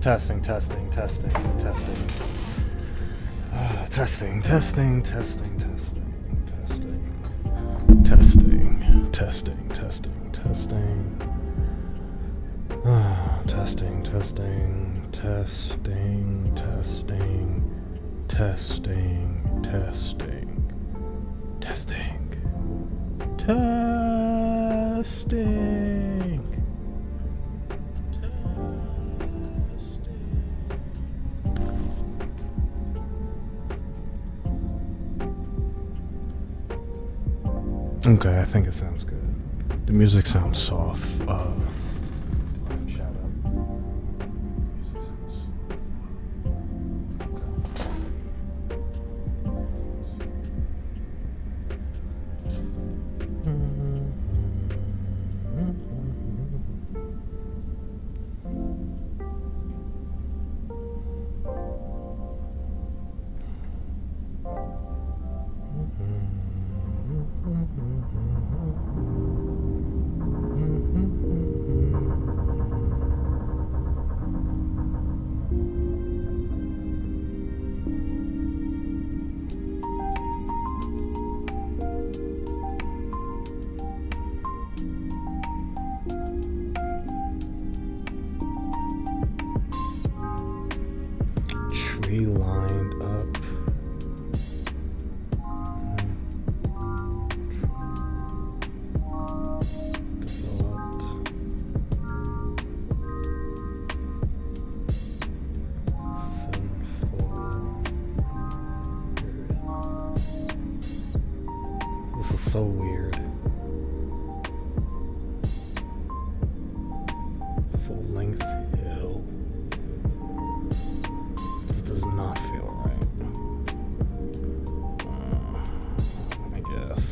Testing, testing, testing, testing. Testing, testing, testing, testing, testing. Testing, testing, testing, testing. Testing, testing, testing, testing, testing, testing, testing, testing. Okay, I think it sounds good. The music sounds soft. Shut up. Music sounds soft. Tree lined up. Developed. Sinful. This is so weird. Full length hill. Does not feel right. I guess.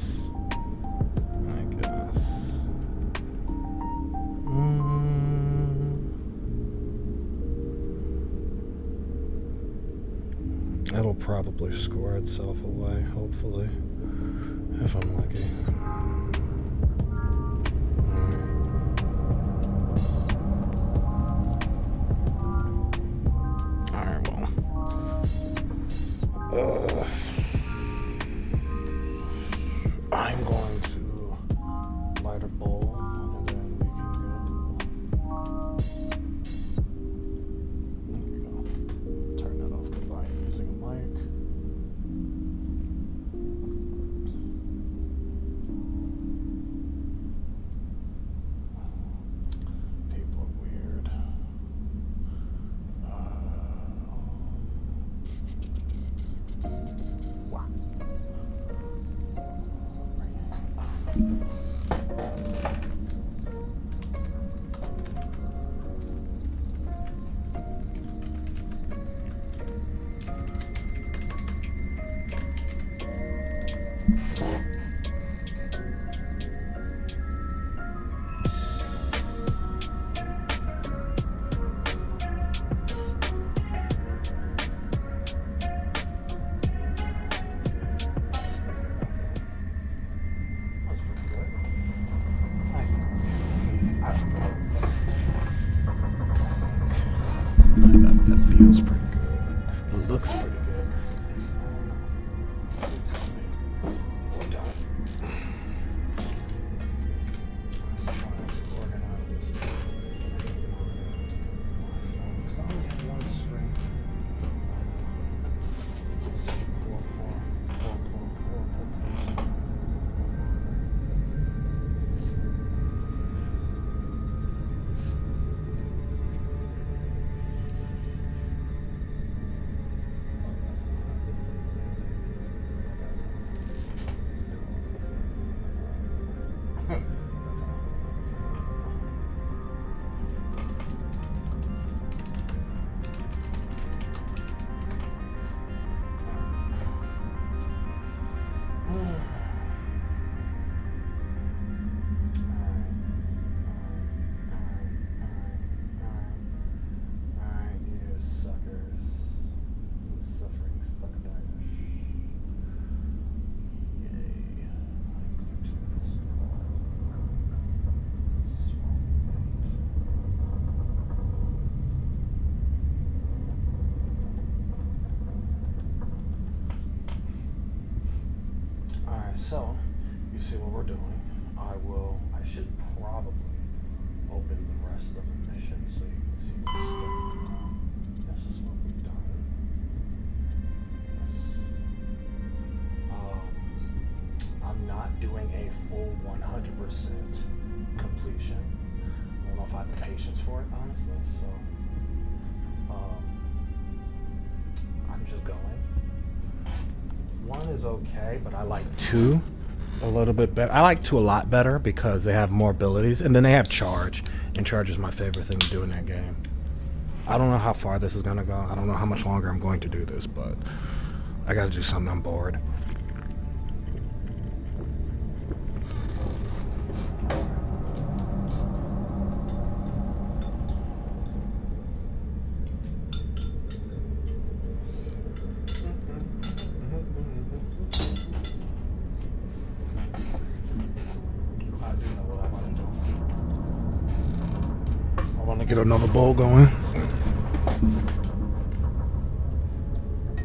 It'll probably score itself away, hopefully, if I'm lucky. I'm going to light a bowl and then we can go. There we go. Turn that off because I am using a mic. People are weird. Wow. That feels pretty good. It looks pretty good. We're done. I'm trying to organize this. Because I only have one screen. Alright, so you see what we're doing. I should probably open the rest of the mission so you can see what's going on. This is what we've done. I'm not doing a full 100% completion. I don't know if I have the patience for it, honestly, so I'm just going. 1 is okay, but I like 2 a little bit better. I like 2 a lot better because they have more abilities, and then they have charge, and charge is my favorite thing to do in that game. I don't know how far this is gonna go. I don't know how much longer I'm going to do this, but I gotta do something. I'm bored. Get another bowl going.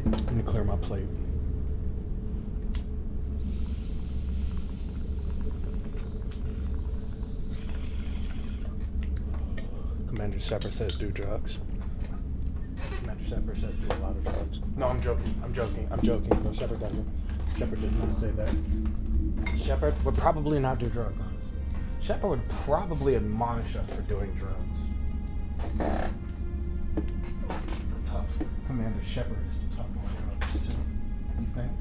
Let me clear my plate. Commander Shepard says do drugs. Commander Shepard says do a lot of drugs. No, I'm joking. No, Shepard doesn't. Shepard does not say that. Shepard would probably not do drugs, honestly. Shepard would probably admonish us for doing drugs. The tough Commander Shepard is the tough one too. You think?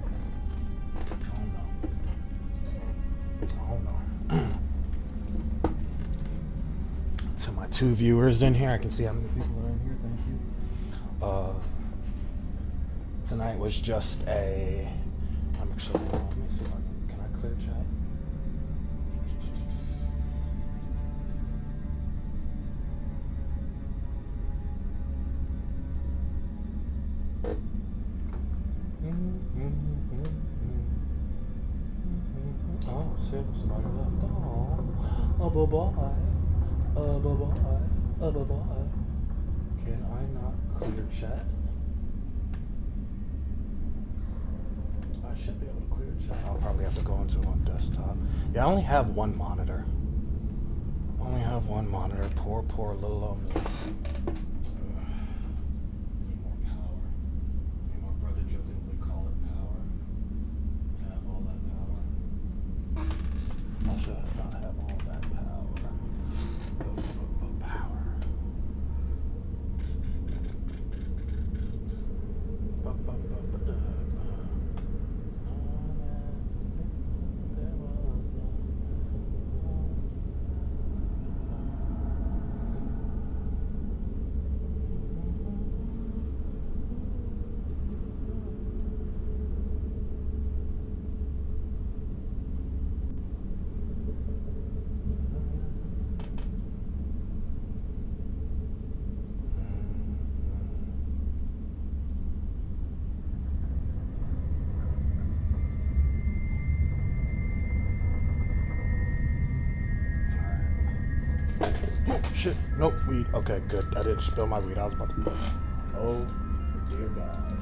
I don't know. To my 2 viewers in here, I can see how many people are in here. Thank you. Tonight was just a. I'm actually. Let me see if I can I clear chat? Oh, shit, somebody left. Oh, boy. Can I not clear chat? I should be able to clear chat. I'll probably have to go into it on desktop. Yeah, I only have 1 monitor. Poor little old me. Shit, nope, weed. Okay, good. I didn't spill my weed. I was about to. Oh, dear God.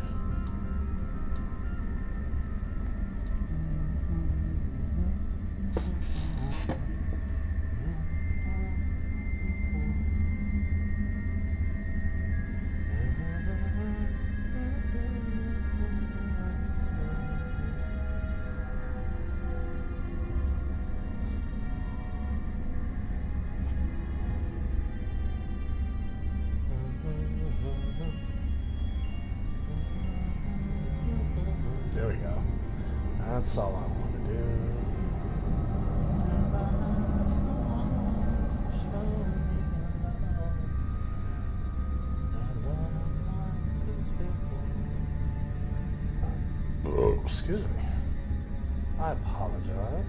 There we go. That's all I want to do. Oh, excuse me. I apologize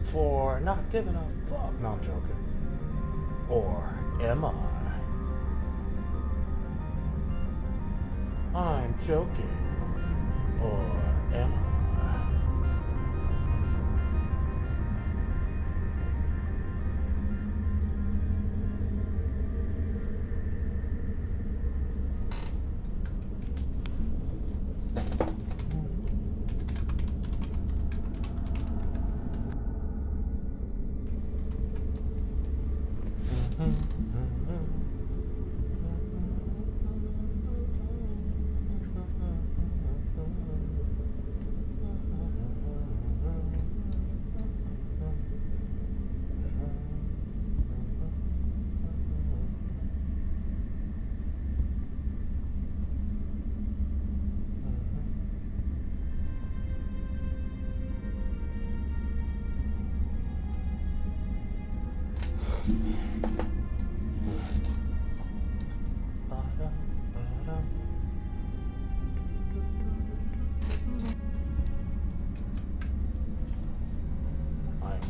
for not giving a fuck. No, I'm joking. Or am I? I'm joking. Or am I? I'm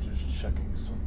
just checking something.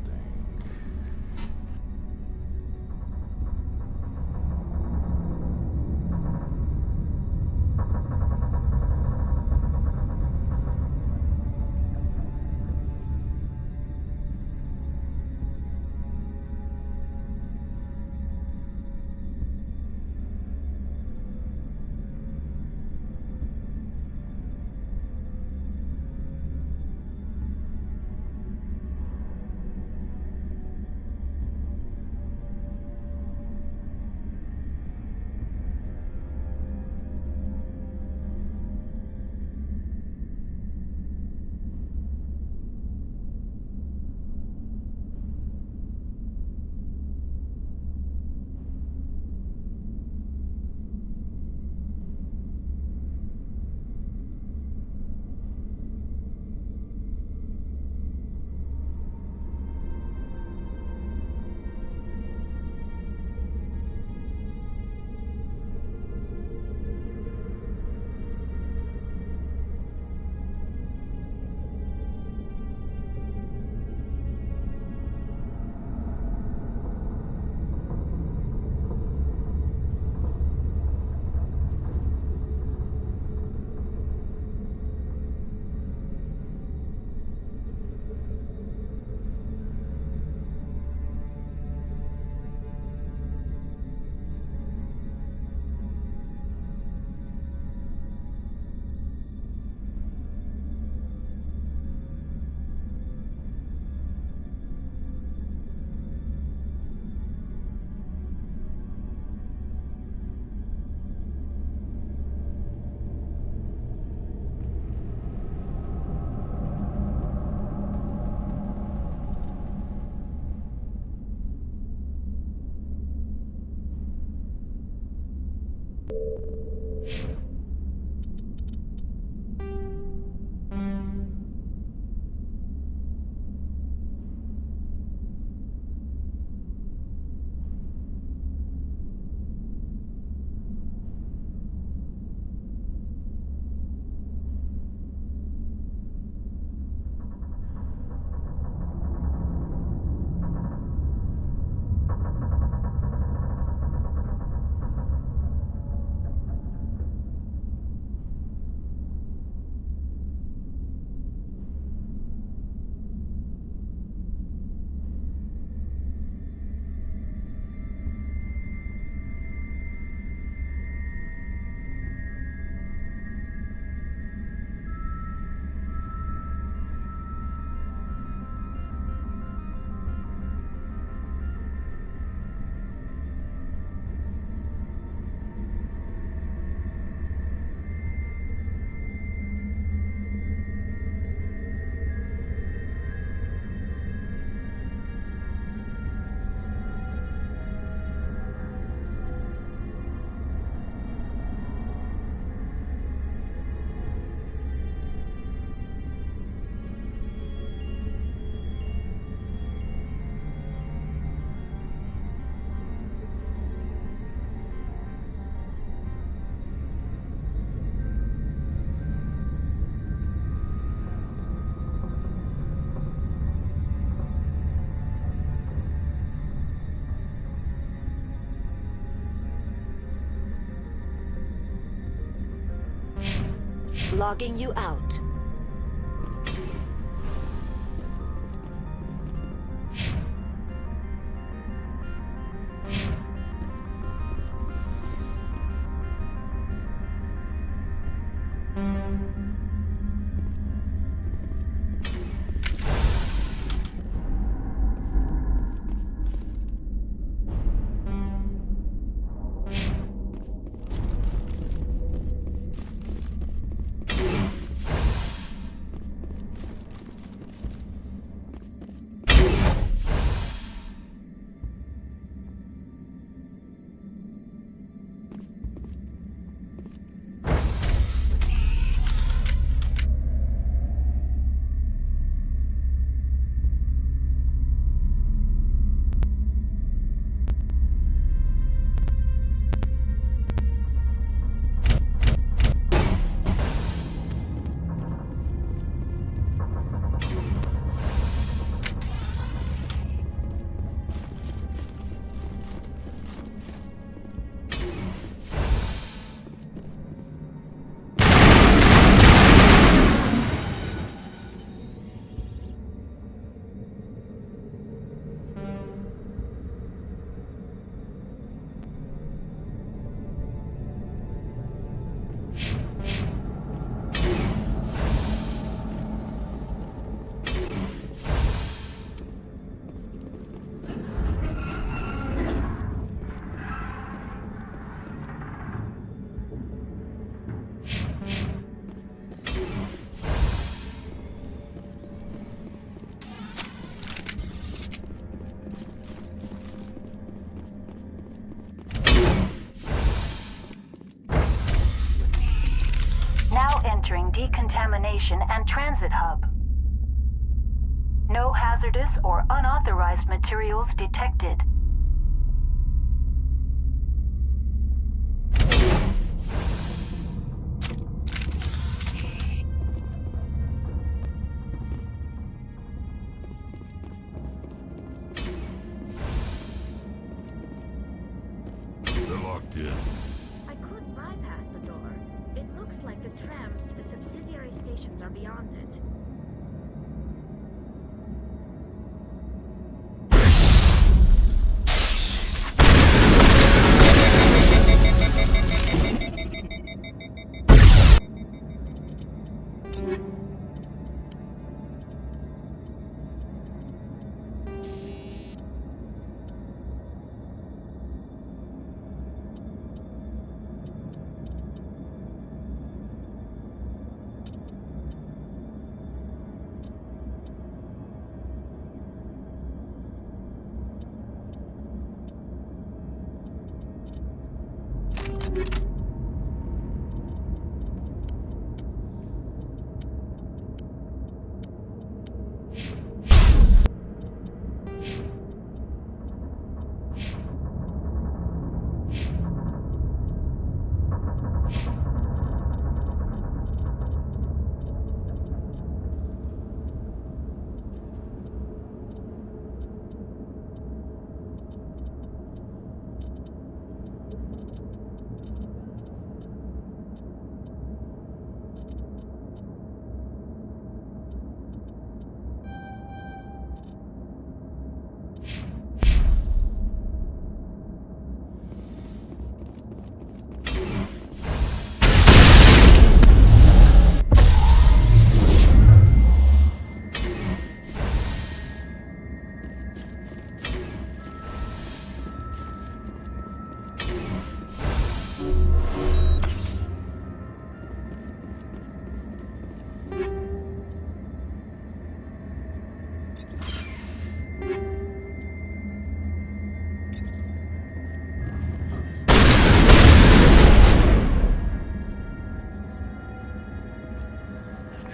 Logging you out. entering decontamination and transit hub. No hazardous or unauthorized materials detected. They're locked in. I could bypass the door. It looks like the trams to the subsidiary stations are beyond it.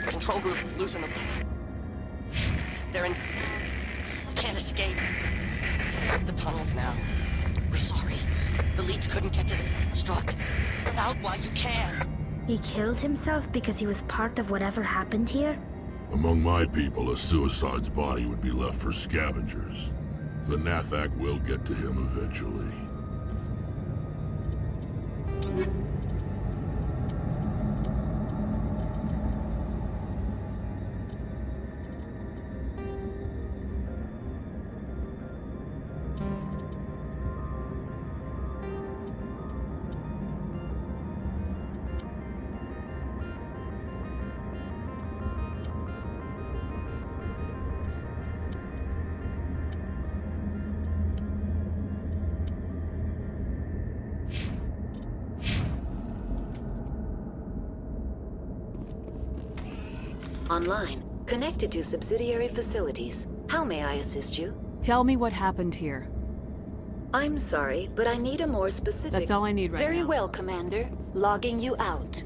Control group, losing them. They're in... Can't escape. The tunnels now. We're sorry. The leads couldn't get to the struck. Get out while you can. He killed himself because he was part of whatever happened here? Among my people, a suicide's body would be left for scavengers. The Nathak will get to him eventually. Online, connected to subsidiary facilities. How may I assist you? Tell me what happened here. I'm sorry, but I need a more specific... That's all I need right now. Very well, Commander. Logging you out.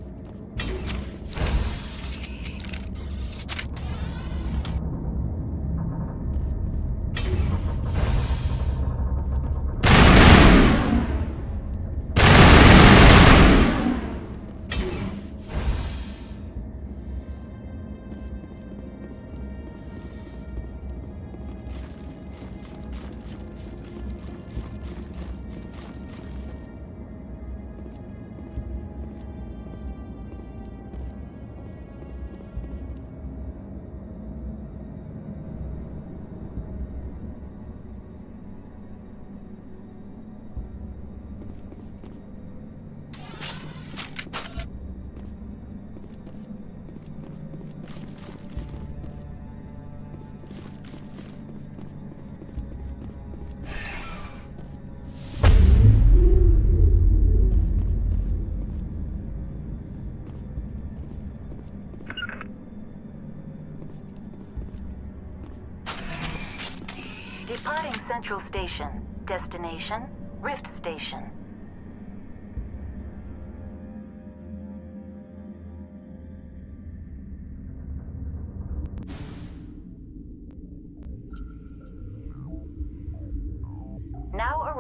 Departing Central Station. Destination, Rift Station. –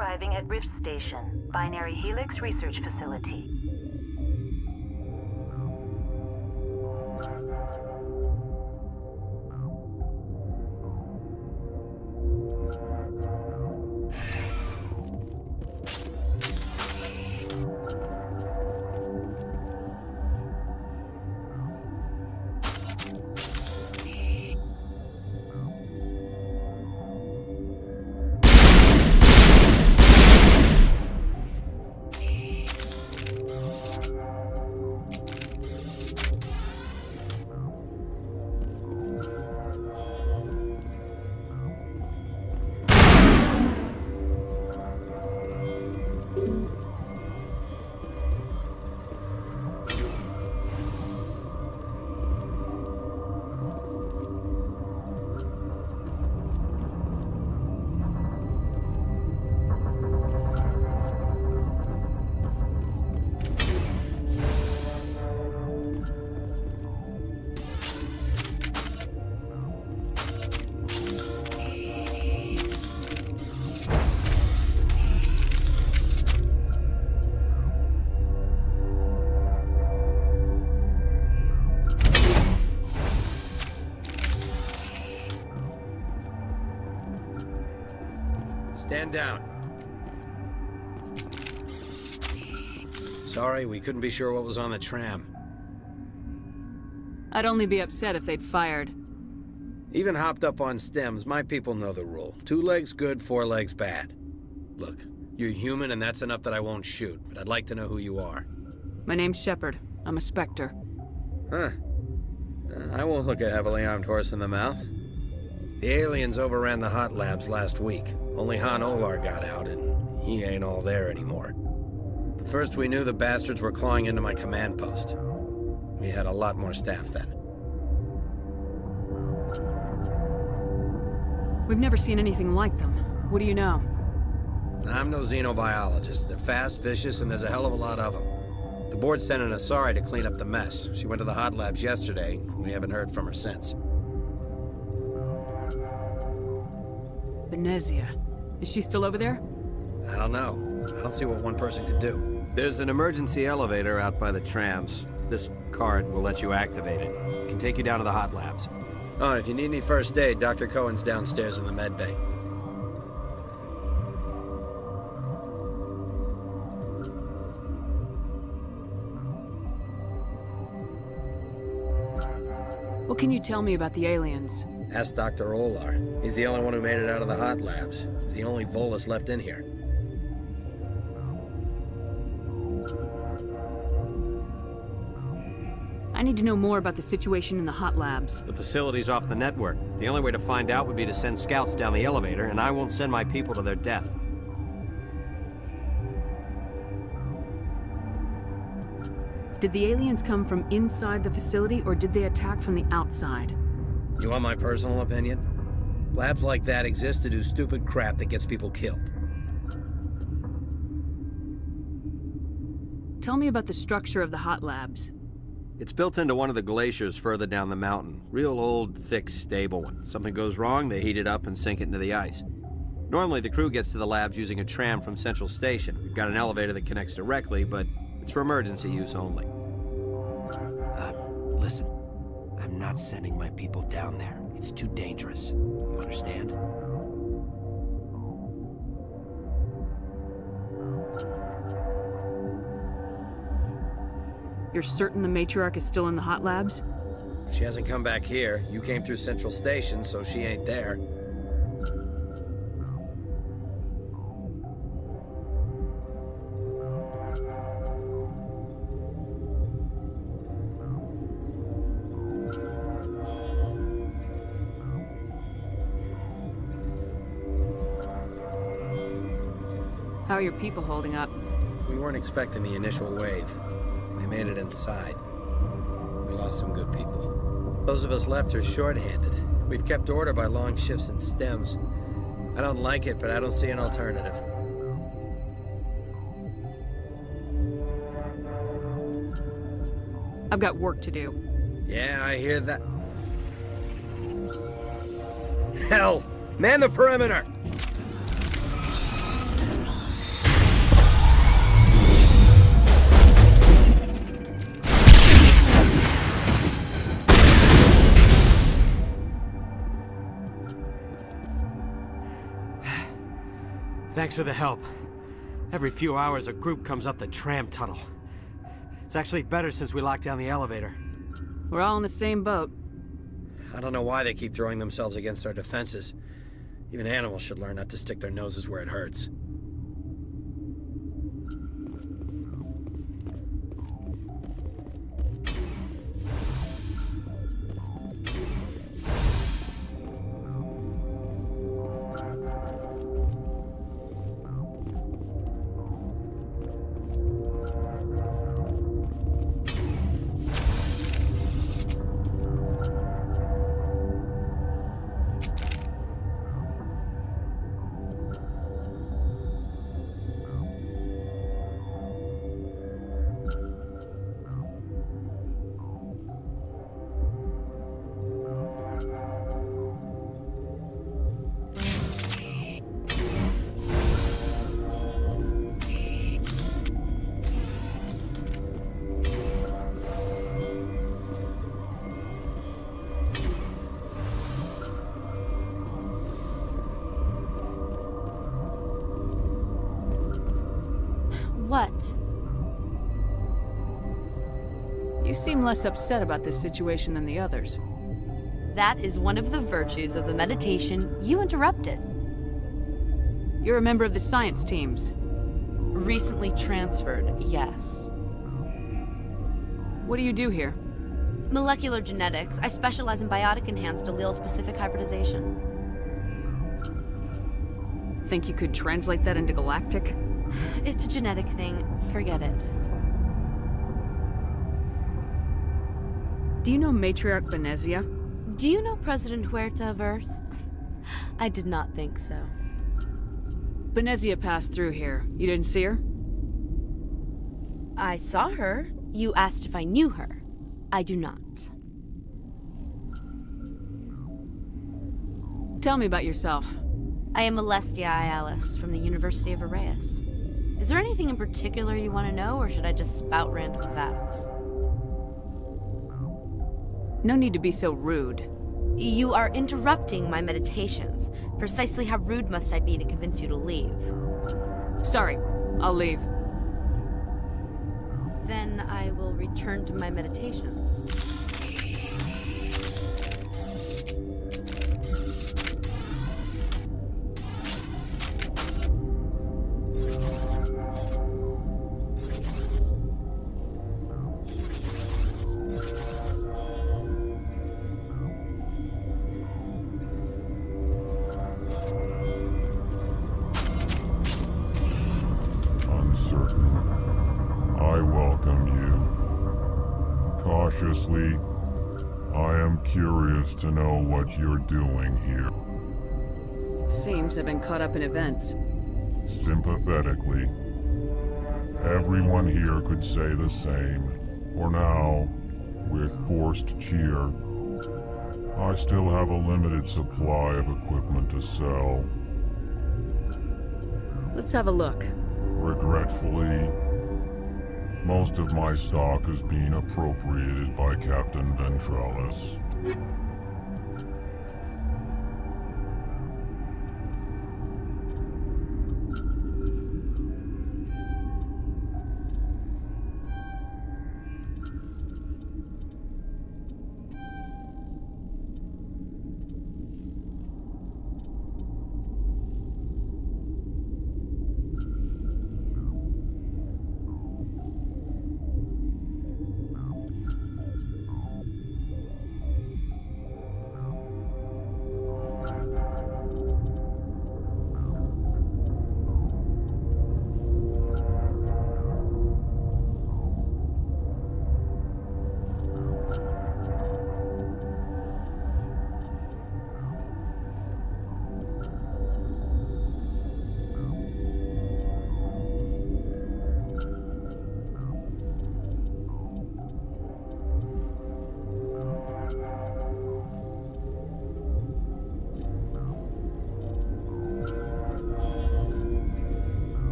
arriving at Rift Station, Binary Helix Research Facility. Stand down. Sorry, we couldn't be sure what was on the tram. I'd only be upset if they'd fired. Even hopped up on stems, my people know the rule. 2 legs good, 4 legs bad. Look, you're human and that's enough that I won't shoot, but I'd like to know who you are. My name's Shepard. I'm a Spectre. Huh. I won't look a heavily armed horse in the mouth. The aliens overran the hot labs last week. Only Han Olar got out, and he ain't all there anymore. The first we knew, the bastards were clawing into my command post. We had a lot more staff then. We've never seen anything like them. What do you know? I'm no xenobiologist. They're fast, vicious, and there's a hell of a lot of them. The board sent an Asari to clean up the mess. She went to the hot labs yesterday. We haven't heard from her since. Venezia. Is she still over there? I don't know. I don't see what one person could do. There's an emergency elevator out by the trams. This card will let you activate it. It can take you down to the hot labs. Oh, and if you need any first aid, Dr. Cohen's downstairs in the med bay. What can you tell me about the aliens? Ask Dr. Olar. He's the only one who made it out of the hot labs. He's the only Volus left in here. I need to know more about the situation in the hot labs. The facility's off the network. The only way to find out would be to send scouts down the elevator, and I won't send my people to their death. Did the aliens come from inside the facility, or did they attack from the outside? You want my personal opinion? Labs like that exist to do stupid crap that gets people killed. Tell me about the structure of the hot labs. It's built into one of the glaciers further down the mountain. Real old, thick, stable one. Something goes wrong, they heat it up and sink it into the ice. Normally, the crew gets to the labs using a tram from Central Station. We've got an elevator that connects directly, but it's for emergency use only. Listen. I'm not sending my people down there. It's too dangerous. You understand? You're certain the matriarch is still in the hot labs? She hasn't come back here. You came through Central Station, so she ain't there. How are your people holding up? We weren't expecting the initial wave. They made it inside. We lost some good people. Those of us left are short-handed. We've kept order by long shifts and stems. I don't like it, but I don't see an alternative. I've got work to do. Yeah, I hear that. Hell! Man the perimeter! Thanks for the help. Every few hours, a group comes up the tram tunnel. It's actually better since we locked down the elevator. We're all in the same boat. I don't know why they keep throwing themselves against our defenses. Even animals should learn not to stick their noses where it hurts. What? You seem less upset about this situation than the others. That is one of the virtues of the meditation you interrupted. You're a member of the science teams. Recently transferred, yes. What do you do here? Molecular genetics. I specialize in biotic-enhanced allele-specific hybridization. Think you could translate that into galactic? It's a genetic thing. Forget it. Do you know Matriarch Benezia? Do you know President Huerta of Earth? I did not think so. Benezia passed through here. You didn't see her? I saw her. You asked if I knew her. I do not. Tell me about yourself. I am Alestia Ayalis from the University of Arraeus. Is there anything in particular you want to know, or should I just spout random facts? No need to be so rude. You are interrupting my meditations. Precisely how rude must I be to convince you to leave? Sorry, I'll leave. Then I will return to my meditations. Cautiously, I am curious to know what you're doing here. It seems I've been caught up in events. Sympathetically. Everyone here could say the same. For now, with forced cheer, I still have a limited supply of equipment to sell. Let's have a look. Regretfully, most of my stock is being appropriated by Captain Ventralis.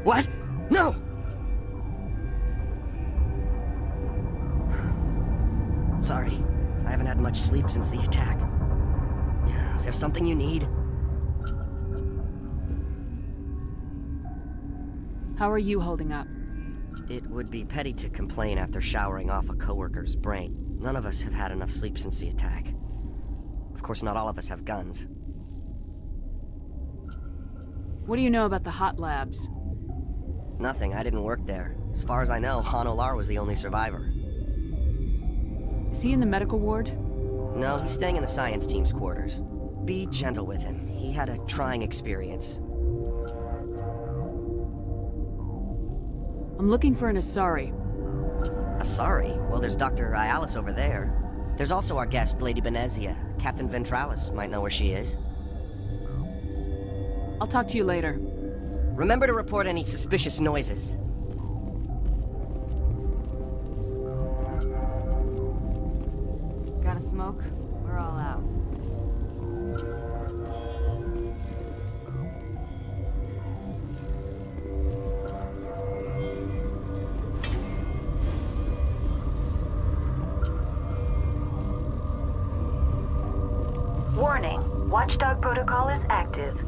What? No! Sorry, I haven't had much sleep since the attack. Is there something you need? How are you holding up? It would be petty to complain after showering off a coworker's brain. None of us have had enough sleep since the attack. Of course, not all of us have guns. What do you know about the hot labs? Nothing, I didn't work there. As far as I know, Han Olar was the only survivor. Is he in the medical ward? No, he's staying in the science team's quarters. Be gentle with him. He had a trying experience. I'm looking for an Asari. Asari? Well, there's Dr. Ayalis over there. There's also our guest, Lady Benezia. Captain Ventralis might know where she is. I'll talk to you later. Remember to report any suspicious noises. Got a smoke? We're all out. Warning, Watchdog protocol is active.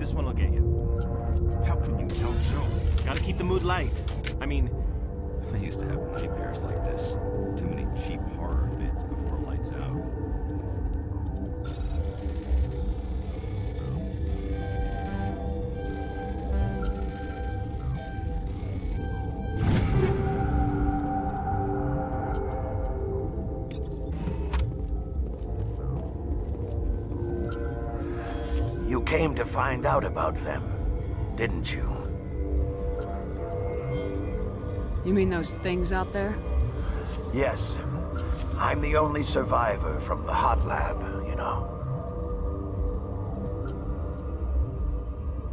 this one will get you. How can you tell Joe? Gotta keep the mood light. I mean, I used to have nightmares like this. Too many cheap horror vids before lights out. You came to find out about them, didn't you? You mean those things out there? Yes. I'm the only survivor from the hot lab, you know.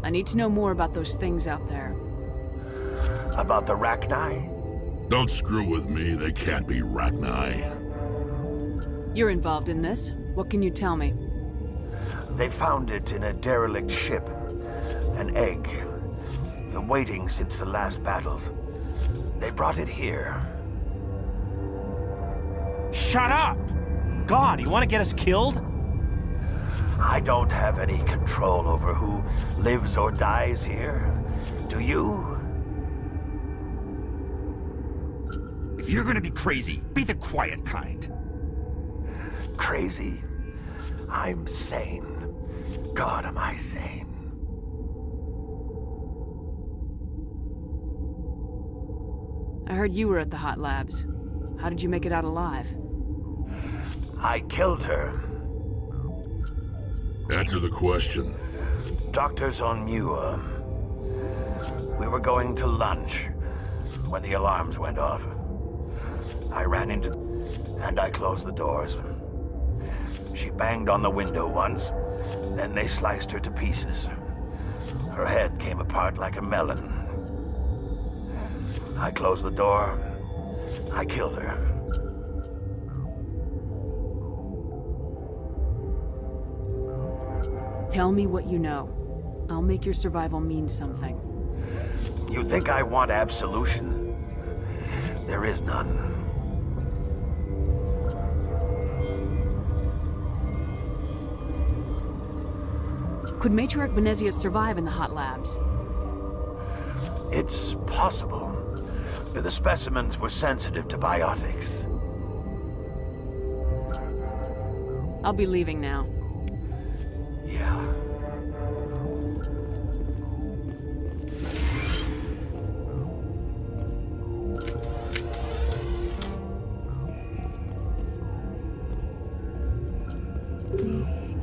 I need to know more about those things out there. About the Rachni? Don't screw with me, they can't be Rachni. You're involved in this. What can you tell me? They found it in a derelict ship. An egg. Waiting since the last battles. They brought it here. shut up! God, you want to get us killed? I don't have any control over who lives or dies here. Do you? If you're gonna be crazy, be the quiet kind. Crazy? I'm sane. God, am I sane. I heard you were at the hot labs. How did you make it out alive? I killed her. Answer the question. Doctors on Muir. We were going to lunch when the alarms went off. I ran into and I closed the doors. She banged on the window once, then they sliced her to pieces. Her head came apart like a melon. I closed the door. I killed her. Tell me what you know. I'll make your survival mean something. You think I want absolution? There is none. Could Matriarch Venezia survive in the hot labs? It's possible. The specimens were sensitive to biotics. I'll be leaving now. Yeah.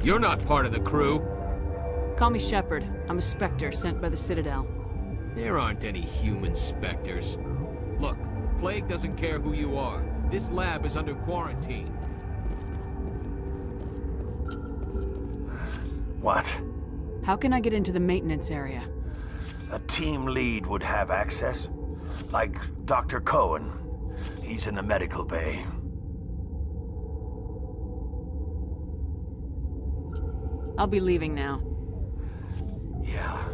You're not part of the crew. Call me Shepard. I'm a Spectre sent by the Citadel. There aren't any human specters. Look, Plague doesn't care who you are. This lab is under quarantine. What? How can I get into the maintenance area? A team lead would have access. Like Dr. Cohen. He's in the medical bay. I'll be leaving now. Yeah.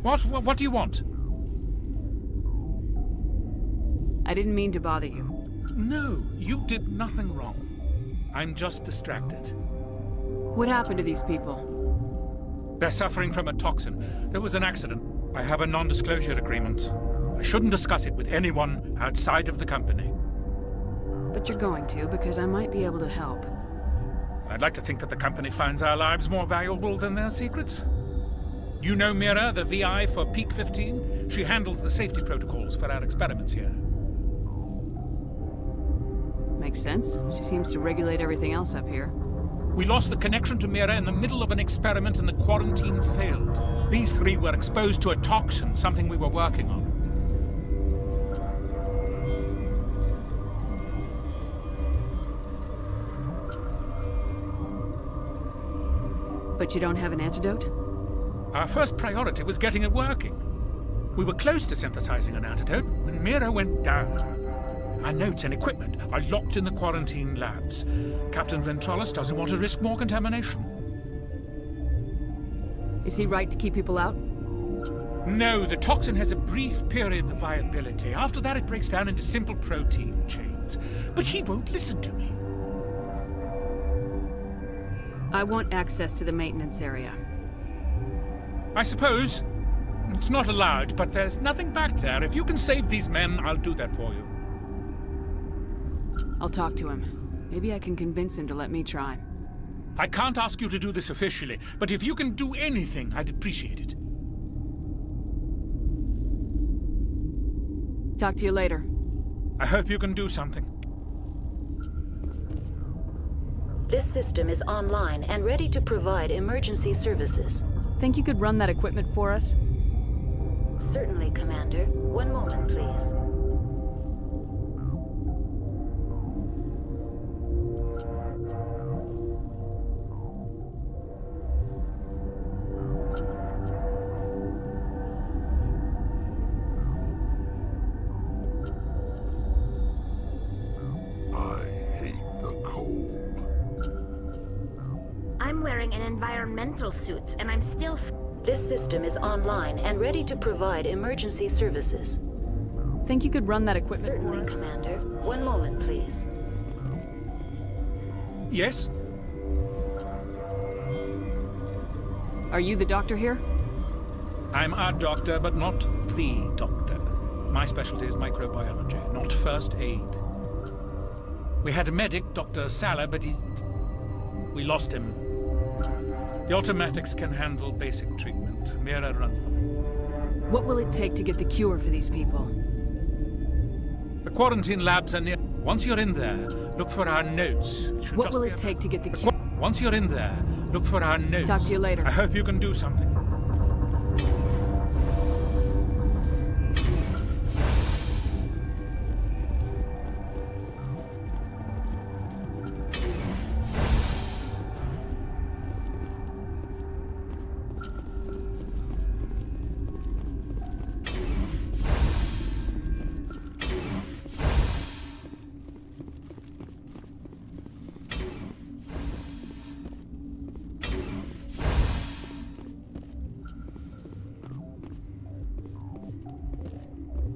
What do you want? I didn't mean to bother you. No, you did nothing wrong. I'm just distracted. What happened to these people? They're suffering from a toxin. There was an accident. I have a non-disclosure agreement. I shouldn't discuss it with anyone outside of the company. But you're going to, because I might be able to help. I'd like to think that the company finds our lives more valuable than their secrets. You know Mira, the VI for Peak 15? She handles the safety protocols for our experiments here. Makes sense. She seems to regulate everything else up here. We lost the connection to Mira in the middle of an experiment and the quarantine failed. These three were exposed to a toxin, something we were working on. But you don't have an antidote? Our first priority was getting it working. We were close to synthesizing an antidote when Mira went down. Our notes and equipment are locked in the quarantine labs. Captain Ventralis doesn't want to risk more contamination. Is he right to keep people out? No, the toxin has a brief period of viability. After that, it breaks down into simple protein chains. But he won't listen to me. I want access to the maintenance area. I suppose. It's not allowed, but there's nothing back there. If you can save these men, I'll do that for you. I'll talk to him. Maybe I can convince him to let me try. I can't ask you to do this officially, but if you can do anything, I'd appreciate it. Talk to you later. I hope you can do something. This system is online and ready to provide emergency services. Think you could run that equipment for us? Certainly, Commander. One moment, please. I'm wearing an environmental suit, and I'm still... This system is online and ready to provide emergency services. Think you could run that equipment Certainly, for us? Commander. One moment, please. Yes? Are you the doctor here? I'm a doctor, but not the doctor. My specialty is microbiology, not first aid. We had a medic, Dr. Salah, but we lost him. The automatics can handle basic treatment. Mira runs them. What will it take to get the cure for these people? The quarantine labs are near. Once you're in there, look for our notes. What will it take to get the cure? Once you're in there, look for our notes. Talk to you later. I hope you can do something.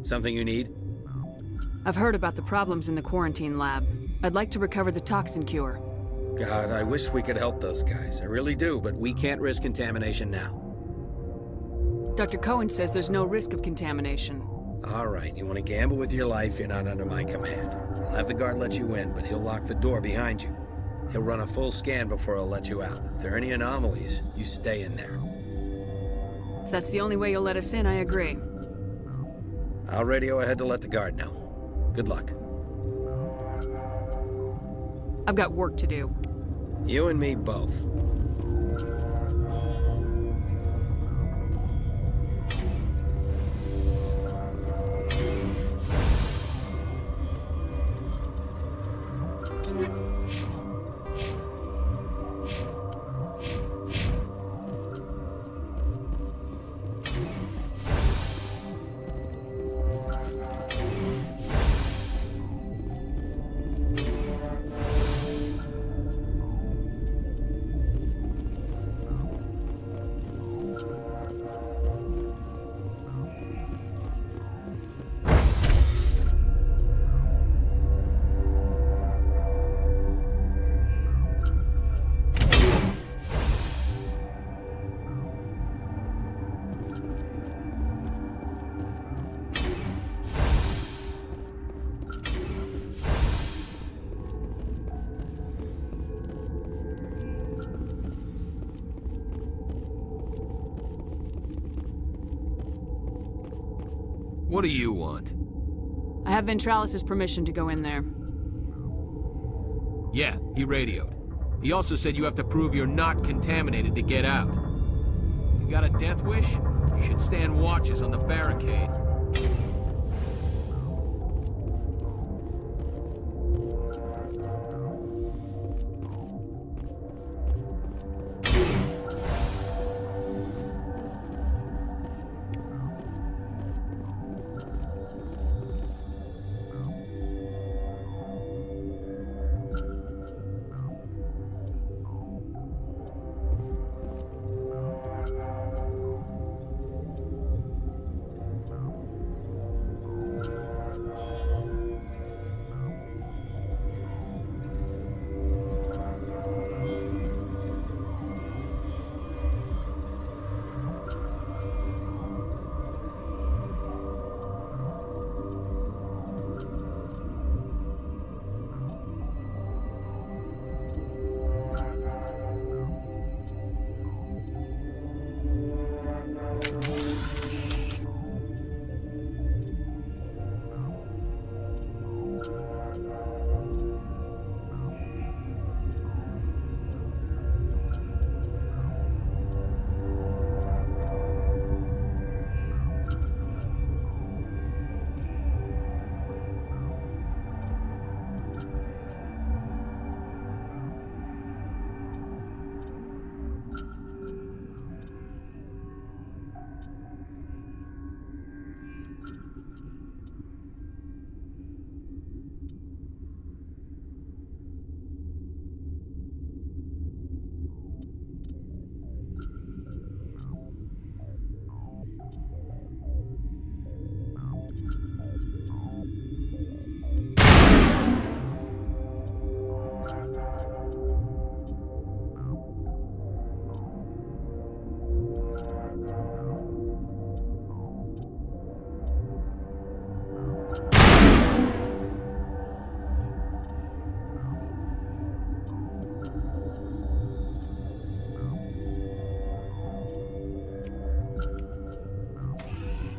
Something you need? I've heard about the problems in the quarantine lab. I'd like to recover the toxin cure. God, I wish we could help those guys. I really do, but We can't risk contamination now. Dr. Cohen says there's no risk of contamination. all right, you want to gamble with your life, you're not under my command. I'll have the guard let you in, but he'll lock the door behind you. He'll run a full scan before he'll let you out. If there are any anomalies, you stay in there. If that's the only way you'll let us in, I agree. I'll radio ahead to let the guard know. Good luck. I've got work to do. You and me both. What do you want? I have Ventralis's permission to go in there. Yeah, he radioed. He also said you have to prove you're not contaminated to get out. You got a death wish? You should stand watches on the barricade.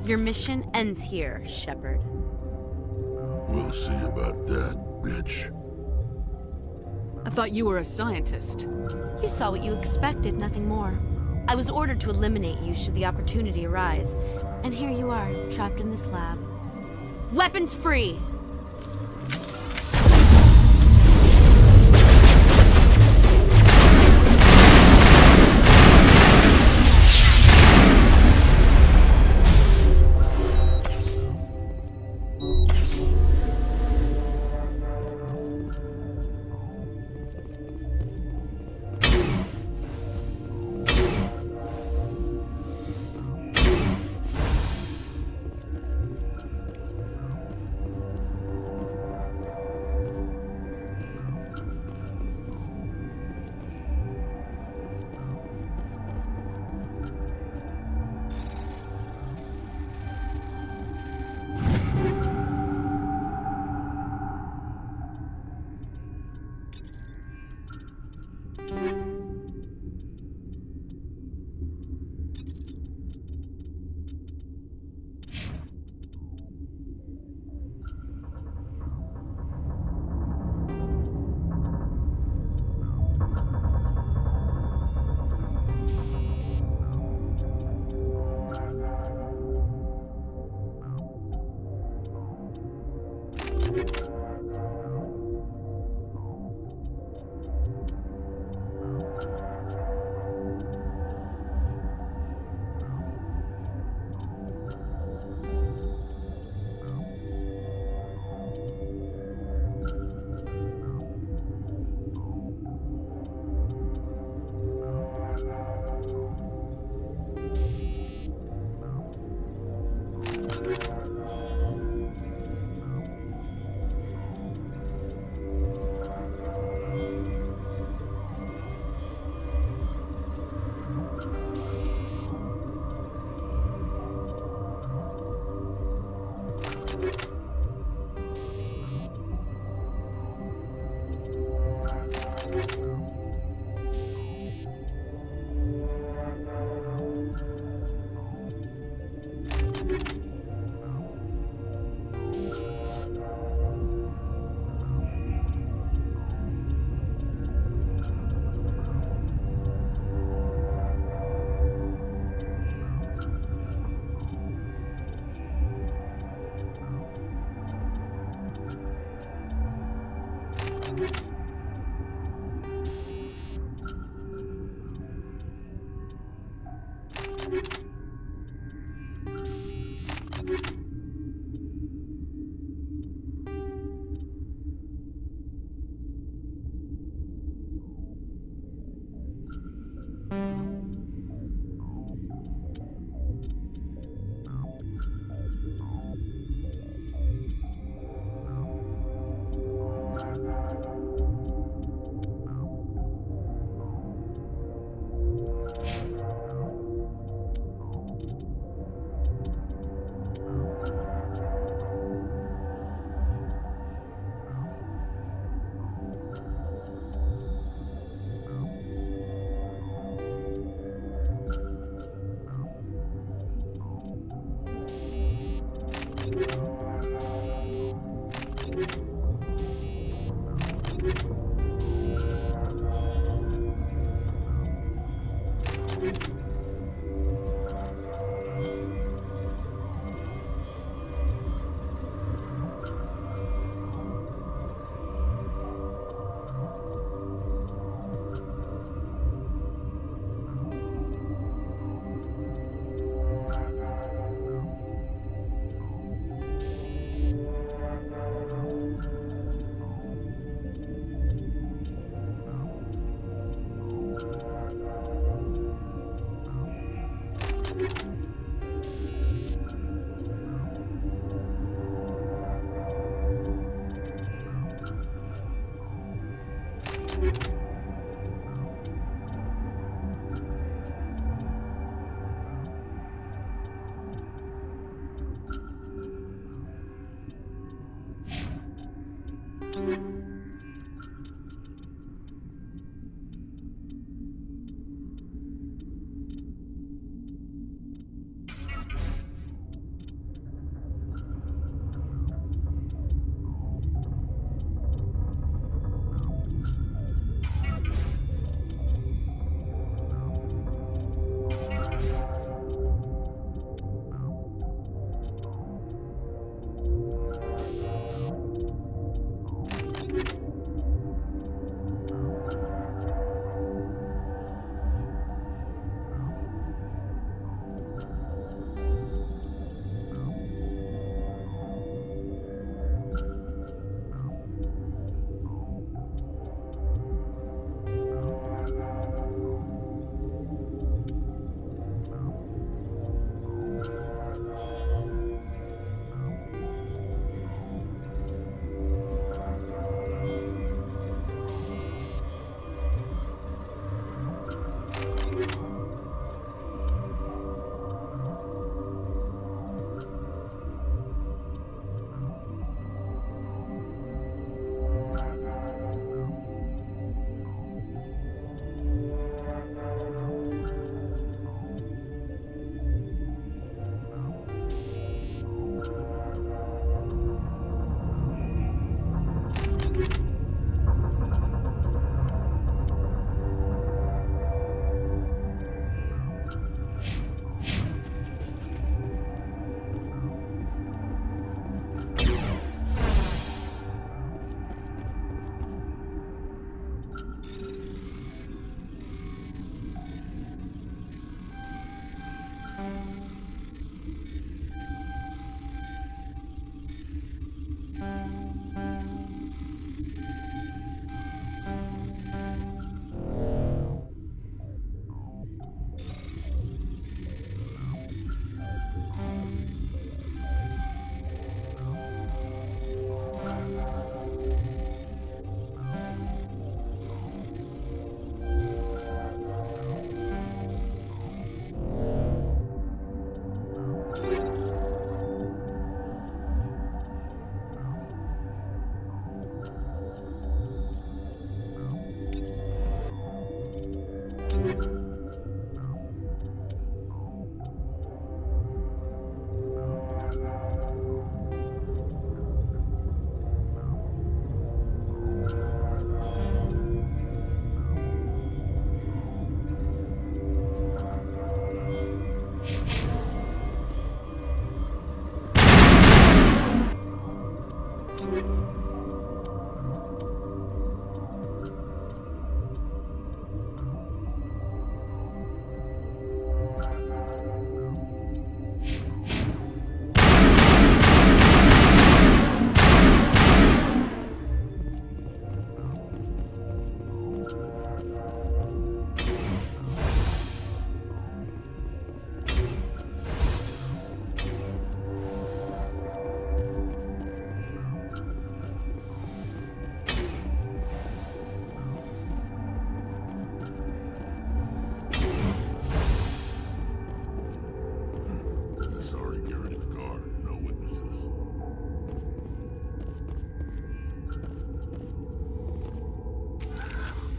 Your mission ends here, Shepard. We'll see about that, bitch. I thought you were a scientist. You saw what you expected, nothing more. I was ordered to eliminate you should the opportunity arise. And here you are, trapped in this lab. Weapons free!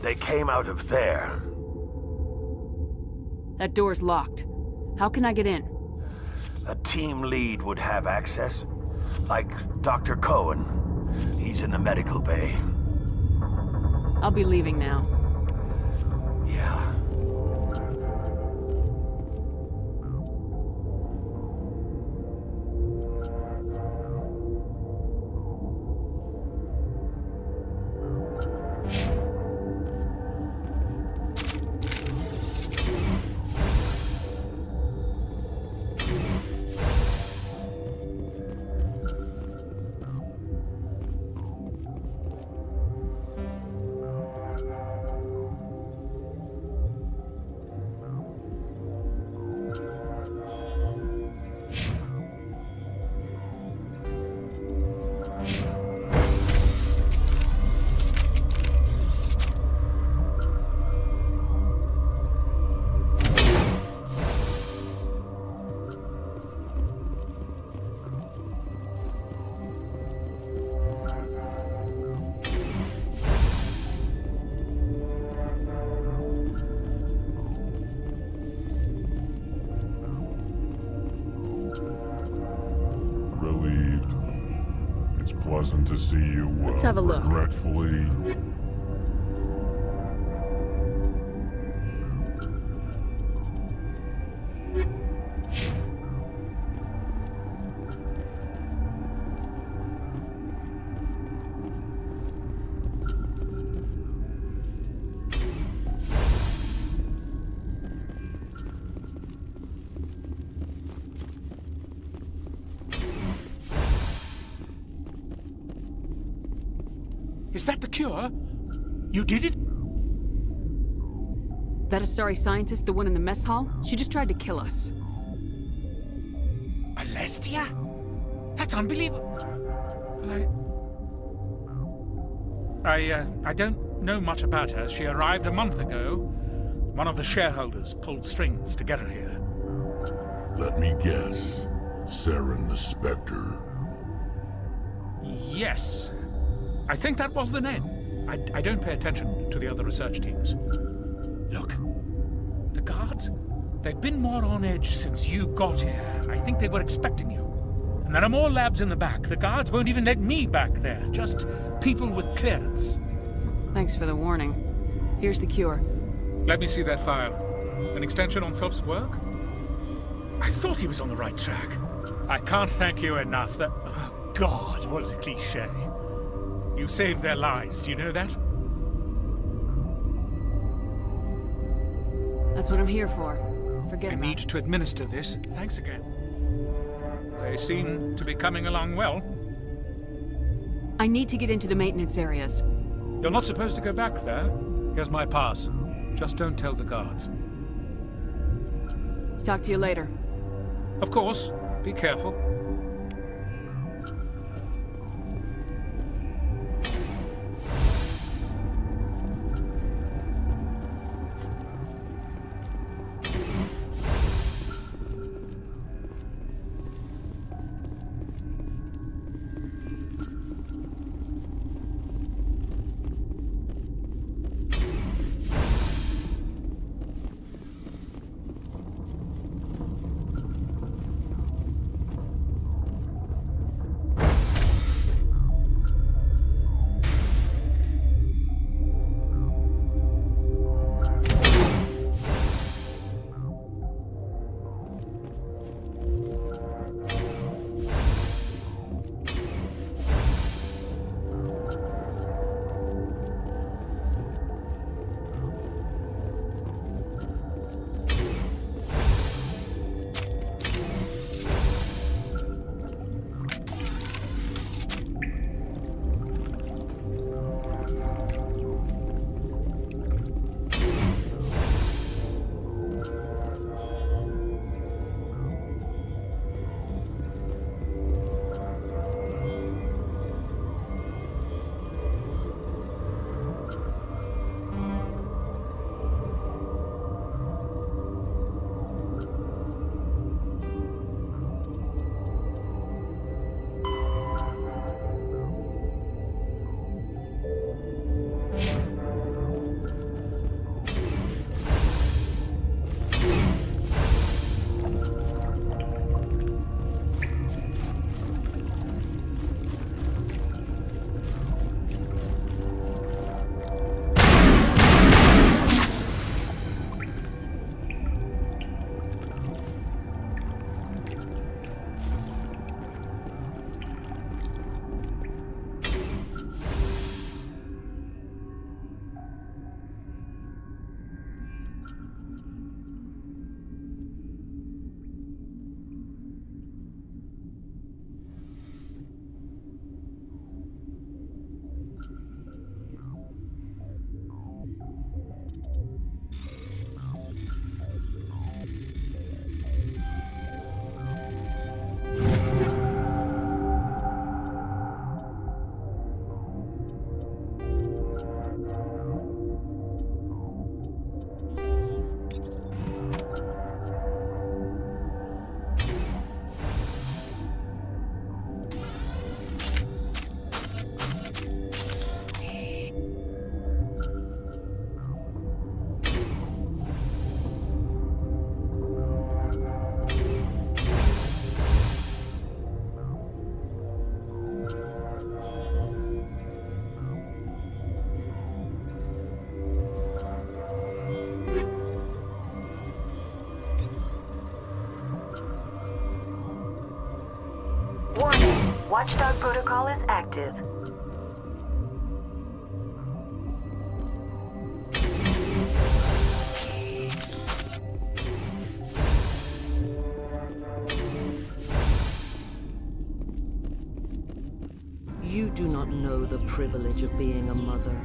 They came out of there. That door's locked. How can I get in? A team lead would have access. Like Dr. Cohen. He's in the medical bay. I'll be leaving now. Yeah. Relieved. It's pleasant to see you. Let's have a look. Regretfully. Is that the cure? You did it? That Asari scientist, the one in the mess hall? She just tried to kill us. Alestia? That's unbelievable. I don't know much about her. She arrived a month ago. One of the shareholders pulled strings to get her here. Let me guess. Saren the Spectre. Yes. I think that was the name. I don't pay attention to the other research teams. Look, the guards, they've been more on edge since you got here. I think they were expecting you. And there are more labs in the back. The guards won't even let me back there. Just people with clearance. Thanks for the warning. Here's the cure. Let me see that file. An extension on Phelps' work? I thought he was on the right track. I can't thank you enough. Oh, God, what a cliche. You saved their lives, do you know that? That's what I'm here for. Forget I need to administer this. Thanks again. They seem to be coming along well. I need to get into the maintenance areas. You're not supposed to go back there. Here's my pass. Just don't tell the guards. Talk to you later. Of course. Be careful. Watchdog protocol is active. You do not know the privilege of being a mother.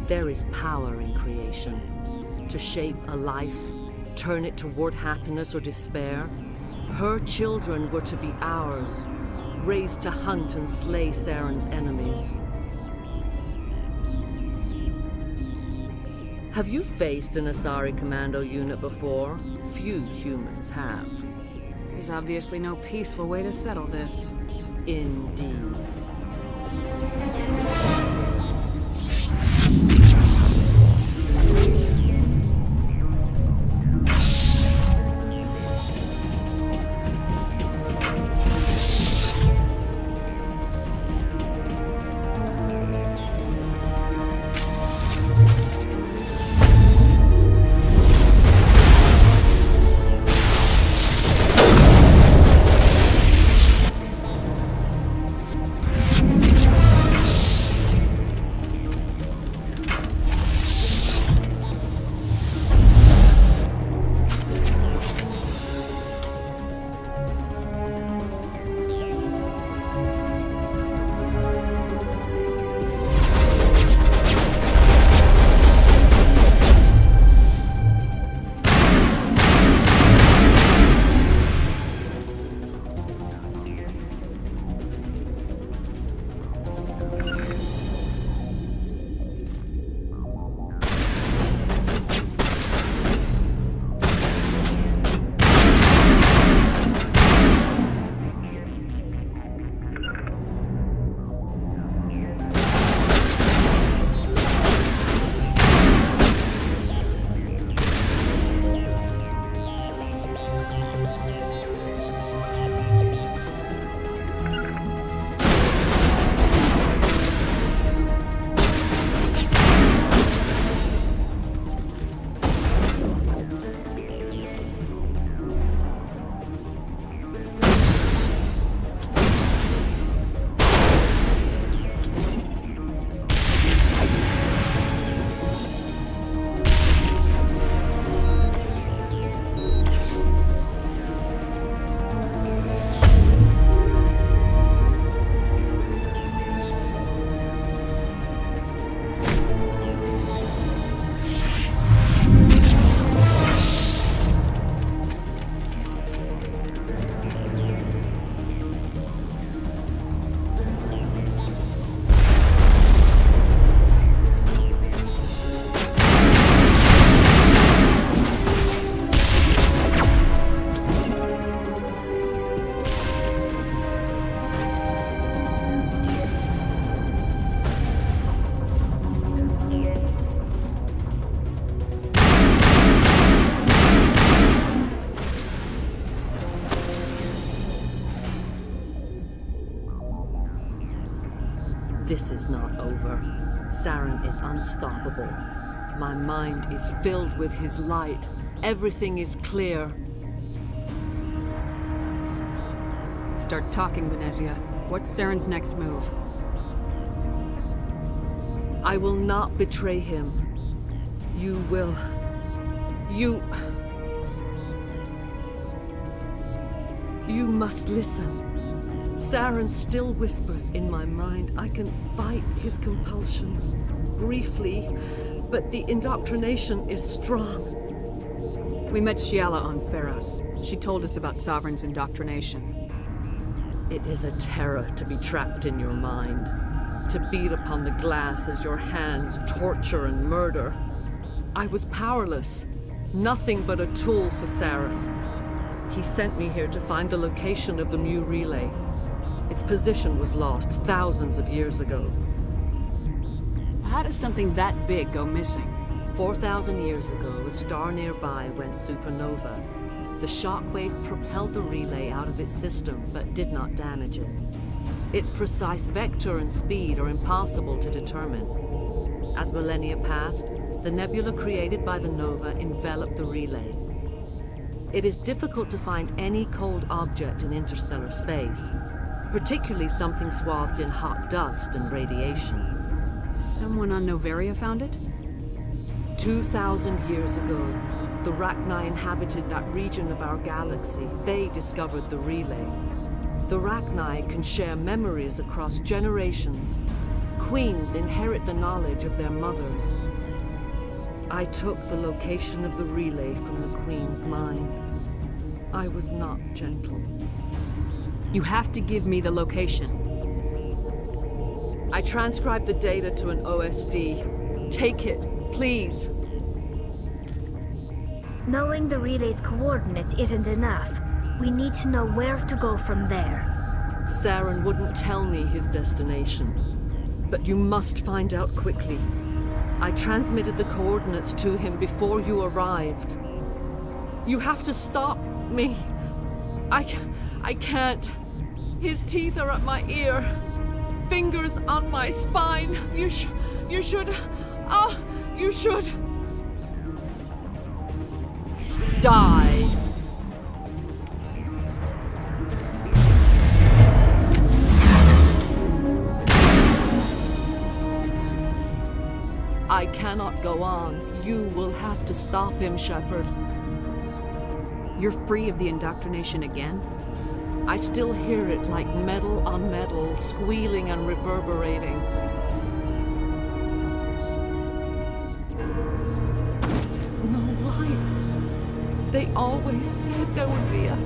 There is power in creation. To shape a life, turn it toward happiness or despair. Her children were to be ours, raised to hunt and slay Saren's enemies. Have you faced an Asari commando unit before? Few humans have. There's obviously no peaceful way to settle this. Indeed. This is not over. Saren is unstoppable. My mind is filled with his light. Everything is clear. Start talking, Venezia. What's Saren's next move? I will not betray him. You will. You must listen. Saren still whispers in my mind. I can fight his compulsions, briefly, but the indoctrination is strong. We met Shiala on Pharos. She told us about Sovereign's indoctrination. It is a terror to be trapped in your mind, to beat upon the glass as your hands torture and murder. I was powerless, nothing but a tool for Saren. He sent me here to find the location of the Mu relay. Its position was lost thousands of years ago. How does something that big go missing? 4,000 years ago, a star nearby went supernova. The shockwave propelled the relay out of its system, but did not damage it. Its precise vector and speed are impossible to determine. As millennia passed, the nebula created by the nova enveloped the relay. It is difficult to find any cold object in interstellar space. particularly something swathed in hot dust and radiation. Someone on Novaria found it? 2,000 years ago, the Rachni inhabited that region of our galaxy. They discovered the relay. The Rachni can share memories across generations. Queens inherit the knowledge of their mothers. I took the location of the relay from the Queen's mind. I was not gentle. You have to give me the location. I transcribed the data to an OSD. Take it, please. Knowing the relay's coordinates isn't enough. We need to know where to go from there. Saren wouldn't tell me his destination. But you must find out quickly. I transmitted the coordinates to him before you arrived. You have to stop me. I can't. His teeth are at my ear. Fingers on my spine. You should. Die. I cannot go on. You will have to stop him, Shepard. You're free of the indoctrination again? I still hear it like metal on metal, squealing and reverberating. No light. They always said there would be a...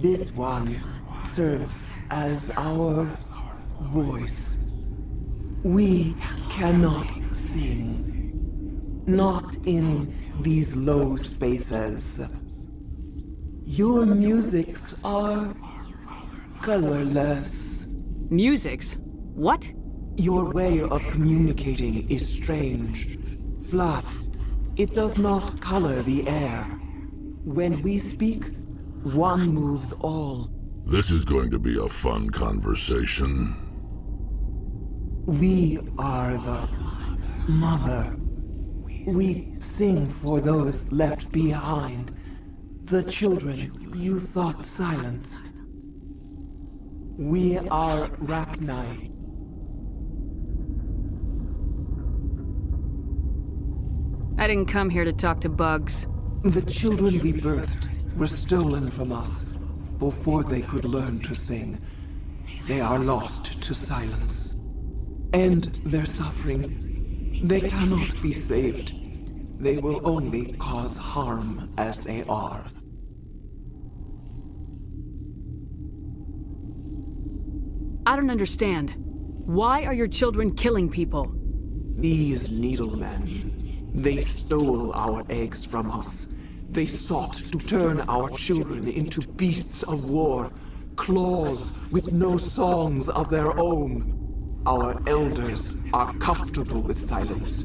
This one serves as our voice. We cannot sing. Not in these low spaces. Your musics are colorless. Musics? What? Your way of communicating is strange. Flat. It does not color the air. When we speak, one moves all. This is going to be a fun conversation. We are the mother. We sing for those left behind. The children you thought silenced. We are Rachni. I didn't come here to talk to bugs. The children we birthed were stolen from us before they could learn to sing. They are lost to silence. And their suffering, they cannot be saved. They will only cause harm as they are. I don't understand. Why are your children killing people? These needlemen, they stole our eggs from us. They sought to turn our children into beasts of war, claws with no songs of their own. Our elders are comfortable with silence.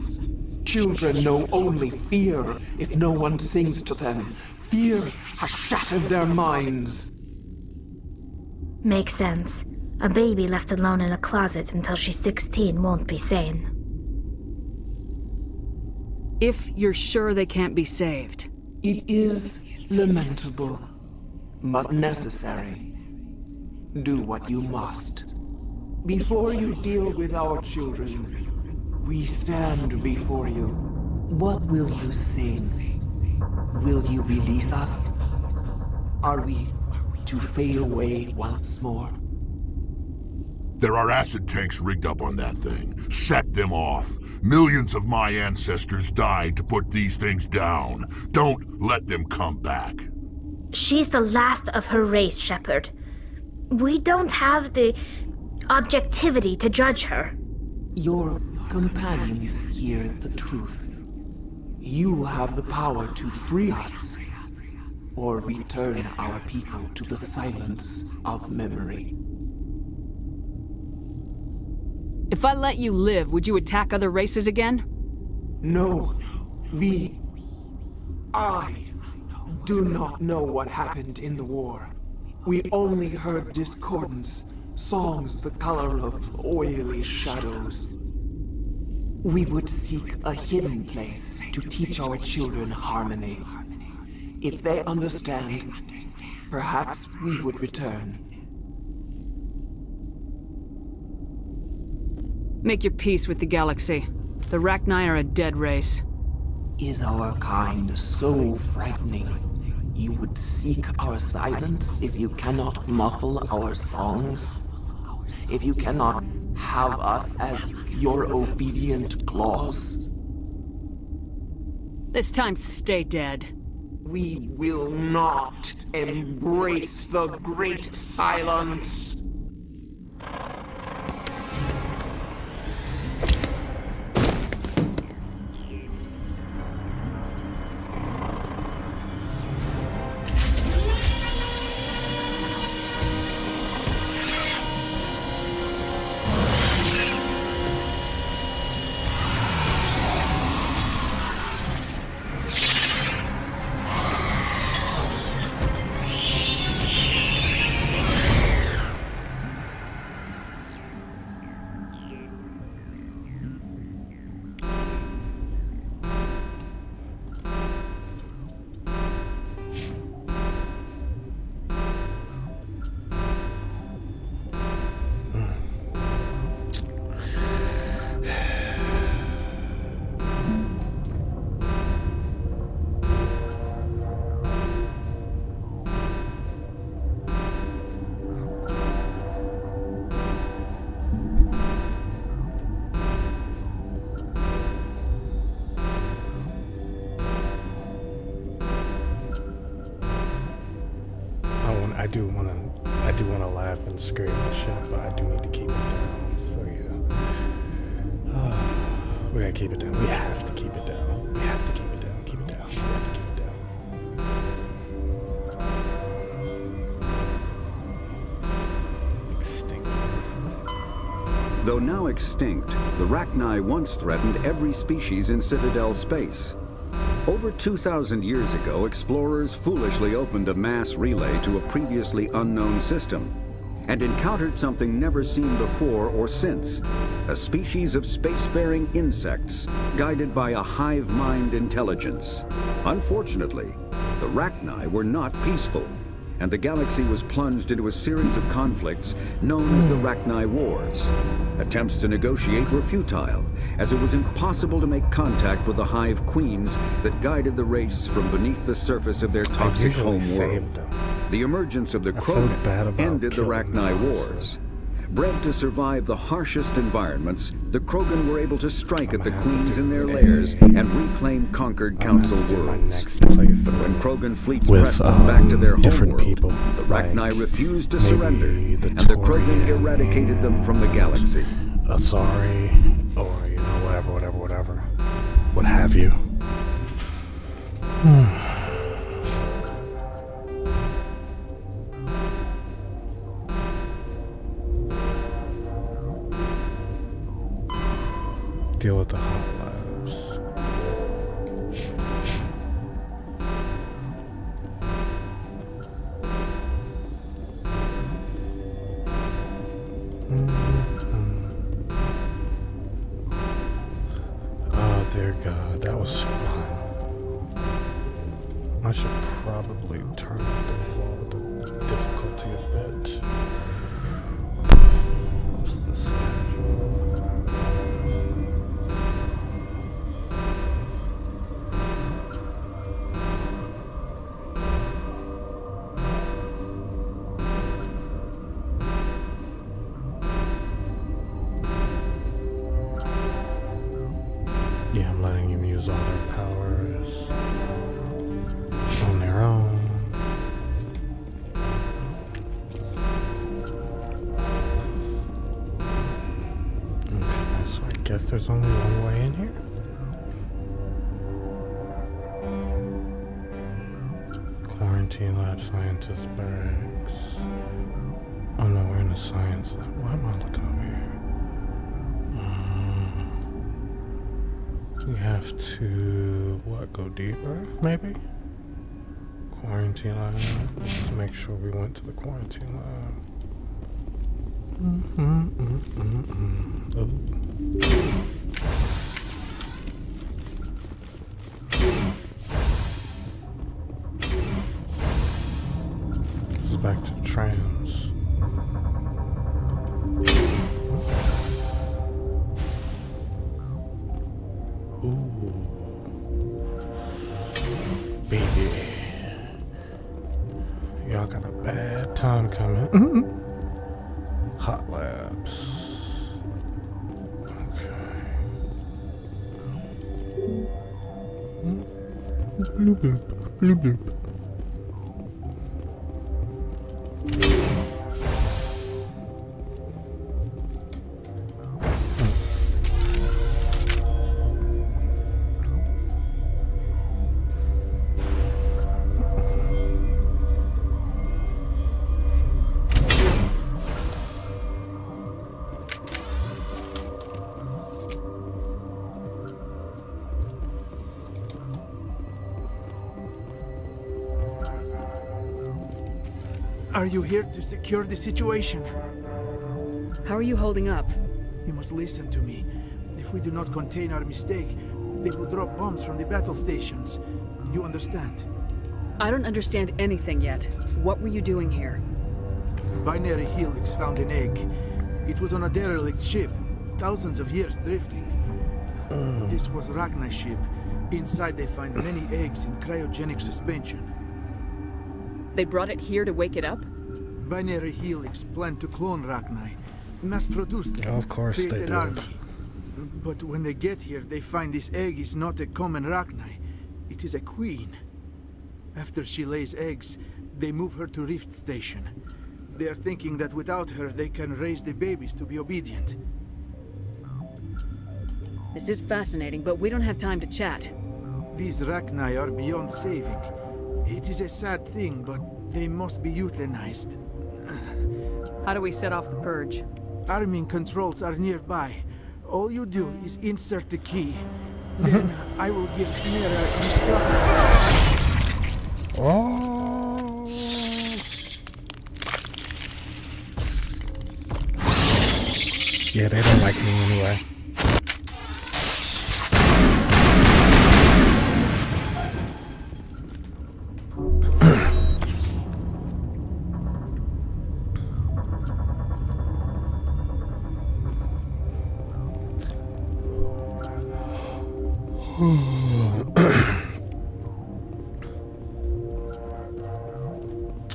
Children know only fear if no one sings to them. Fear has shattered their minds. Makes sense. A baby left alone in a closet until she's 16 won't be sane. If you're sure they can't be saved. It is lamentable, but necessary. Do what you must. Before you deal with our children, we stand before you. What will you sing? Will you release us? Are we to fade away once more? There are acid tanks rigged up on that thing. Set them off. Millions of my ancestors died to put these things down. Don't let them come back. She's the last of her race, Shepard. We don't have the objectivity to judge her. Your companions hear the truth. You have the power to free us, or return our people to the silence of memory. If I let you live, would you attack other races again? No. I do not know what happened in the war. We only heard discordance, songs the color of oily shadows. We would seek a hidden place to teach our children harmony. If they understand, perhaps we would return. Make your peace with the galaxy. The Rachni are a dead race. Is our kind so frightening? You would seek our silence if you cannot muffle our songs? If you cannot have us as your obedient claws? This time, stay dead. We will not embrace the great silence. I do want to laugh and scream and shit, but I do need to keep it down. So yeah, we gotta keep it down. We have to keep it down. We have to keep it down. Keep it down. We have to keep it down. Extinct races. Though now extinct, the Rachni once threatened every species in Citadel space. Over 2,000 years ago, explorers foolishly opened a mass relay to a previously unknown system and encountered something never seen before or since, a species of spacefaring insects guided by a hive mind intelligence. Unfortunately, the Rachni were not peaceful, and the galaxy was plunged into a series of conflicts known as the Rachni Wars. Attempts to negotiate were futile, as it was impossible to make contact with the Hive Queens that guided the race from beneath the surface of their toxic homeworld. The emergence of the Krogan ended the Rachni Wars. Bred to survive the harshest environments, the Krogan were able to strike at the Queens in their lairs and reclaim conquered Council worlds. But when Krogan fleets pressed them back to their homeworld, the Rachni refused to surrender, and the Krogan eradicated them from the galaxy. Sorry, or whatever. What have you. Deal with the hot labs. Oh dear God, that was fun. I should probably turn up the difficulty a bit. What's the schedule? Yeah, I'm letting them use all their powers on their own. Okay, so I guess there's only one way in here. Quarantine lab scientist barracks. Oh no, we're in the science lab. What am I looking over here? We have to, go deeper, maybe? Quarantine lab. Let's make sure we went to the quarantine lab. It's back to trans. Y'all got a bad time coming. Hot labs. Okay. Bloop bloop. Bloop bloop. Are you here to secure the situation? How are you holding up? You must listen to me. If we do not contain our mistake, they will drop bombs from the battle stations. You understand? I don't understand anything yet. What were you doing here? Binary Helix found an egg. It was on a derelict ship, thousands of years drifting. This was Rachni's ship. Inside they find many eggs in cryogenic suspension. They brought it here to wake it up? Binary Helix planned to clone Rachni, mass produce them, of course create they an did. army. But when they get here, they find this egg is not a common Rachni. It is a queen. After she lays eggs, they move her to Rift Station. They are thinking that without her, they can raise the babies to be obedient. This is fascinating, but we don't have time to chat. These Rachni are beyond saving. It is a sad thing, but they must be euthanized. How do we set off the purge? arming controls are nearby. All you do is insert the key. Then I will give Mira instructions. Oh. Yeah, they don't like me anyway.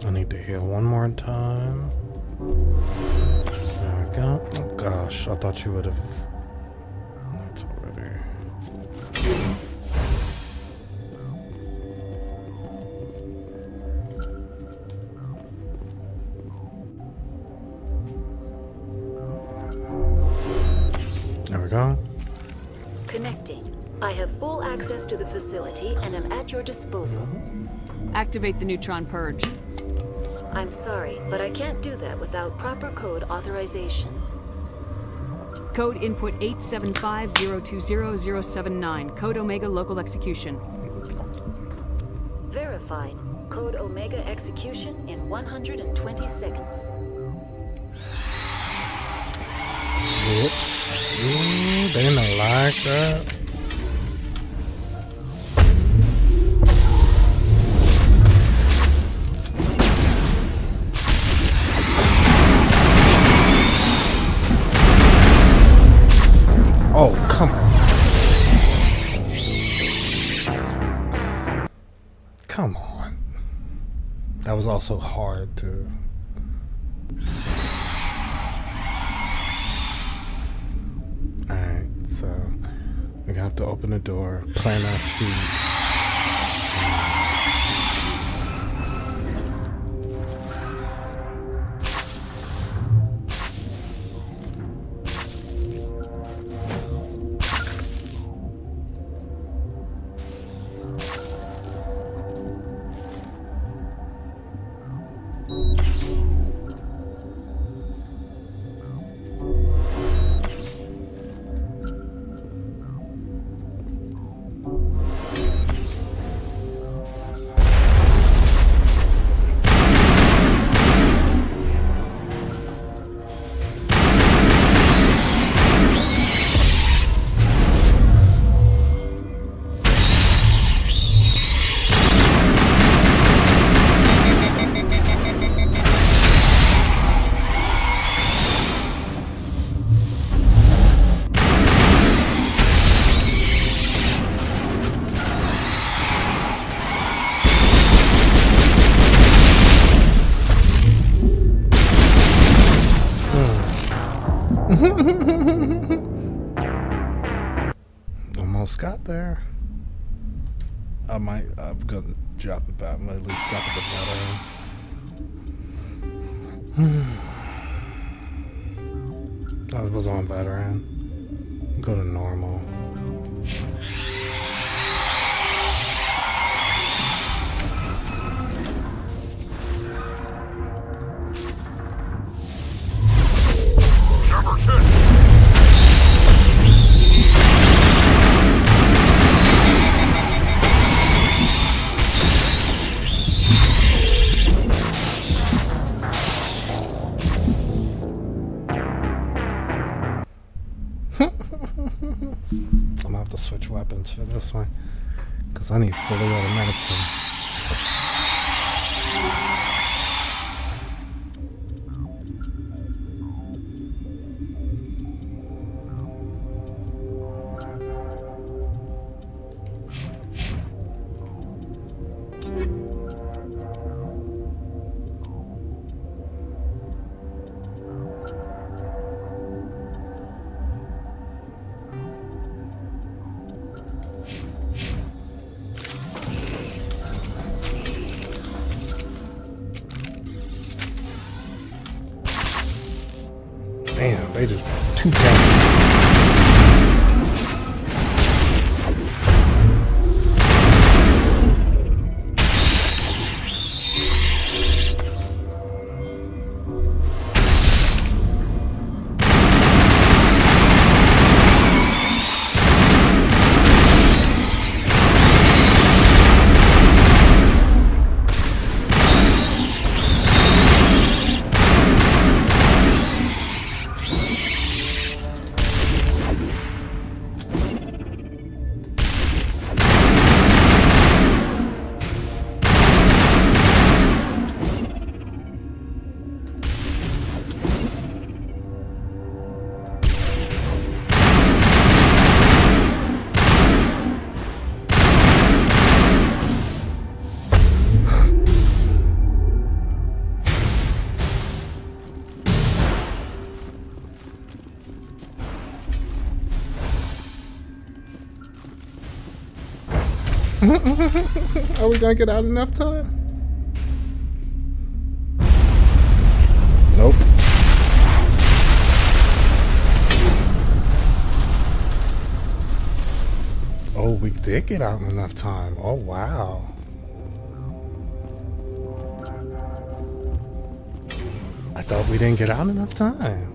I need to heal one more time. There we go. Oh gosh, I thought you would have. That's already. There we go. Connecting. I have full access to the facility and am at your disposal. Activate the neutron purge. I'm sorry, but I can't do that without proper code authorization. Code input 875020079. Code Omega local execution. Verified. Code Omega execution in 120 seconds. Oops. Ooh, they don't like that. Oh, come on. Come on. That was also hard to... Alright, so we're gonna have to open the door, plant our feet. Almost got there. I'm gonna drop it back. I'm gonna at least drop it better. That was on veteran. Go to normal. I'm gonna have to switch weapons for this one because I need fully automatic. Damn, they just too down. Are we gonna get out in enough time? Nope. Oh, we did get out in enough time. Oh, wow. I thought we didn't get out enough time.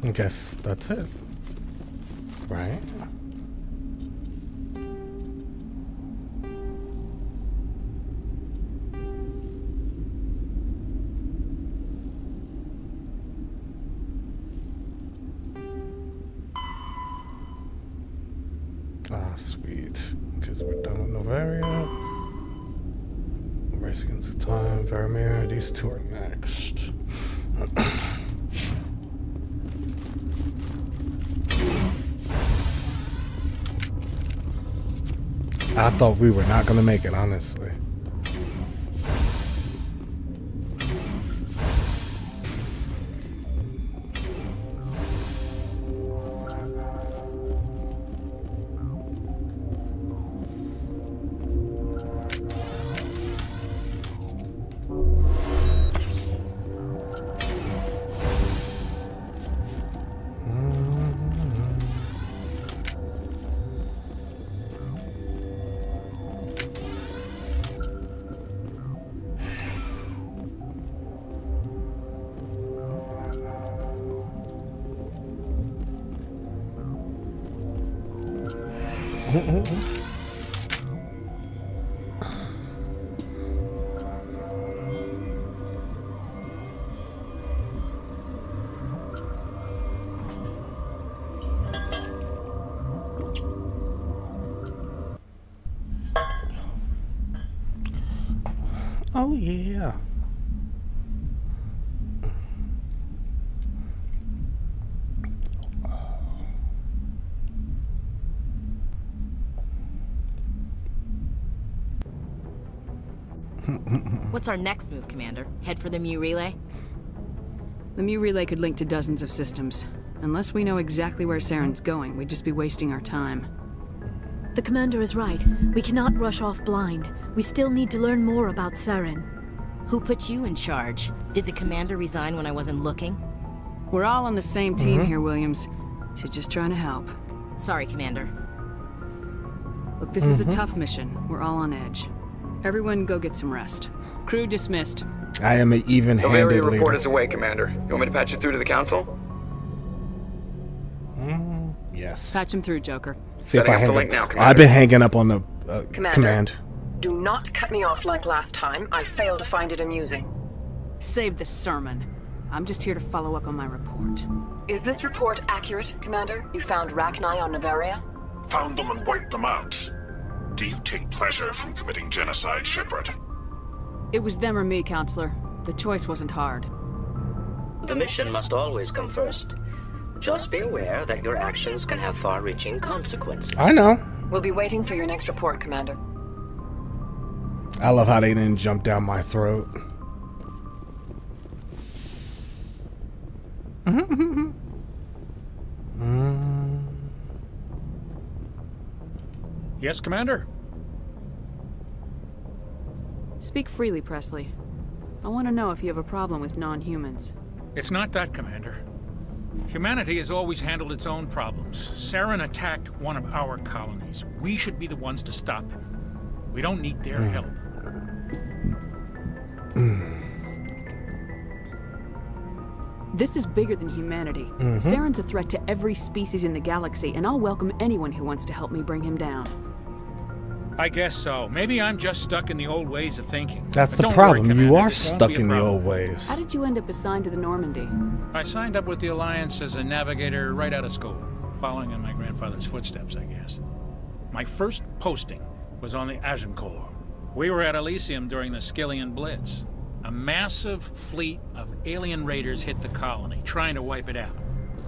I guess that's it, right? Ah, sweet. Because we're done with Novaria. Race against the time, Varamir. These two are next. I thought we were not gonna make it, honestly. Oh yeah. What's our next move, Commander? Head for the Mu relay? The Mu relay could link to dozens of systems. Unless we know exactly where Saren's going, we'd just be wasting our time. The Commander is right. We cannot rush off blind. We still need to learn more about Saren. Who put you in charge? Did the Commander resign when I wasn't looking? We're all on the same team here, Williams. She's just trying to help. Sorry, Commander. Look, this is a tough mission. We're all on edge. Everyone go get some rest. Crew dismissed. I am an even-handed Novaria report leader. is away, Commander. You want me to patch you through to the Council? Yes. Patch him through, Joker. See if I hang link now, up. Commander. I've been hanging up on the command. Do not cut me off like last time. I fail to find it amusing. Save the sermon. I'm just here to follow up on my report. Is this report accurate, Commander? You found Rachni on Novaria? Found them and wiped them out. Do you take pleasure from committing genocide, Shepard? It was them or me, Counselor. The choice wasn't hard. The mission must always come first. Just be aware that your actions can have far-reaching consequences. I know. We'll be waiting for your next report, Commander. I love how they didn't jump down my throat. Yes, Commander? Speak freely, Presley. I want to know if you have a problem with non-humans. It's not that, Commander. Humanity has always handled its own problems. Saren attacked one of our colonies. We should be the ones to stop him. We don't need their help. This is bigger than humanity. Saren's a threat to every species in the galaxy, and I'll welcome anyone who wants to help me bring him down. I guess so. Maybe I'm just stuck in the old ways of thinking. That's But the don't problem. worry, You Commander, are this won't stuck be a in the problem. old ways. How did you end up assigned to the Normandy? I signed up with the Alliance as a navigator right out of school, following in my grandfather's footsteps, I guess. My first posting was on the Agincourt. We were at Elysium during the Skillian Blitz. A massive fleet of alien raiders hit the colony, trying to wipe it out.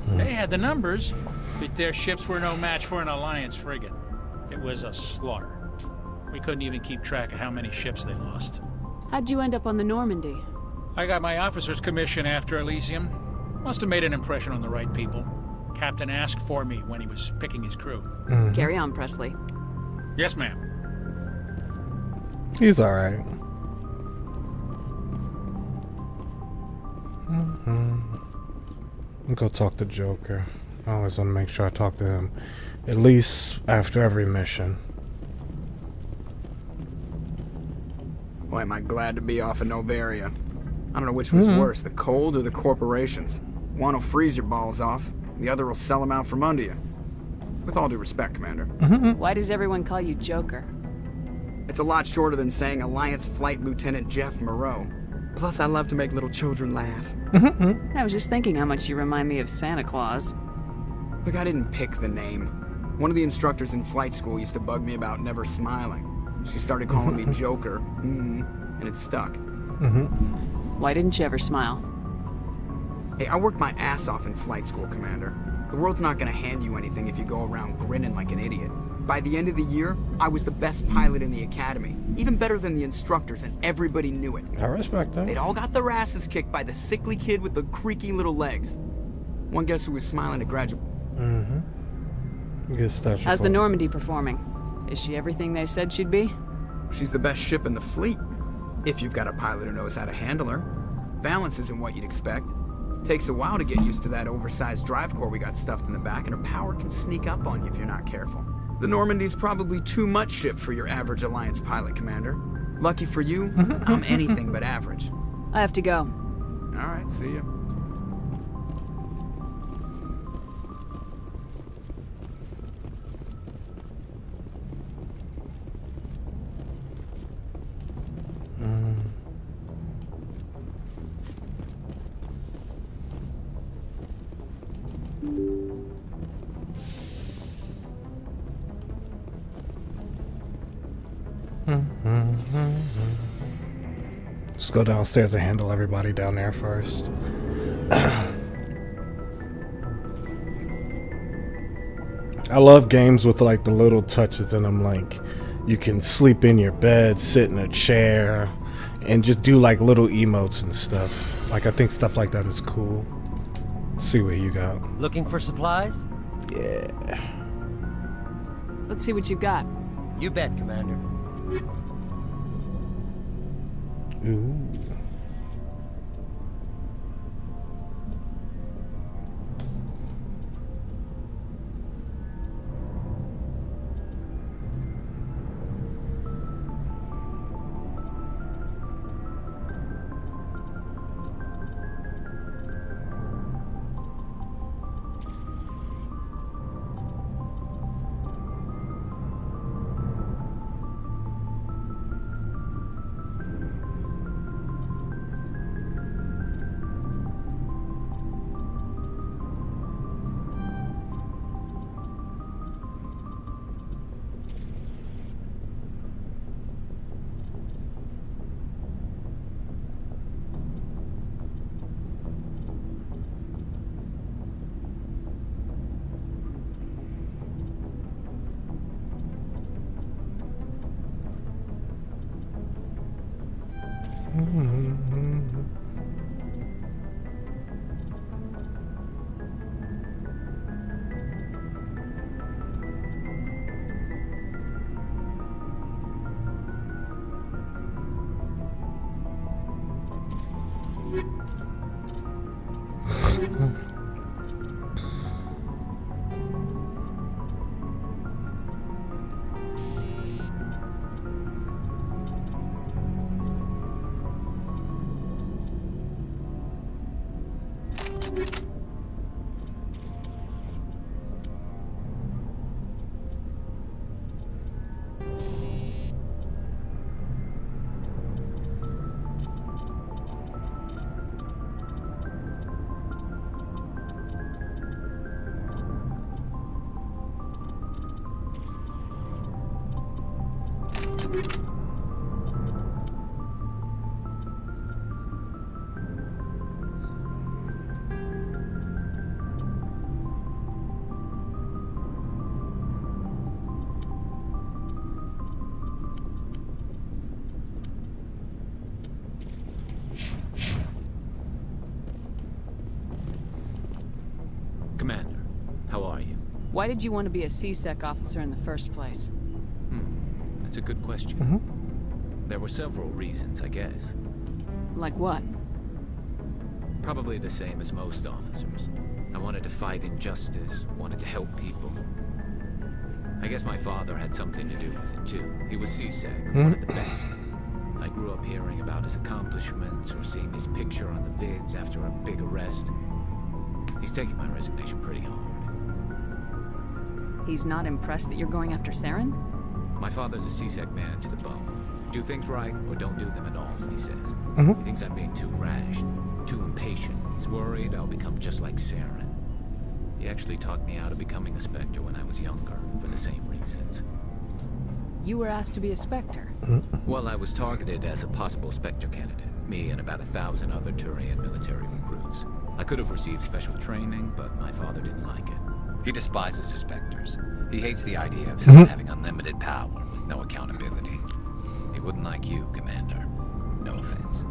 They had the numbers, but their ships were no match for an Alliance frigate. It was a slaughter. We couldn't even keep track of how many ships they lost. How'd you end up on the Normandy? I got my officer's commission after Elysium. Must have made an impression on the right people. Captain asked for me when he was picking his crew. Carry on, Presley. Yes, ma'am. He's alright. Go talk to Joker. I always want to make sure I talk to him. At least after every mission. Boy, am I glad to be off of Novaria. I don't know which was worse, the cold or the corporations. One will freeze your balls off, the other will sell them out from under you. With all due respect, Commander. Why does everyone call you Joker? It's a lot shorter than saying Alliance Flight Lieutenant Jeff Moreau. Plus, I love to make little children laugh. I was just thinking how much you remind me of Santa Claus. Look, I didn't pick the name. One of the instructors in flight school used to bug me about never smiling. She started calling me Joker, and it stuck. Why didn't you ever smile? Hey, I worked my ass off in flight school, Commander. The world's not gonna hand you anything if you go around grinning like an idiot. By the end of the year, I was the best pilot in the academy. Even better than the instructors, and everybody knew it. I respect that. They'd all got their asses kicked by the sickly kid with the creaky little legs. One guess who was smiling at graduate? Good stuff. How's the Normandy performing? Is she everything they said she'd be? She's the best ship in the fleet. If you've got a pilot who knows how to handle her. Balance isn't what you'd expect. Takes a while to get used to that oversized drive core we got stuffed in the back, and her power can sneak up on you if you're not careful. The Normandy's probably too much ship for your average Alliance pilot, Commander. Lucky for you, I'm anything but average. I have to go. All right, see ya. Let's go downstairs and handle everybody down there first. I love games with like the little touches in them, like you can sleep in your bed, sit in a chair, and just do like little emotes and stuff. Like I think stuff like that is cool. Let's see what you got. Looking for supplies? Yeah. Let's see what you got. You bet, Commander. Ooh. Commander, how are you? Why did you want to be a C-Sec officer in the first place? That's a good question. There were several reasons, I guess. Like what? Probably the same as most officers. I wanted to fight injustice, wanted to help people. I guess my father had something to do with it too. He was C-Sec, one of the best. I grew up hearing about his accomplishments or seeing his picture on the vids after a big arrest. He's taking my resignation pretty hard. He's not impressed that you're going after Saren? My father's a C-Sec man to the bone. Do things right or don't do them at all, he says. He thinks I'm being too rash, too impatient. He's worried I'll become just like Saren. He actually talked me out of becoming a Spectre when I was younger, for the same reasons. You were asked to be a Spectre? Well, I was targeted as a possible Spectre candidate. Me and about 1,000 other Turian military recruits. I could have received special training, but my father didn't like it. He despises the Spectres. He hates the idea of someone having unlimited power with no accountability. He wouldn't like you, Commander. No offense.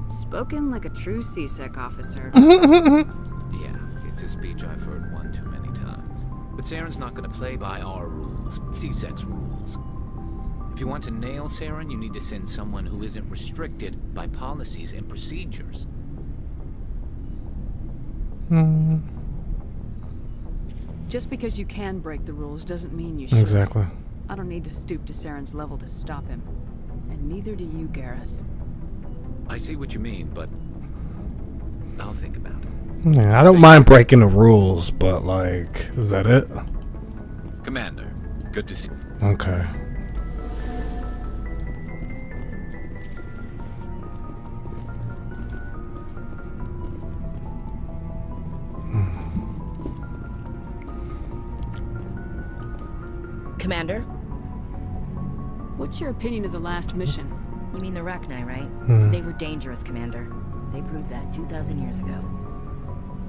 Spoken like a true C-Sec officer. Yeah, it's a speech I've heard one too many times. But Saren's not going to play by our rules, C-Sec's rules. If you want to nail Saren, you need to send someone who isn't restricted by policies and procedures. Just because you can break the rules doesn't mean you should. Exactly. I don't need to stoop to Saren's level to stop him. And neither do you, Garrus. I see what you mean, but I'll think about it. Yeah, I don't mind breaking the rules, but like, is that it? Commander, good to see you. Okay. Commander? What's your opinion of the last mission? You mean the Rachni, right? They were dangerous, Commander. They proved that 2,000 years ago.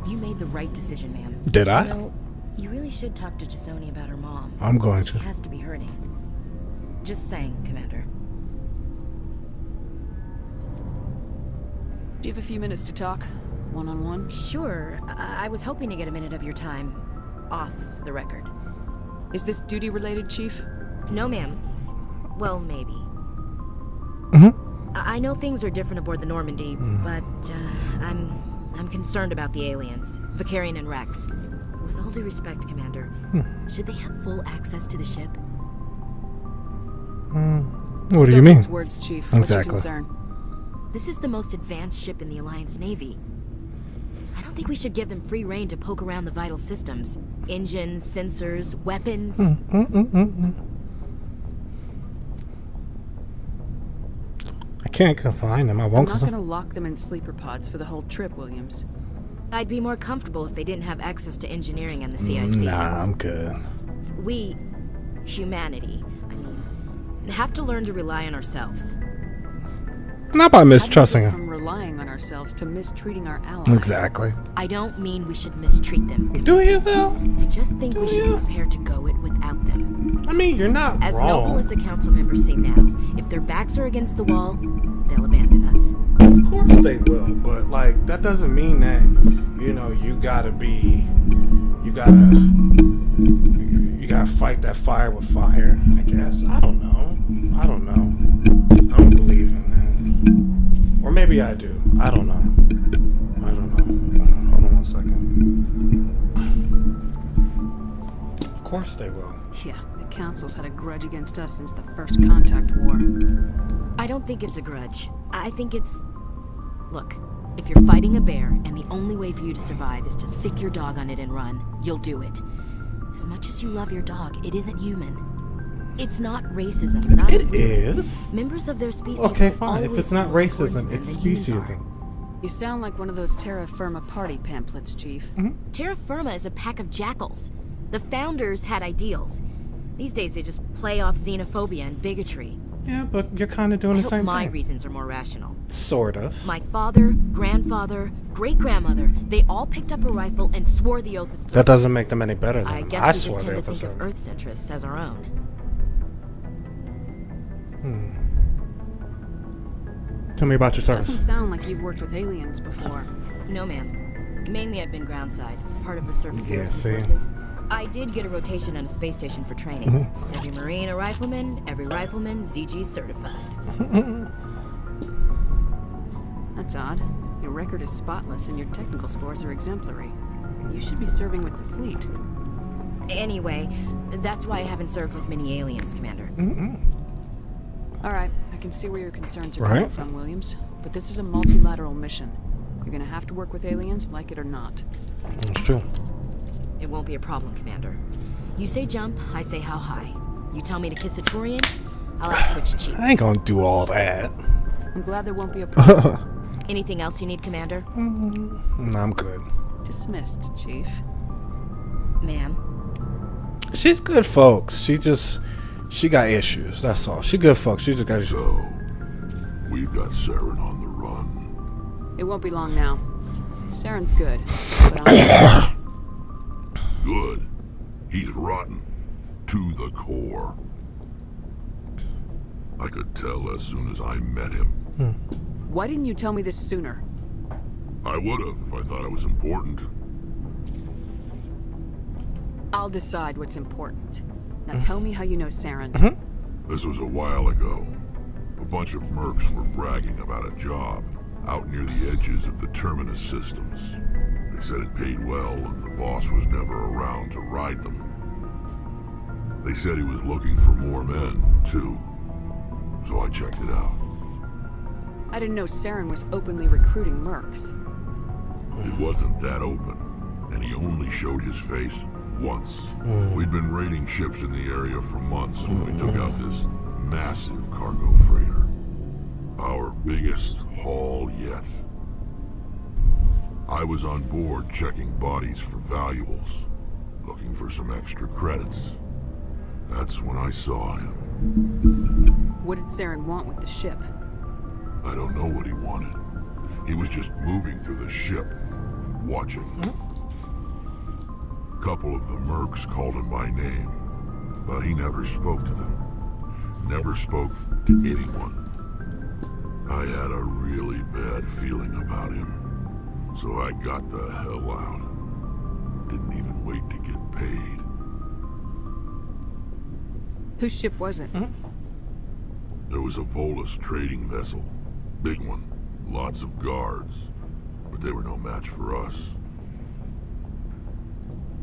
You made the right decision, ma'am. Did I? You know, you really should talk to T'Soni about her mom. I'm going to. She has to be hurting. Just saying, Commander. Do you have a few minutes to talk? One-on-one? Sure. I was hoping to get a minute of your time. Off the record. Is this duty-related, Chief? No, ma'am. Well, maybe. I know things are different aboard the Normandy, but I'm concerned about the aliens, Vicarian and Rex. With all due respect, Commander, should they have full access to the ship? What do you mean? Words, Chief. Exactly. What's your concern? This is the most advanced ship in the Alliance Navy. I don't think we should give them free rein to poke around the vital systems. Engines, sensors, weapons. I can't confine them. I won't. I'm not gonna lock them in sleeper pods for the whole trip, Williams. I'd be more comfortable if they didn't have access to engineering and the CIC. Nah, I'm good. We, humanity, have to learn to rely on ourselves. Not by mistrusting How do we go him. from relying on ourselves to mistreating our allies. Exactly. I don't mean we should mistreat them. Do you though? I just think we should be prepared to go it without them. I mean, you're not As wrong. noble as the council members seem now, if their backs are against the wall, they'll abandon us. Of course they will, but like that doesn't mean that you gotta fight that fire with fire. I guess I don't know. I don't believe in that, or maybe I do. I don't know. Hold on 1 second. Of course they will. Yeah, the council's had a grudge against us since the first contact war. I don't think it's a grudge. I think it's... Look, if you're fighting a bear and the only way for you to survive is to sick your dog on it and run, you'll do it. As much as you love your dog, it isn't human. It's not racism. It is. Members of their species. Okay, fine. If it's not racism, it's speciesism. You sound like one of those Terra Firma party pamphlets, Chief. Terra Firma is a pack of jackals. The founders had ideals. These days they just play off xenophobia and bigotry. Yeah, but you're kind of doing the same My thing. reasons are more rational. Sort of. My father, grandfather, great-grandmother, they all picked up a rifle and swore the oath of service. That doesn't make them any better than I them. guess I we swore just the tend to oath of think of service. Earth's interests as our own. Tell me about your service. Doesn't sound like you've worked with aliens before. No, ma'am. Mainly I've been groundside, part of the surface Yeah, garrison see? forces. I did get a rotation on a space station for training. Every Marine a rifleman, every rifleman ZG certified. That's odd. Your record is spotless and your technical scores are exemplary. You should be serving with the fleet. Anyway, that's why I haven't served with many aliens, Commander. Alright, I can see where your concerns are Right. coming from, Williams. But this is a multilateral mission. You're gonna have to work with aliens, like it or not. That's true. It won't be a problem, Commander. You say jump, I say how high. You tell me to kiss a Turian, I'll ask which cheek. I ain't gonna do all that. I'm glad there won't be a problem. Anything else you need, Commander? No, I'm good. Dismissed, Chief. Ma'am. She's good, folks. She got issues. That's all. She good, folks. She just got issues. So, we've got Saren on the run. It won't be long now. Saren's good, but I'll... Good. He's rotten. To the core. I could tell as soon as I met him. Why didn't you tell me this sooner? I would have if I thought it was important. I'll decide what's important. Now tell me how you know Saren. This was a while ago. A bunch of mercs were bragging about a job out near the edges of the Terminus systems. They said it paid well and the boss was never around to ride them. They said he was looking for more men, too. So I checked it out. I didn't know Saren was openly recruiting mercs. It wasn't that open, and he only showed his face once. We'd been raiding ships in the area for months when we took out this massive cargo freighter. Our biggest haul yet. I was on board checking bodies for valuables, looking for some extra credits. That's when I saw him. What did Saren want with the ship? I don't know what he wanted. He was just moving through the ship, watching. A couple of the mercs called him by name, but he never spoke to them. Never spoke to anyone. I had a really bad feeling about him, so I got the hell out. Didn't even wait to get paid. Whose ship was it? There was a Volus trading vessel. Big one. Lots of guards. But they were no match for us.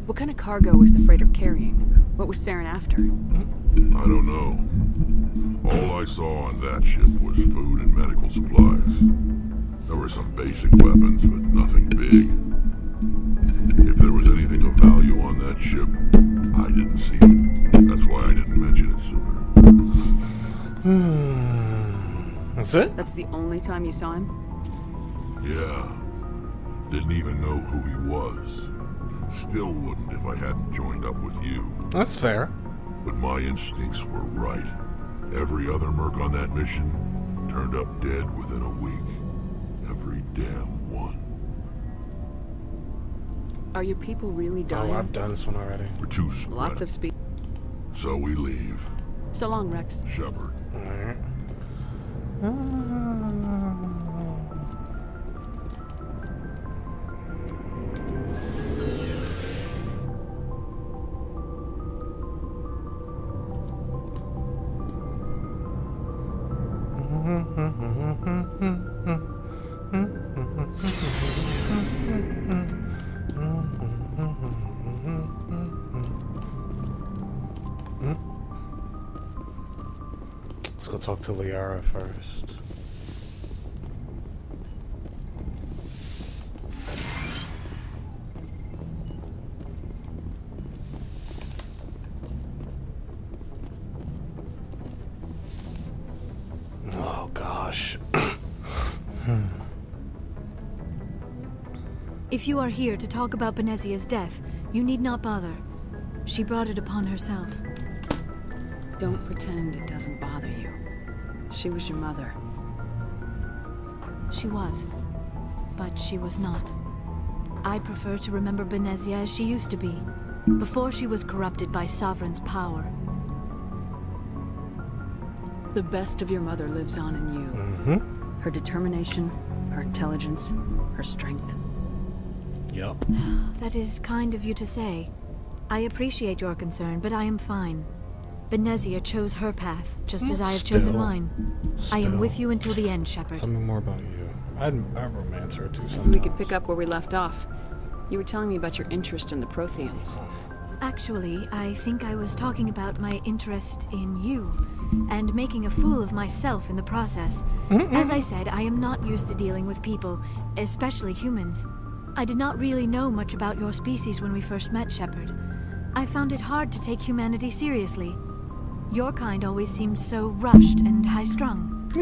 What kind of cargo was the freighter carrying? What was Saren after? I don't know. All I saw on that ship was food and medical supplies. There were some basic weapons, but nothing big. If there was anything of value on that ship, I didn't see it. That's why I didn't mention it sooner. That's it? That's the only time you saw him? Yeah. Didn't even know who he was. Still wouldn't if I hadn't joined up with you. That's fair. But my instincts were right. Every other merc on that mission turned up dead within a week. Every damn one. Are your people really dying? Oh, I've done this one already. We're too spread. Lots of speed. So we leave. So long, Rex. Shepard. Alright. Let's go talk to Liara first. Oh gosh. If you are here to talk about Benezia's death, you need not bother. She brought it upon herself. Don't pretend it doesn't bother you. She was your mother. She was. But she was not. I prefer to remember Benezia as she used to be, before she was corrupted by Sovereign's power. The best of your mother lives on in you. Mm-hmm. Her determination, her intelligence, her strength. Yup. That is kind of you to say. I appreciate your concern, but I am fine. Benezia chose her path, just as I have chosen mine. I am with you until the end, Shepard. Tell me more about you. I'd romance her too sometimes. We could pick up where we left off. You were telling me about your interest in the Protheans. Actually, I think I was talking about my interest in you, and making a fool of myself in the process. As I said, I am not used to dealing with people, especially humans. I did not really know much about your species when we first met, Shepard. I found it hard to take humanity seriously. Your kind always seemed so rushed and high-strung.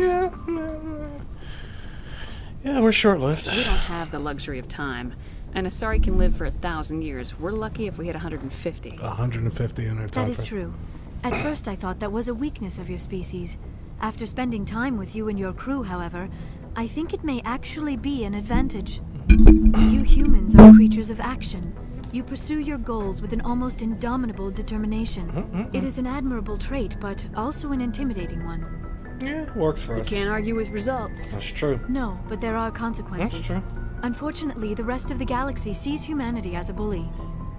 Yeah, we're short-lived. We don't have the luxury of time. And Asari can live for 1,000 years. We're lucky if we hit 150. 150 in our time. That is true. At first I thought that was a weakness of your species. After spending time with you and your crew, however, I think it may actually be an advantage. You humans are creatures of action. You pursue your goals with an almost indomitable determination. It is an admirable trait, but also an intimidating one. Yeah, works for us. You can't argue with results. That's true. No, but there are consequences. That's true. Unfortunately, the rest of the galaxy sees humanity as a bully.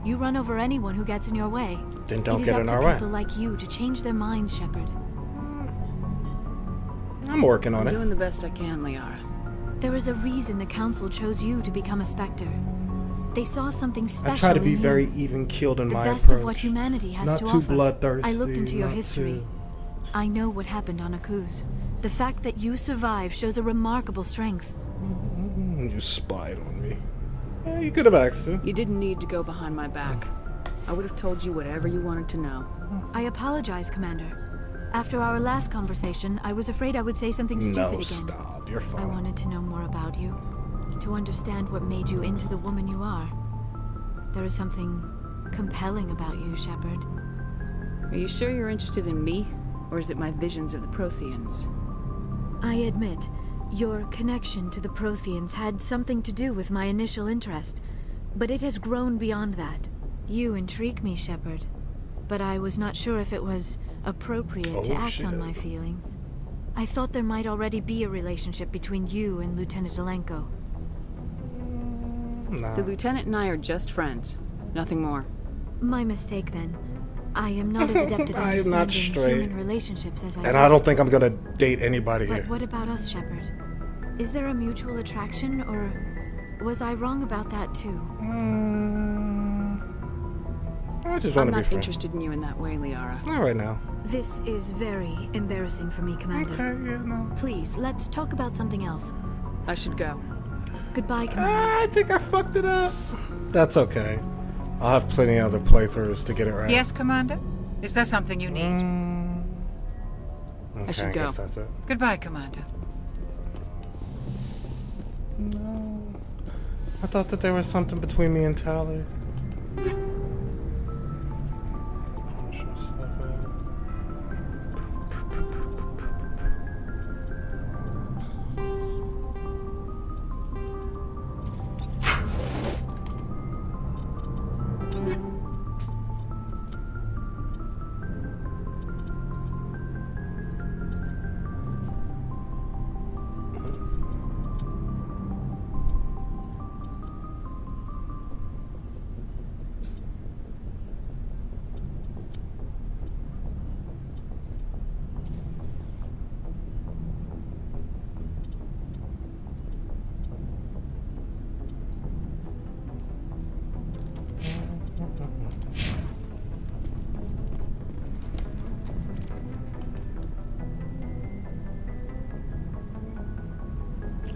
You run over anyone who gets in your way. Then don't get in our way. It is up to people like you to change their minds, Shepard. I'm working on it. I'm doing the best I can, Liara. There is a reason the Council chose you to become a Spectre. They saw something special. I try to be in very you. even-keeled in my approach. The best of what humanity has not to too offer. bloodthirsty. I looked into your not history. too- I know what happened on Akuz. The fact that you survived shows a remarkable strength. You spied on me. Yeah, you could have asked to. You didn't need to go behind my back. I would have told you whatever you wanted to know. I apologize, Commander. After our last conversation, I was afraid I would say something stupid again. No, stop. You're fine. I wanted to know more about you. To understand what made you into the woman you are. There is something compelling about you, Shepard. Are you sure you're interested in me? Or is it my visions of the Protheans? I admit, your connection to the Protheans had something to do with my initial interest. But it has grown beyond that. You intrigue me, Shepard. But I was not sure if it was appropriate to act on my feelings. I thought there might already be a relationship between you and Lieutenant Alenko. Nah. The Lieutenant and I are just friends. Nothing more. My mistake, then. I am not as adept at I am not understanding straight. human relationships as I And I don't think I'm gonna date anybody But here. what about us, Shepard? Is there a mutual attraction, or was I wrong about that too? I just want I'm to be not friends. interested in you in that way, Liara. Not right now. This is very embarrassing for me, Commander. Okay, yeah, no. Please, let's talk about something else. I should go. Goodbye, Commander. I think I fucked it up. That's okay. I'll have plenty of other playthroughs to get it right. Yes, Commander? Is there something you need? Okay, I should go. guess that's it. Goodbye, Commander. No. I thought that there was something between me and Tally.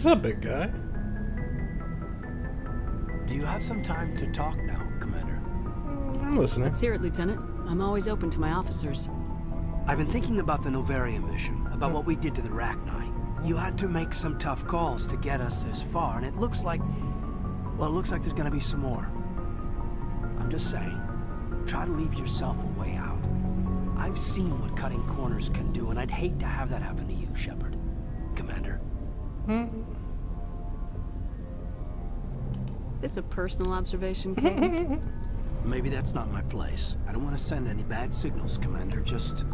What's up, big guy? Do you have some time to talk now, Commander? I'm listening. Let's hear it, Lieutenant. I'm always open to my officers. I've been thinking about the Novaria mission, about what we did to the Rachni. You had to make some tough calls to get us this far, and it looks like... well, it looks like there's gonna be some more. I'm just saying, try to leave yourself a way out. I've seen what cutting corners can do, and I'd hate to have that happen to you, Shepard. Commander. This a personal observation, Kate? Maybe that's not my place. I don't want to send any bad signals, Commander. Just,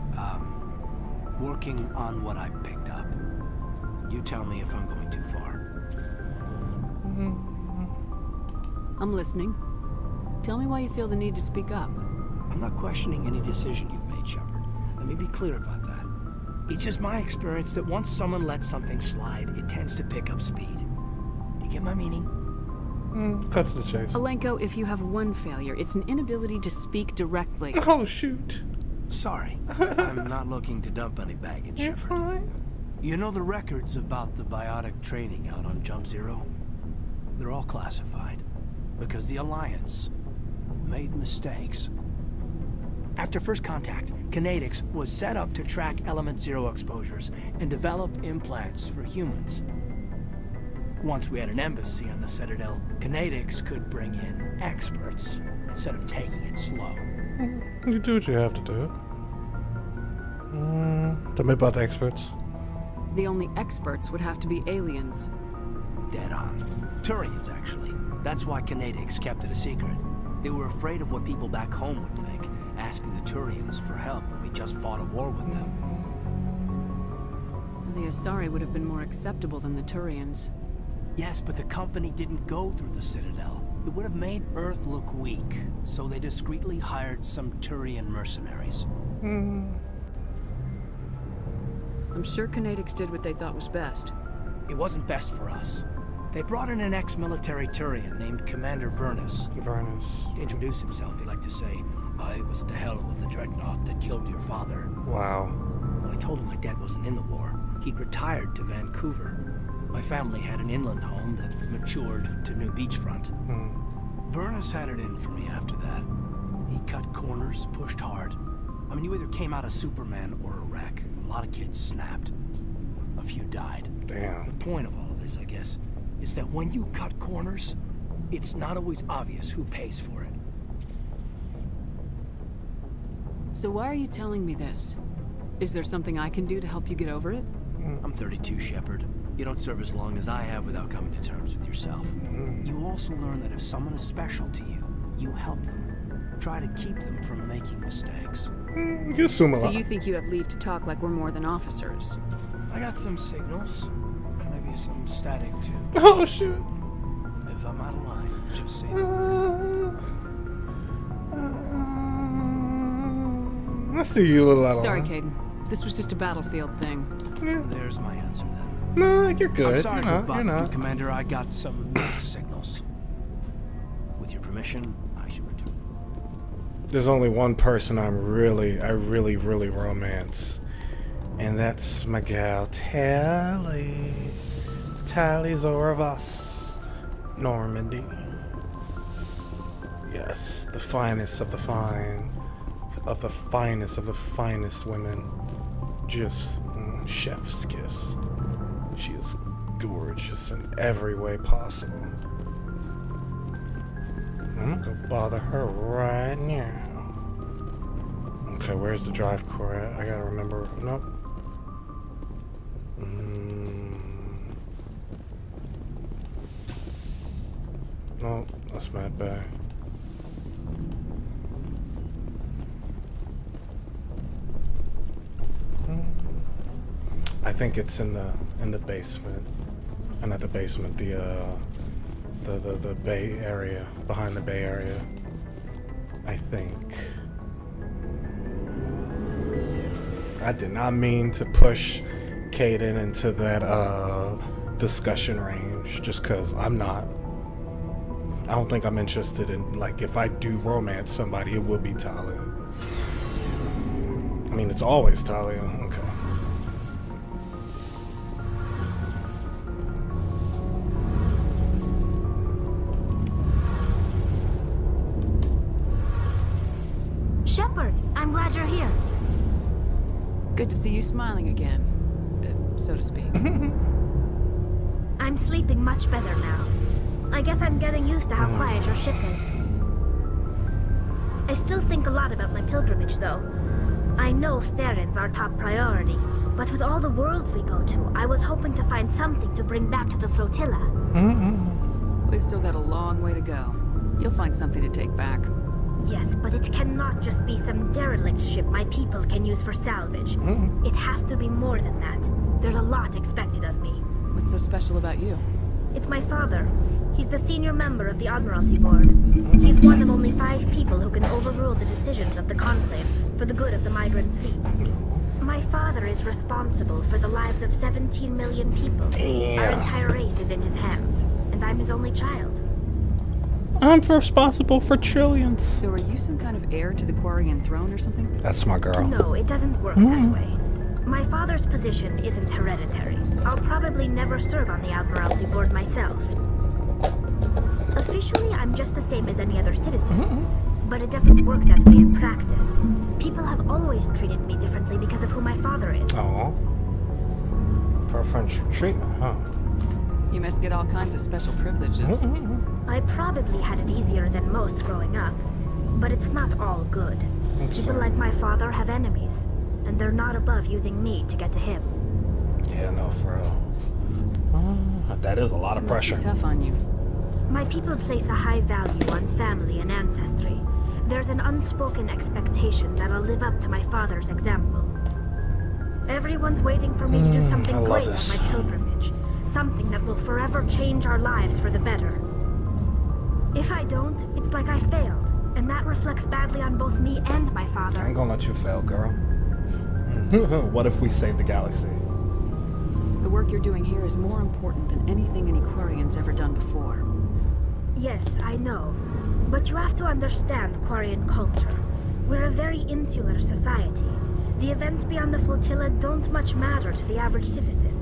working on what I've picked up. You tell me if I'm going too far. I'm listening. Tell me why you feel the need to speak up. I'm not questioning any decision you've made, Shepard. Let me be clear about that. It's just my experience that once someone lets something slide, it tends to pick up speed. You get my meaning? Cut to the chase. Alenko, if you have one failure, it's an inability to speak directly. Oh, shoot. Sorry. I'm not looking to dump any baggage, Shepard. You know the records about the biotic training out on Jump Zero? They're all classified. Because the Alliance made mistakes. After first contact, Kinetics was set up to track Element Zero exposures and develop implants for humans. Once we had an embassy on the Citadel, Kinetics could bring in experts instead of taking it slow. You do what you have to do. Tell me about the experts. The only experts would have to be aliens. Dead on. Turians, actually. That's why Kinetics kept it a secret. They were afraid of what people back home would think, asking the Turians for help when we just fought a war with them. The Asari would have been more acceptable than the Turians. Yes, but the company didn't go through the Citadel. It would have made Earth look weak, so they discreetly hired some Turian mercenaries. I'm sure Kinetics did what they thought was best. It wasn't best for us. They brought in an ex-military Turian named Commander Vernus. To introduce himself, he liked to say, "I was at the helm of the dreadnought that killed your father." Wow. When I told him my dad wasn't in the war, he'd retired to Vancouver. My family had an inland home that matured to new beachfront. Vernus had it in for me after that. He cut corners, pushed hard. I mean, you either came out a Superman or a wreck. A lot of kids snapped. A few died. Damn. The point of all of this, I guess, is that when you cut corners, it's not always obvious who pays for it. So why are you telling me this? Is there something I can do to help you get over it? I'm 32, Shepard. You don't serve as long as I have without coming to terms with yourself. You also learn that if someone is special to you, you help them. Try to keep them from making mistakes. You assume a lot. So you think you have leave to talk like we're more than officers? I got some signals. Maybe some static, too. Oh, shoot. If I'm out of line, just say I see you a little out of Sorry, line. Caden. This was just a battlefield thing. There's my answer, then. No, you're good. I'm sorry You're to bother you, not. Commander. I got some mixed signals. With your permission, I should return. There's only one person I really romance. And that's my gal, Tally. Tally Zoravas. Normandy. Yes, the finest of the fine. Of the finest women. Just chef's kiss. She is gorgeous in every way possible. I'm gonna go bother her right now. Okay, where's the drive core at? I gotta remember. Nope. Nope, that's Mad Bay. I think it's in the basement. Not the basement, the Bay Area, behind the Bay Area. I think. I did not mean to push Caden into that discussion range, just cause I'm not. I don't think I'm interested in, like, if I do romance somebody, it would be Talia. I mean, it's always Talia. Okay. Shepard, I'm glad you're here. Good to see you smiling again, so to speak. I'm sleeping much better now. I guess I'm getting used to how quiet your ship is. I still think a lot about my pilgrimage, though. I know Saren's our top priority, but with all the worlds we go to, I was hoping to find something to bring back to the flotilla. We've still got a long way to go. You'll find something to take back. Yes, but it cannot just be some derelict ship my people can use for salvage. It has to be more than that. There's a lot expected of me. What's so special about you? It's my father. He's the senior member of the Admiralty Board. He's one of only 5 people who can overrule the decisions of the Conclave for the good of the migrant fleet. My father is responsible for the lives of 17 million people. Our entire race is in his hands, and I'm his only child. I'm responsible for trillions. So are you some kind of heir to the Quarian throne or something? That's my girl. No, it doesn't work that way. My father's position isn't hereditary. I'll probably never serve on the Admiralty Board myself. Officially, I'm just the same as any other citizen. But it doesn't work that way in practice. People have always treated me differently because of who my father is. Oh. Preferential treatment, huh? You must get all kinds of special privileges. I probably had it easier than most growing up, but it's not all good. People like my father have enemies, and they're not above using me to get to him. Yeah, no, for real. That is a lot of pressure. Must be tough on you. My people place a high value on family and ancestry. There's an unspoken expectation that I'll live up to my father's example. Everyone's waiting for me to do something great on my pilgrimage. Something that will forever change our lives for the better. If I don't, it's like I failed, and that reflects badly on both me and my father. I ain't gonna let you fail, girl. What if we save the galaxy? The work you're doing here is more important than anything any Quarian's ever done before. Yes, I know. But you have to understand Quarian culture. We're a very insular society. The events beyond the flotilla don't much matter to the average citizen.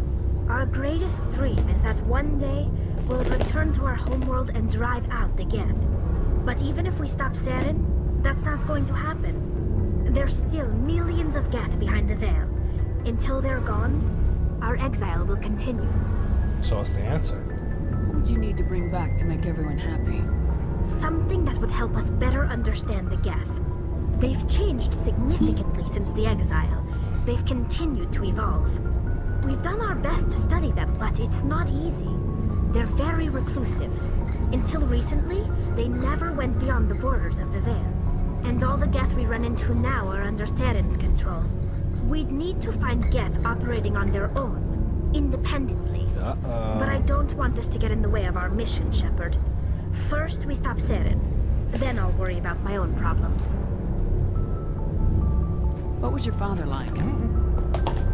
Our greatest dream is that one day we'll return to our homeworld and drive out the Geth. But even if we stop Saren, that's not going to happen. There's still millions of Geth behind the veil. Until they're gone, our exile will continue. So what's the answer? What would you need to bring back to make everyone happy? Something that would help us better understand the Geth. They've changed significantly since the exile. They've continued to evolve. We've done our best to study them, but it's not easy. They're very reclusive. Until recently, they never went beyond the borders of the Veil. And all the Geth we run into now are under Saren's control. We'd need to find Geth operating on their own, independently. But I don't want this to get in the way of our mission, Shepard. First, we stop Saren. Then I'll worry about my own problems. What was your father like?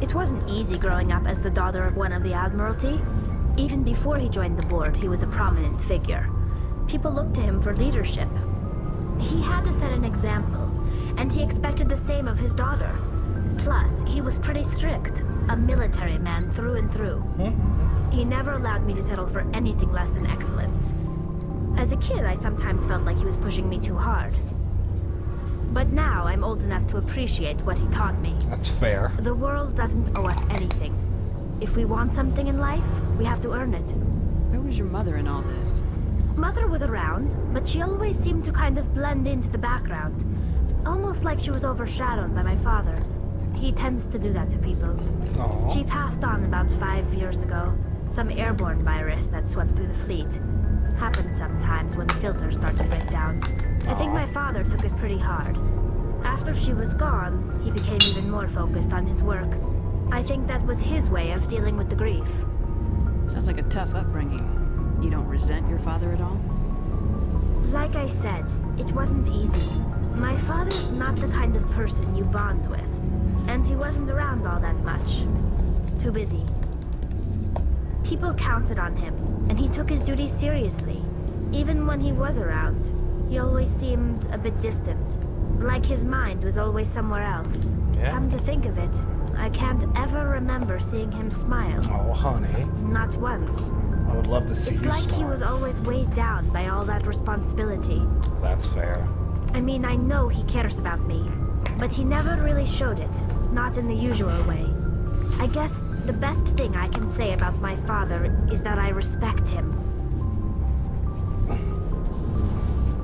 It wasn't easy growing up as the daughter of one of the Admiralty. Even before he joined the board, he was a prominent figure. People looked to him for leadership. He had to set an example, and he expected the same of his daughter. Plus, he was pretty strict, a military man through and through. He never allowed me to settle for anything less than excellence. As a kid, I sometimes felt like he was pushing me too hard. But now I'm old enough to appreciate what he taught me. That's fair. The world doesn't owe us anything. If we want something in life, we have to earn it. Where was your mother in all this? Mother was around, but she always seemed to kind of blend into the background. Almost like she was overshadowed by my father. He tends to do that to people. Aww. She passed on about 5 years ago. Some airborne virus that swept through the fleet. Happens sometimes when the filters start to break down. I think my father took it pretty hard. After she was gone, he became even more focused on his work. I think that was his way of dealing with the grief. Sounds like a tough upbringing. You don't resent your father at all? Like I said, it wasn't easy. My father's not the kind of person you bond with. And he wasn't around all that much. Too busy. People counted on him, and he took his duties seriously. Even when he was around, he always seemed a bit distant. Like his mind was always somewhere else. Yeah. Come to think of it, I can't ever remember seeing him smile. Oh, honey. Not once. I would love to see you It's like smile. he was always weighed down by all that responsibility. That's fair. I mean, I know he cares about me, but he never really showed it. Not in the usual way. I guess the best thing I can say about my father is that I respect him.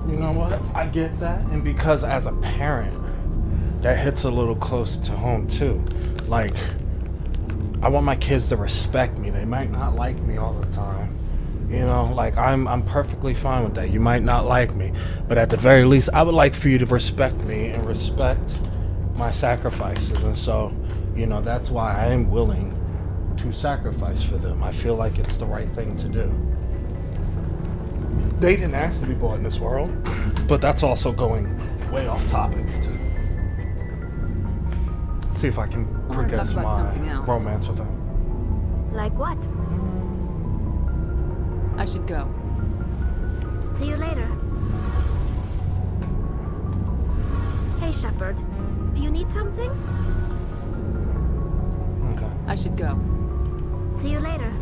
You know what? I get that. And because as a parent, that hits a little close to home too. Like, I want my kids to respect me. They might not like me all the time. You know, like I'm perfectly fine with that. You might not like me, but at the very least, I would like for you to respect me and respect my sacrifices. And so, you know, that's why I am willing to sacrifice for them. I feel like it's the right thing to do. They didn't ask to be born in this world, but that's also going way off topic too. See if I can progress my romance with them. Like what? I should go. See you later. Hey, Shepard. Do you need something? Okay. I should go. See you later.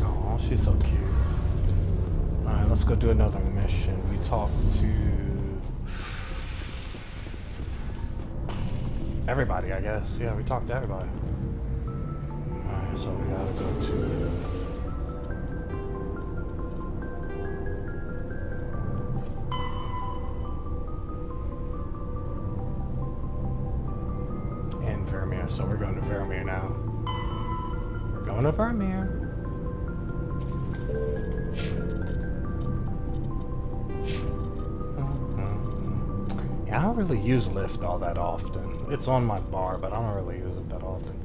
Oh, she's so cute. Alright, let's go do another mission. We talked to everybody, I guess. Yeah, we talked to everybody. Alright, so we gotta go to Vermeer, so we're going to Vermeer now. We're going to Vermeer. Yeah, I don't really use Lyft all that often. It's on my bar, but I don't really use it that often.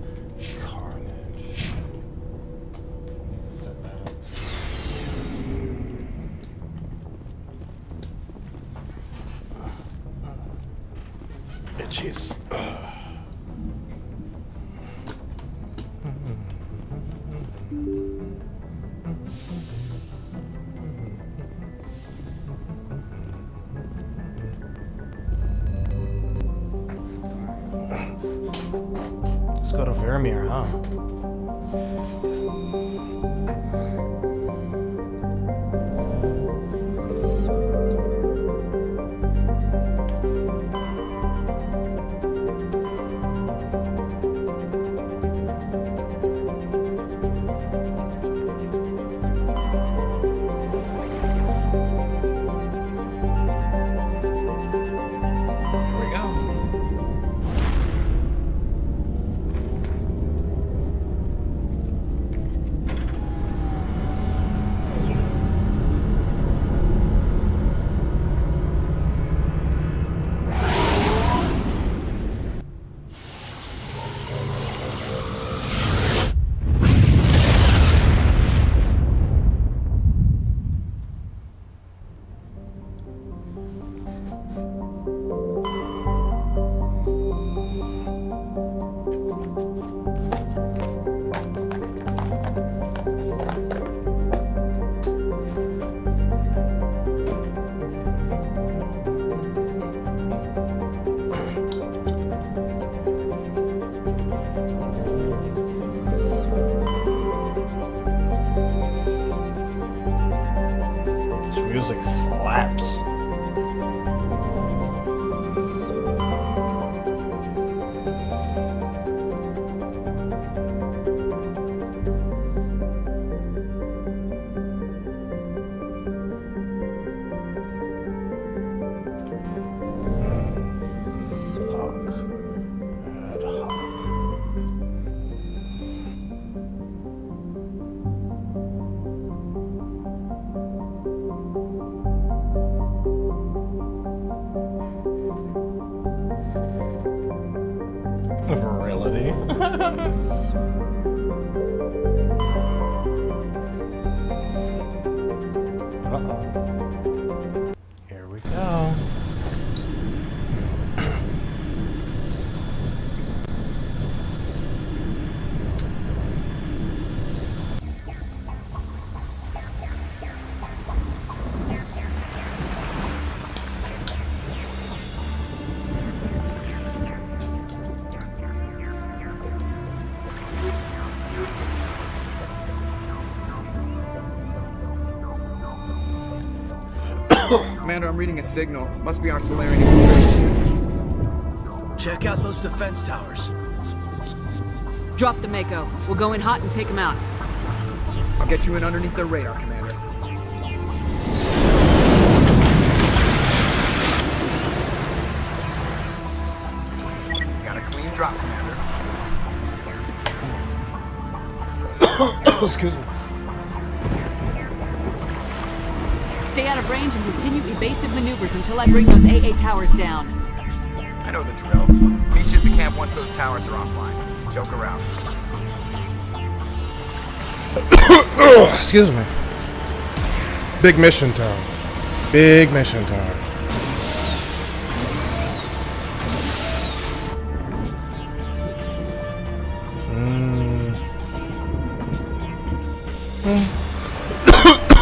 Carnage. Set that up. Itchies. Let's go to Vermeer, huh? Music slaps. Virility. Uh-oh. Here we go. Commander, I'm reading a signal. Must be our Solarian infiltration too. Check out those defense towers. Drop the Mako. We'll go in hot and take them out. I'll get you in underneath their radar, Commander. Excuse me. Stay out of range and continue evasive maneuvers until I bring those AA towers down. I know the drill. Meet you at the camp once those towers are offline. Joke around. Excuse me. Big mission time. Big mission time.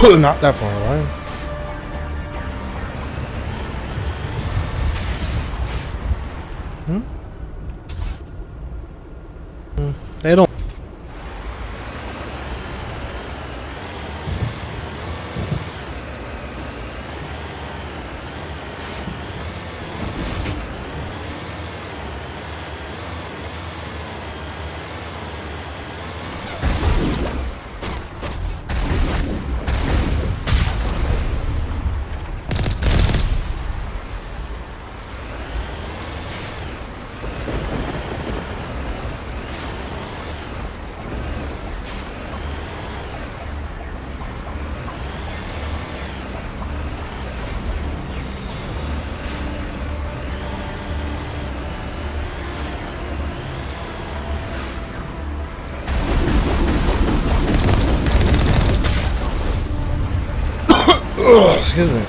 Not that far away. They don't. Excuse me.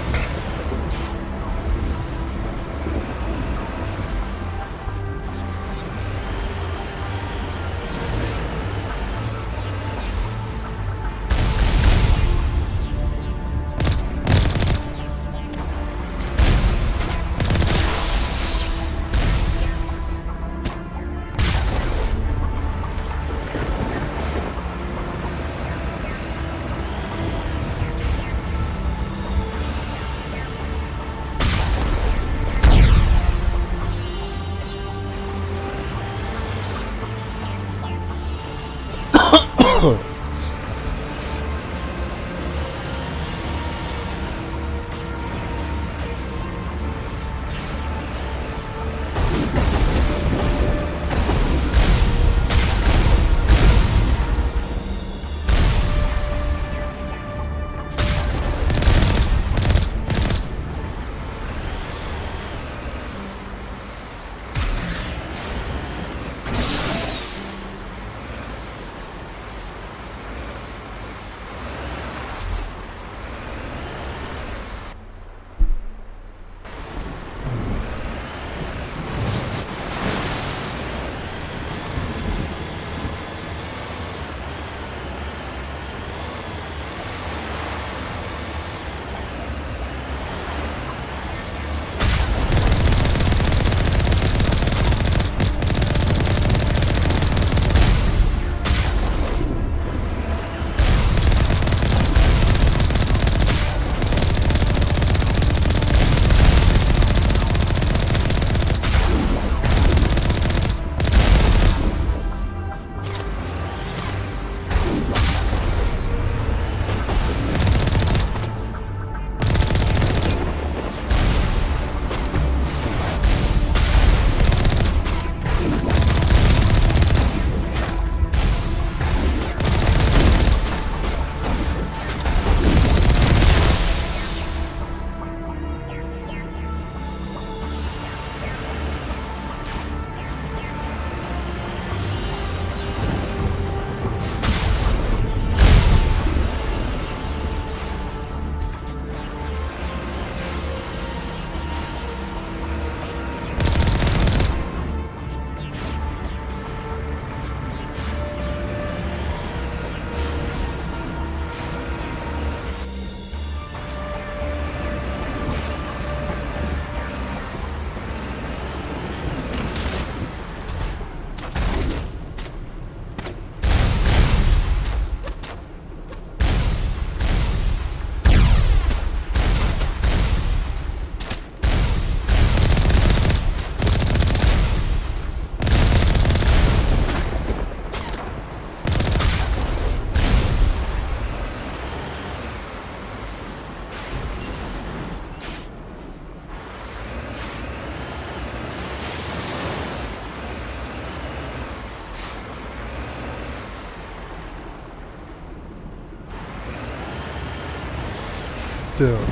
still.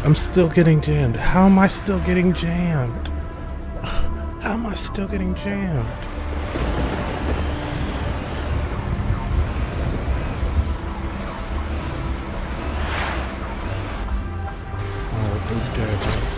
I'm still getting jammed. How am I still getting jammed? How am I still getting jammed? Oh, do that.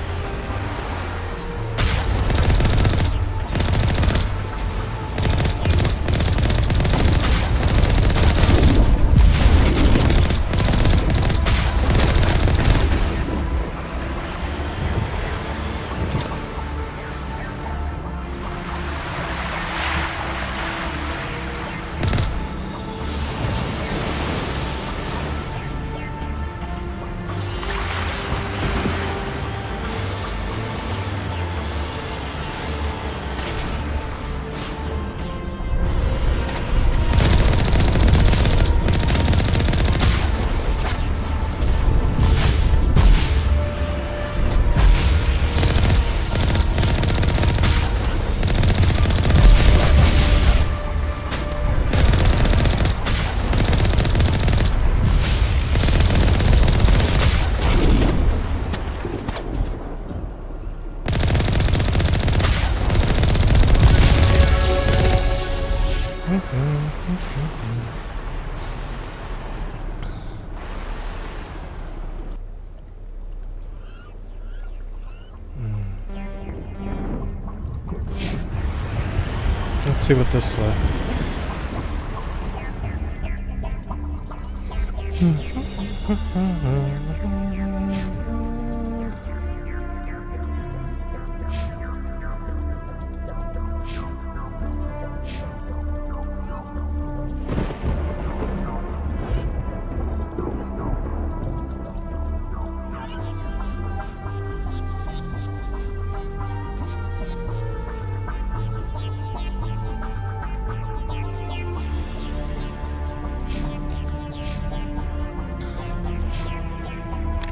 Let's see what this like.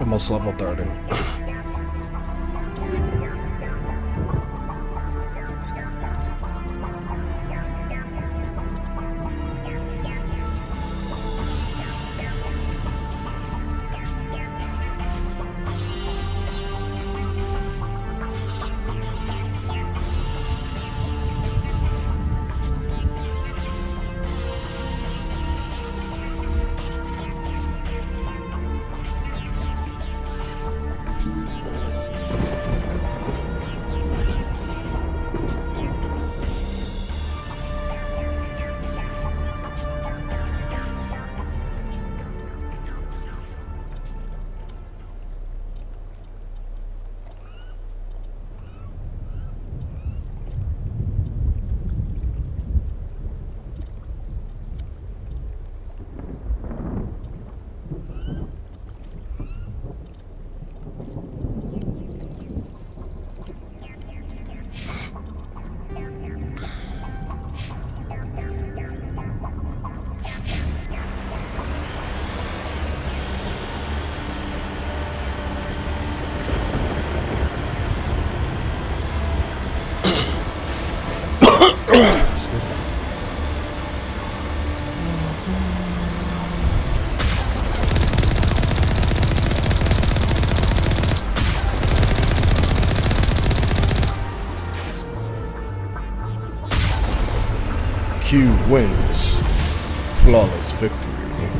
Almost level 30. Q wins. Flawless victory.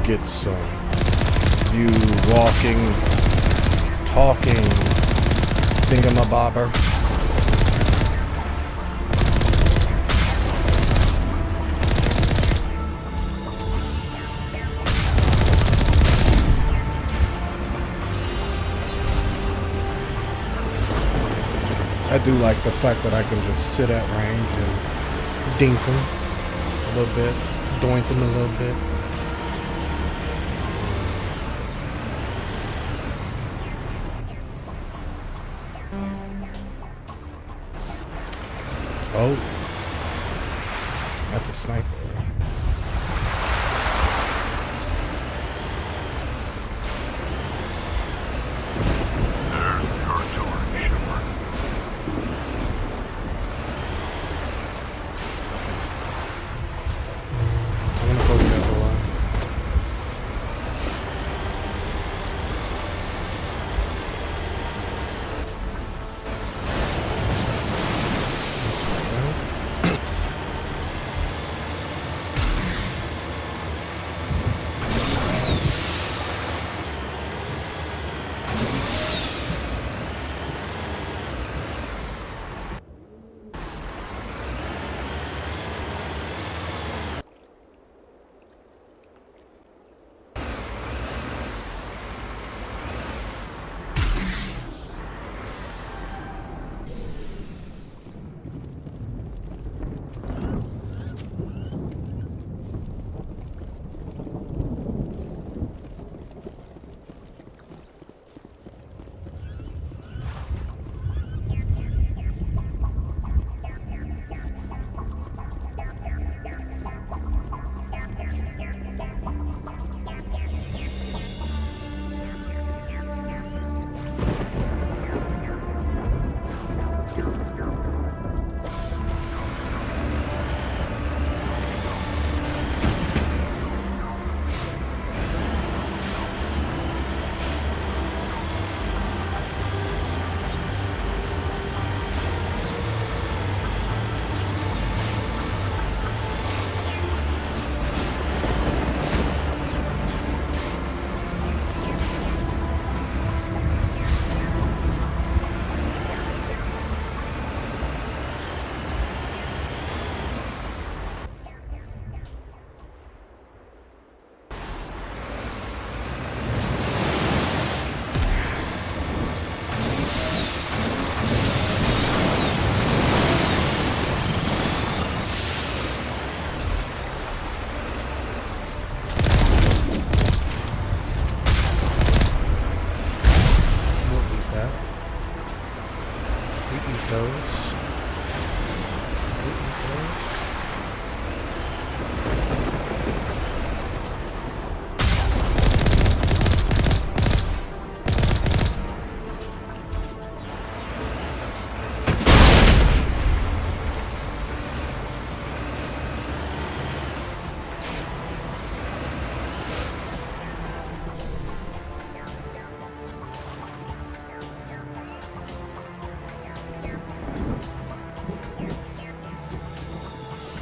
Get some. You walking, talking, thingamabobber. I do like the fact that I can just sit at range and dink him a little bit, doink him a little bit. Oh, that's a sniper.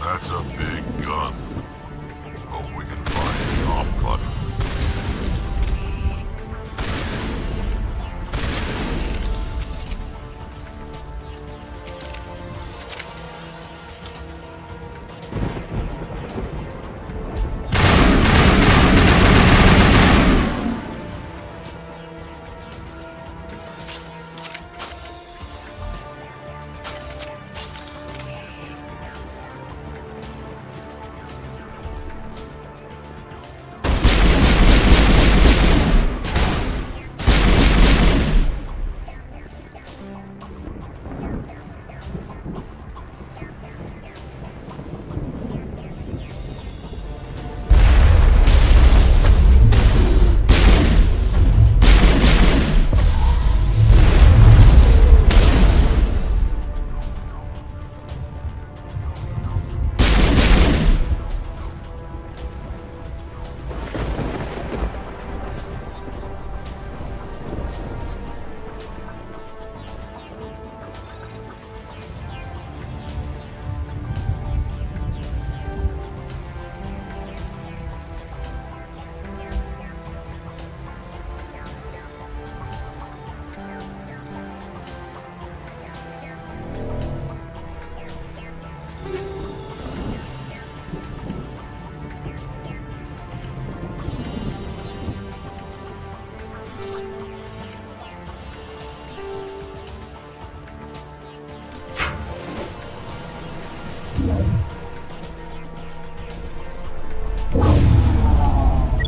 That's a big gun. Hope we can find the off button.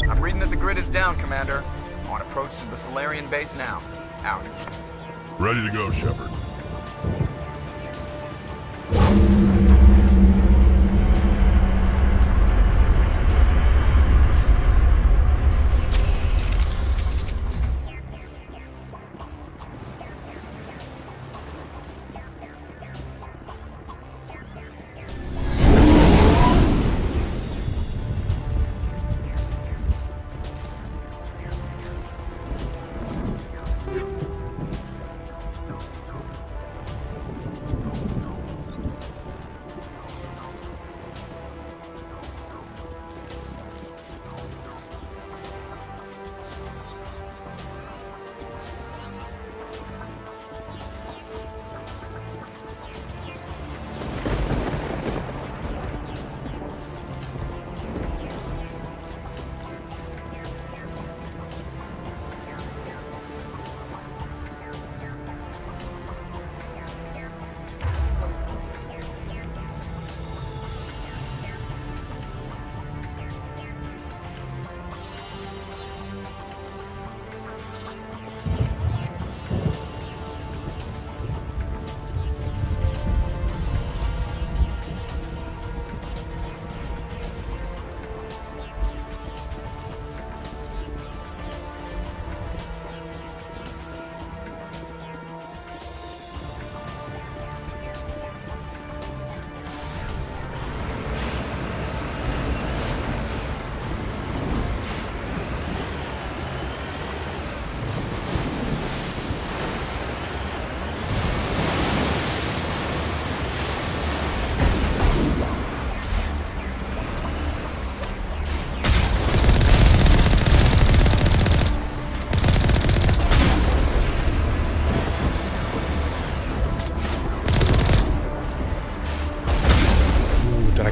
I'm reading that the grid is down, Commander. On approach to the Solarian base now. Out. Ready to go, Shepard.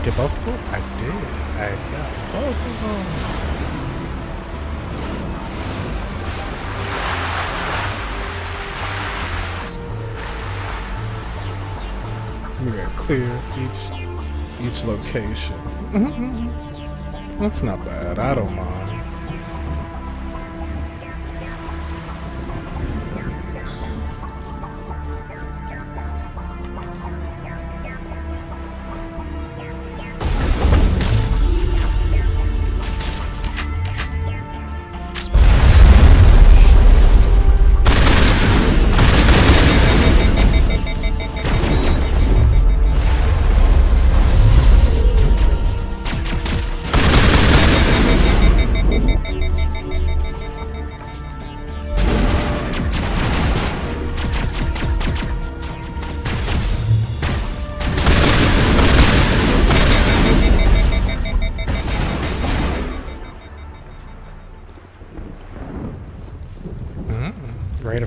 get both of them? I did. I got both of them. We gotta clear each location. That's not bad. I don't mind.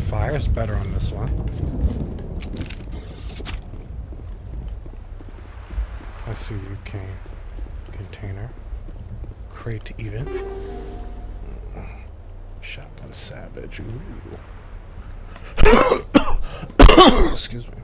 fire is better on this one. Let's see, you can container, crate even, shotgun savage. Ooh. Excuse me.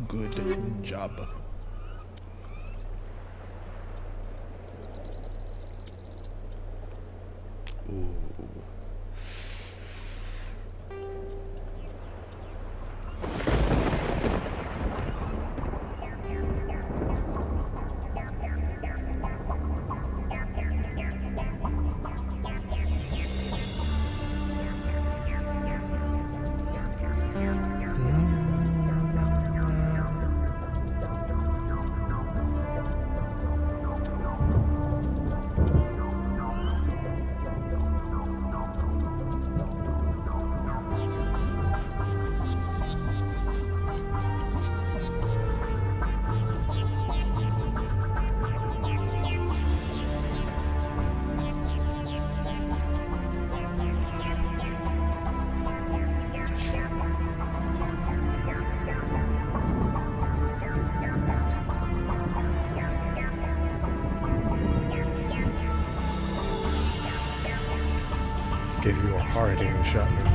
Good job. Ooh. Give you a hard aim shotgun.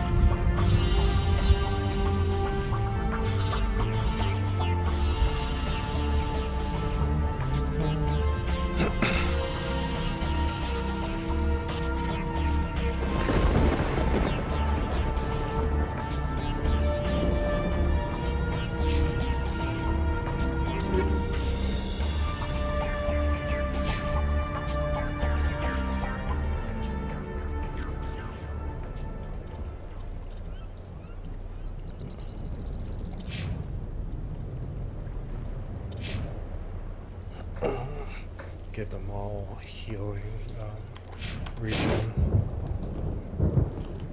Give them all healing region.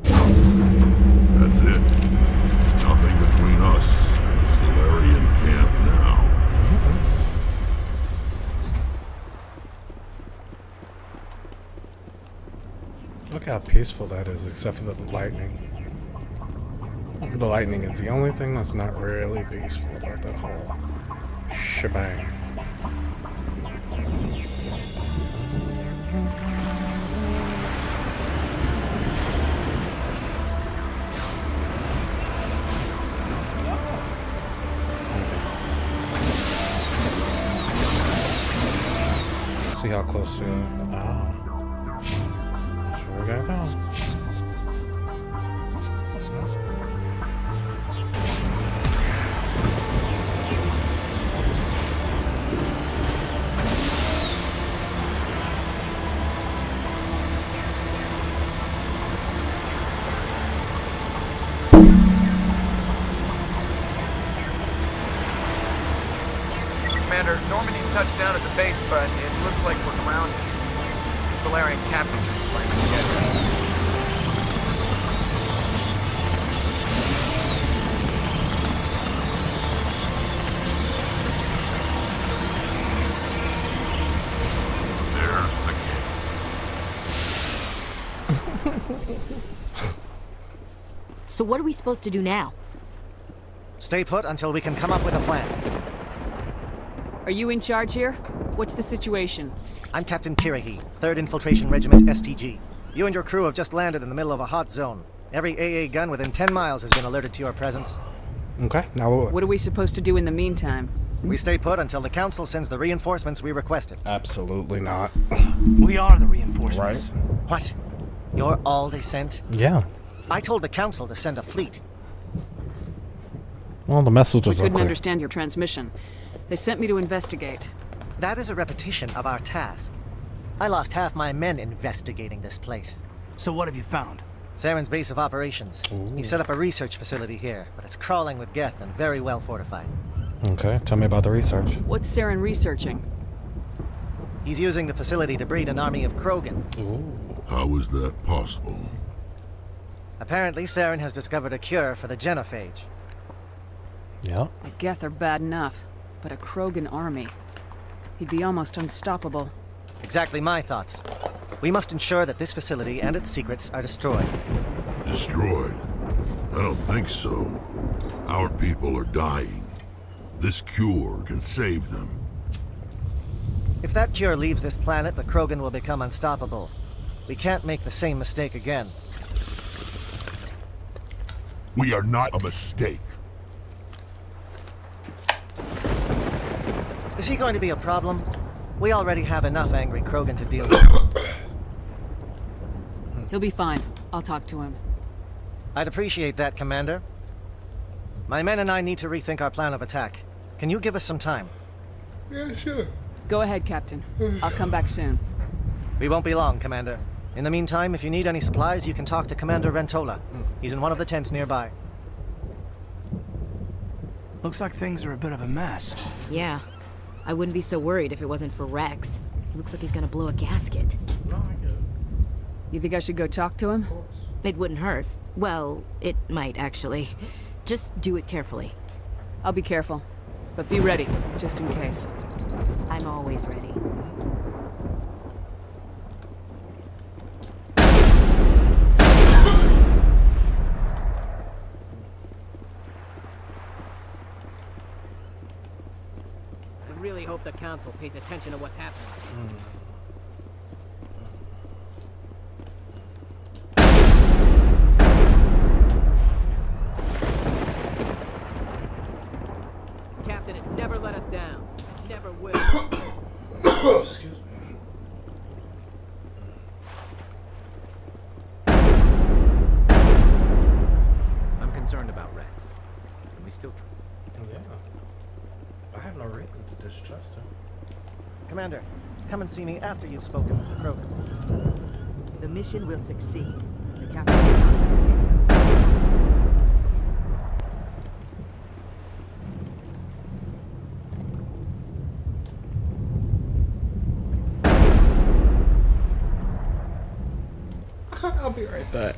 That's it. Nothing between us and the Solarian camp now. Look how peaceful that is, except for the lightning. The lightning is the only thing that's not really peaceful about that whole shebang. See how close we are. Ah. That's where we're gonna go. touched down at the base, but it looks like we're grounded. The Solarian captain can explain when we get there. So what are we supposed to do now? Stay put until we can come up with a plan. Are you in charge here? What's the situation? I'm Captain Kirahi, 3rd Infiltration Regiment STG. You and your crew have just landed in the middle of a hot zone. Every AA gun within 10 miles has been alerted to your presence. Okay, now what are we supposed to do in the meantime? We stay put until the Council sends the reinforcements we requested. Absolutely not. We are the reinforcements. Right. What? You're all they sent? Yeah. I told the Council to send a fleet. Well, the message We was couldn't okay. understand your transmission. They sent me to investigate. That is a repetition of our task. I lost half my men investigating this place. So what have you found? Saren's base of operations. He set up a research facility here, but it's crawling with Geth and very well fortified. Okay, tell me about the research. What's Saren researching? He's using the facility to breed an army of Krogan. How is that possible? Apparently, Saren has discovered a cure for the genophage. Yeah. The Geth are bad enough, but a Krogan army. He'd be almost unstoppable. Exactly my thoughts. We must ensure that this facility and its secrets are destroyed. Destroyed? I don't think so. Our people are dying. This cure can save them. If that cure leaves this planet, the Krogan will become unstoppable. We can't make the same mistake again. We are not a mistake. Is he going to be a problem? We already have enough angry Krogan to deal with. He'll be fine. I'll talk to him. I'd appreciate that, Commander. My men and I need to rethink our plan of attack. Can you give us some time? Yeah, sure. Go ahead, Captain. I'll come back soon. We won't be long, Commander. In the meantime, if you need any supplies, you can talk to Commander Rentola. He's in one of the tents nearby. Looks like things are a bit of a mess. Yeah. I wouldn't be so worried if it wasn't for Rex. He looks like he's gonna blow a gasket. No, I get it. You think I should go talk to him? It wouldn't hurt. Well, it might, actually. Just do it carefully. I'll be careful. But be ready, just in case. I'm always ready. I really hope the Council pays attention to what's happening. Captain has never let us down. Never will. Excuse me. I'm concerned about Rex. Can we still Yeah. I have no reason to distrust him. Commander, come and see me after you've spoken with the Krogan. The mission will succeed. The Captain will not let it I'll be right back.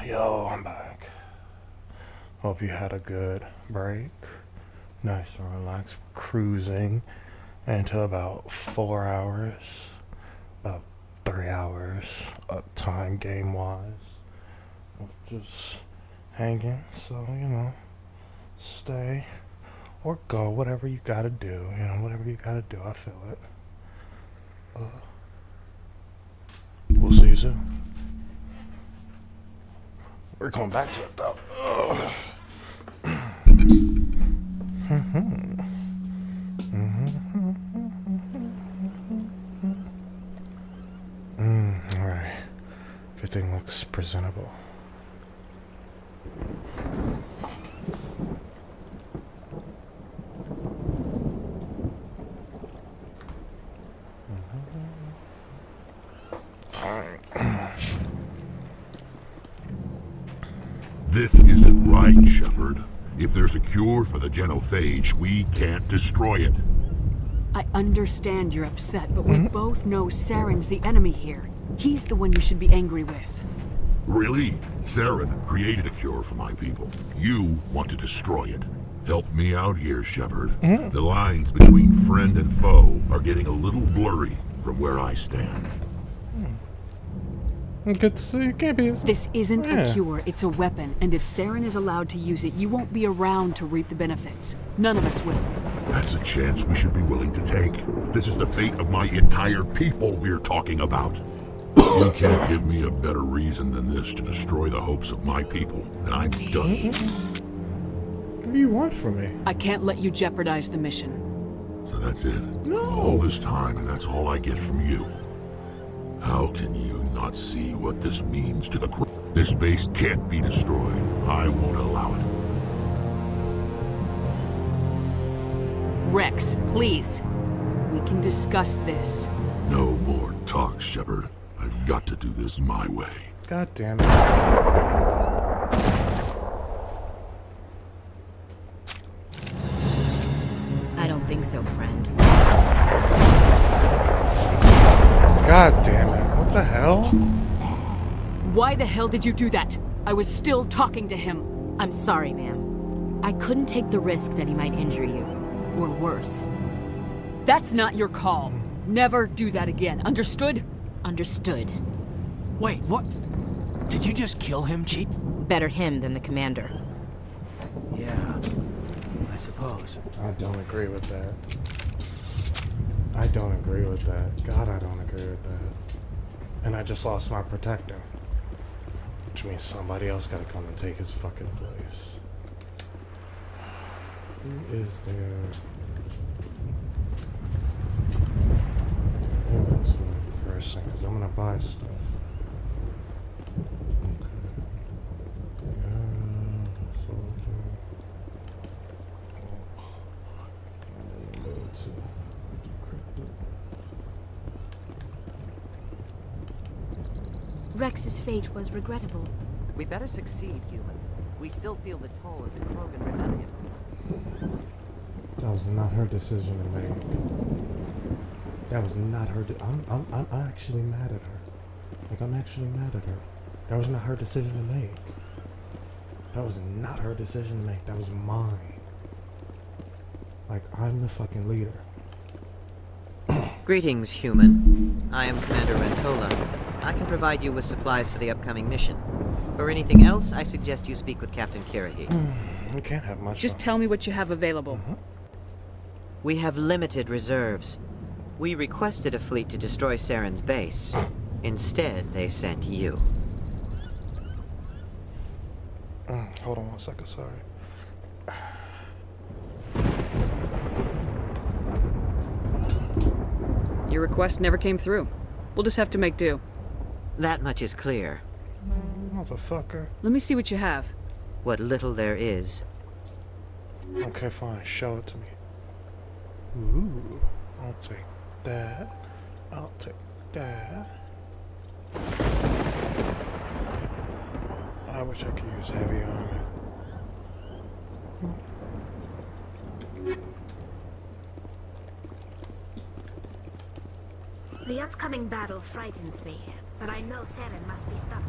Yo, I'm back. Hope you had a good break. Nice and relaxed. Cruising into about 4 hours. About 3 hours of time game wise. Of just hanging. So, you know, stay or go. Whatever you gotta do. You know, whatever you gotta do. I feel it. We'll see you soon. We're going back to it though. Alright. Everything looks presentable. This isn't right, Shepard. If there's a cure for the genophage, we can't destroy it. I understand you're upset, but we both know Saren's the enemy here. He's the one you should be angry with. Really? Saren created a cure for my people. You want to destroy it. Help me out here, Shepard. The lines between friend and foe are getting a little blurry from where I stand. This isn't a cure, it's a weapon, and if Saren is allowed to use it, you won't be around to reap the benefits. None of us will. That's a chance we should be willing to take. This is the fate of my entire people we're talking about. You can't give me a better reason than this to destroy the hopes of my people, and I'm done. What do you want from me? I can't let you jeopardize the mission. So that's it? No. All this time, and that's all I get from you. How can you not see what this means to the crew? This base can't be destroyed. I won't allow it. Rex, please. We can discuss this. No more talk, Shepard. I've got to do this my way. God damn it. I don't think so, friend. God damn it. What the hell? Why the hell did you do that? I was still talking to him. I'm sorry, ma'am. I couldn't take the risk that he might injure you. Or worse. That's not your call. Never do that again. Understood? Understood. Wait, what? Did you just kill him, Chief? Better him than the commander. Yeah, I suppose. I don't agree with that. I don't agree with that. God, I don't agree with that. And I just lost my protector. Which means somebody else gotta come and take his fucking place. Who is there? Inventory person, because I'm gonna buy stuff. Okay. Yeah, soldier. Rex's fate was regrettable. We better succeed, human. We still feel the toll of the Krogan rebellion. That was not her decision to make. That was not her. I'm actually mad at her. Like, I'm actually mad at her. That was not her decision to make. That was not her decision to make. That was mine. Like, I'm the fucking leader. Greetings, human. I am Commander Rentola. I can provide you with supplies for the upcoming mission. For anything else, I suggest you speak with Captain Kirahi. You can't have much. Just tell me what you have available. We have limited reserves. We requested a fleet to destroy Saren's base. Instead, they sent you. Hold on 1 second, sorry. Your request never came through. We'll just have to make do. That much is clear. Motherfucker. Let me see what you have. What little there is. Okay, fine. Show it to me. Ooh. I'll take that. I'll take that. I wish I could use heavy armor. The upcoming battle frightens me, but I know Saren must be stopped.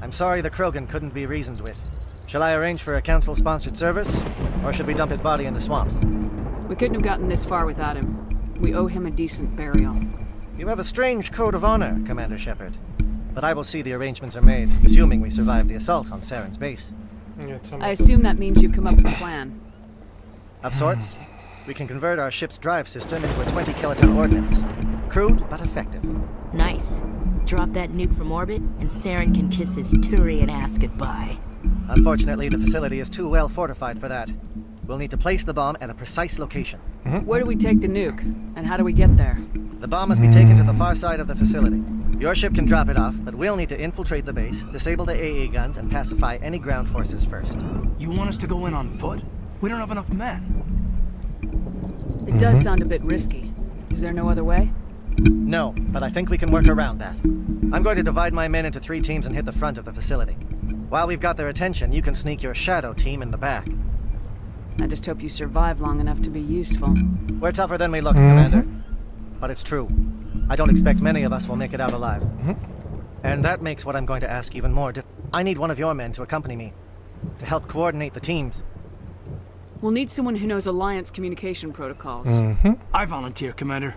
I'm sorry the Krogan couldn't be reasoned with. Shall I arrange for a council-sponsored service, or should we dump his body in the swamps? We couldn't have gotten this far without him. We owe him a decent burial. You have a strange code of honor, Commander Shepard. But I will see the arrangements are made, assuming we survive the assault on Saren's base. I assume that means you've come up with a plan. Of sorts. We can convert our ship's drive system into a 20-kiloton ordnance. Crude, but effective. Nice. Drop that nuke from orbit, and Saren can kiss his Turian ass goodbye. Unfortunately, the facility is too well fortified for that. We'll need to place the bomb at a precise location. Where do we take the nuke? And how do we get there? The bomb must be taken to the far side of the facility. Your ship can drop it off, but we'll need to infiltrate the base, disable the AA guns, and pacify any ground forces first. You want us to go in on foot? We don't have enough men. It does sound a bit risky. Is there no other way? No, but I think we can work around that. I'm going to divide my men into 3 teams and hit the front of the facility. While we've got their attention, you can sneak your shadow team in the back. I just hope you survive long enough to be useful. We're tougher than we look, Commander. But it's true. I don't expect many of us will make it out alive. And that makes what I'm going to ask even more difficult. I need one of your men to accompany me, to help coordinate the teams. We'll need someone who knows Alliance communication protocols. I volunteer, Commander.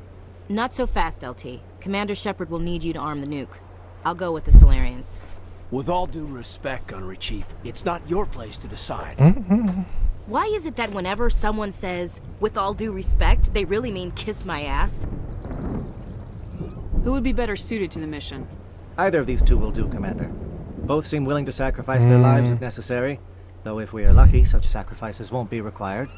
Not so fast, LT. Commander Shepard will need you to arm the nuke. I'll go with the Solarians. With all due respect, Gunnery Chief, it's not your place to decide. Why is it that whenever someone says, with all due respect, they really mean kiss my ass? Who would be better suited to the mission? Either of these two will do, Commander. Both seem willing to sacrifice their lives if necessary, though if we are lucky, such sacrifices won't be required.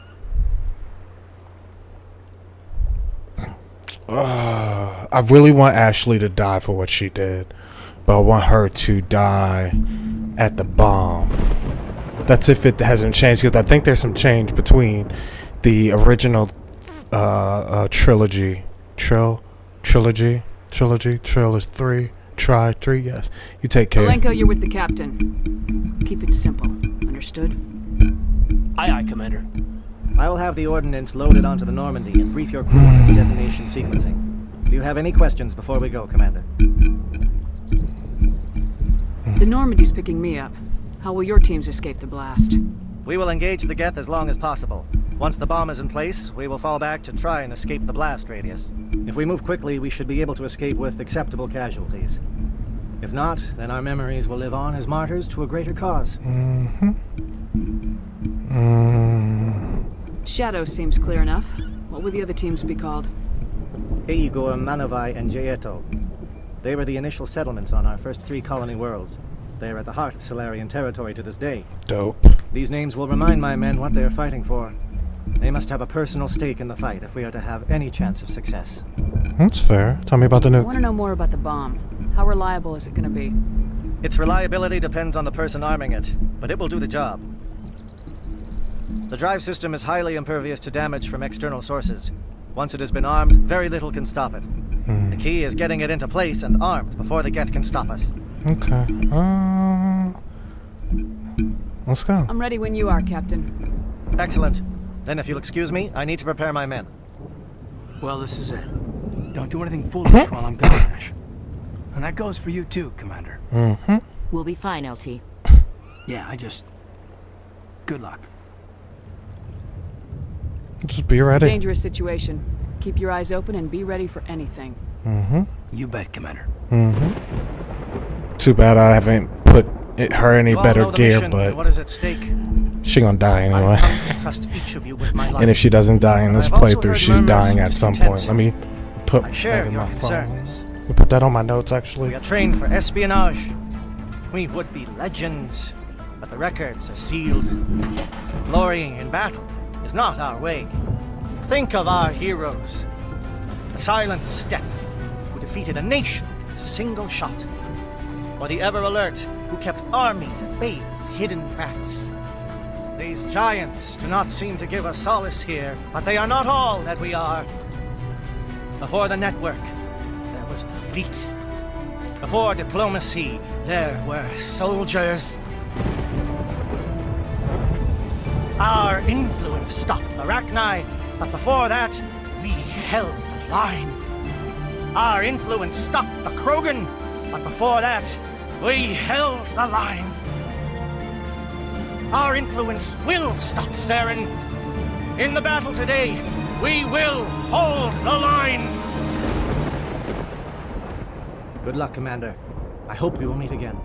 I really want Ashley to die for what she did, but I want her to die at the bomb. That's if it hasn't changed, because I think there's some change between the original trilogy. Trill is 3. Try 3, yes. You take care. Malenko, you're with the captain. Keep it simple. Understood? Aye, aye, Commander. I will have the ordnance loaded onto the Normandy and brief your crew on its detonation sequencing. Do you have any questions before we go, Commander? The Normandy's picking me up. How will your teams escape the blast? We will engage the Geth as long as possible. Once the bomb is in place, we will fall back to try and escape the blast radius. If we move quickly, we should be able to escape with acceptable casualties. If not, then our memories will live on as martyrs to a greater cause. Shadow seems clear enough. What would the other teams be called? Igor, Manovai, and Jaeto. They were the initial settlements on our first 3 colony worlds. They are at the heart of Solarian territory to this day. Dope. These names will remind my men what they are fighting for. They must have a personal stake in the fight if we are to have any chance of success. That's fair. Tell me about the I nuke. want to know more about the bomb. How reliable is it going to be? Its reliability depends on the person arming it, but it will do the job. The drive system is highly impervious to damage from external sources. Once it has been armed, very little can stop it. The key is getting it into place and armed before the Geth can stop us. Okay. Let's go. I'm ready when you are, Captain. Excellent. Then if you'll excuse me, I need to prepare my men. Well, this is it. Don't do anything foolish while I'm gone, Ash. And that goes for you too, Commander. We'll be fine, LT. Yeah, good luck. Just be It's a ready. dangerous situation. Keep your eyes open and be ready for anything. You bet, Commander. Too bad I haven't put her any You all better know the gear, mission but and what is at stake? she gonna die anyway. I trust each of you with my life. And if she doesn't die in this I've also playthrough, heard she's murmurs dying of at some discontent. point. Let me put I share that in your my concerns. phone. Let me put that on my notes, actually. We are trained for espionage. We would be legends, but the records are sealed. Glorying in battle is not our way. Think of our heroes. The silent step who defeated a nation with a single shot. Or the ever-alert who kept armies at bay with hidden threats. These giants do not seem to give us solace here, but they are not all that we are. Before the network, there was the fleet. Before diplomacy, there were soldiers. Our influence stopped the Rachni, but before that, we held the line. Our influence stopped the Krogan, but before that, We held the line. Our influence will stop Saren. In the battle today, we will hold the line. Good luck, Commander. I hope we will meet again.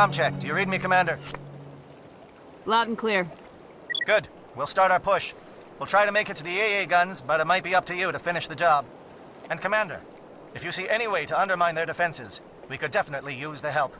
Comm check. Do you read me, Commander? Loud and clear. Good. We'll start our push. We'll try to make it to the AA guns, but it might be up to you to finish the job. And Commander, if you see any way to undermine their defenses, we could definitely use the help.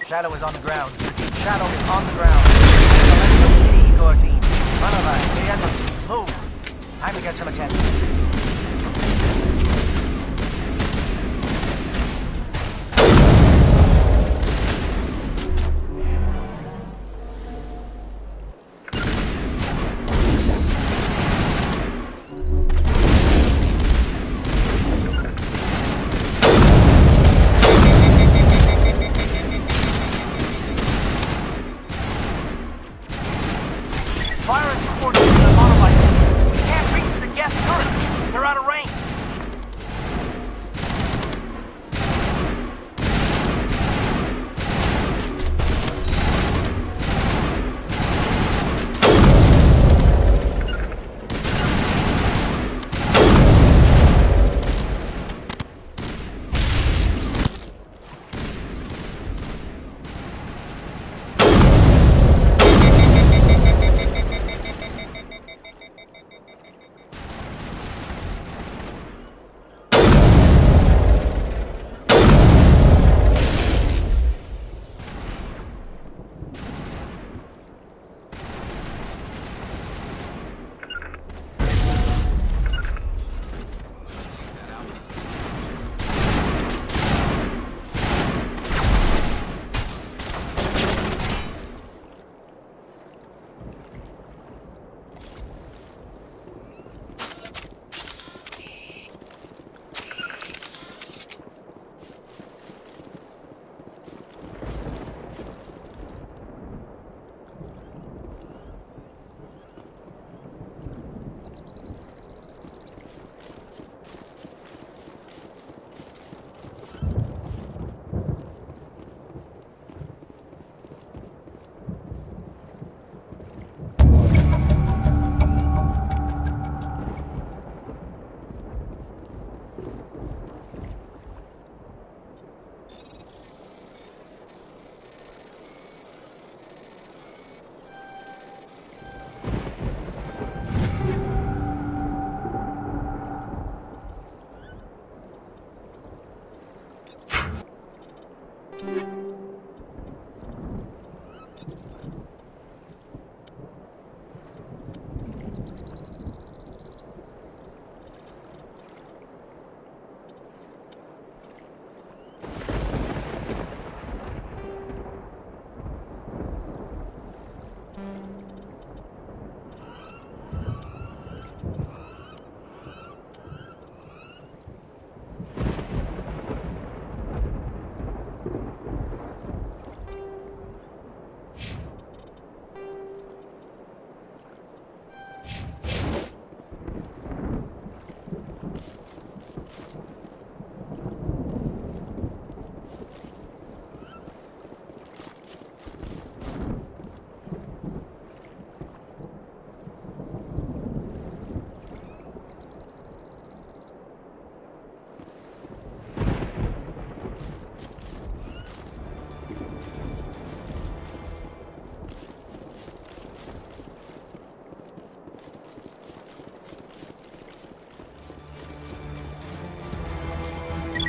Shadow is on the ground. Shadow is on the ground. The Corps team. Vanguard, the end. Move. Time to get some attention.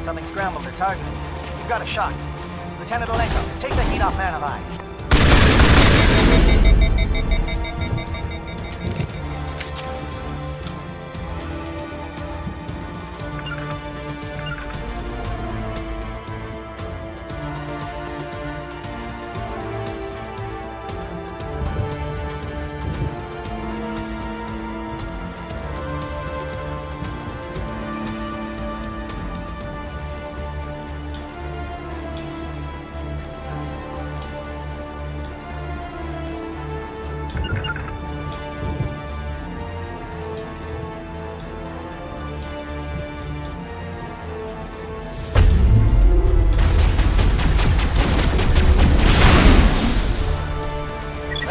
Something scrambled their targeting. You've got a shot. Lieutenant Olenko, take the heat off Man of Eye.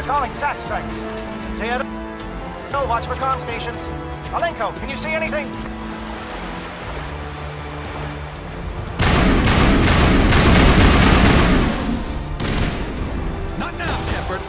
Calling SAT strikes. No, watch for comm stations. Olenko, can you see anything? Not now, Shepard.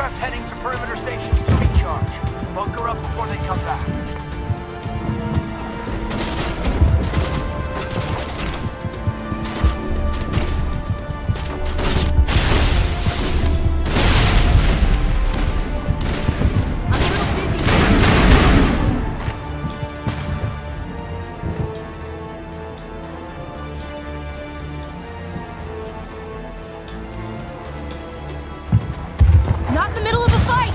Aircraft heading to perimeter stations to recharge. Bunker up before they come back. Not in the middle of a fight!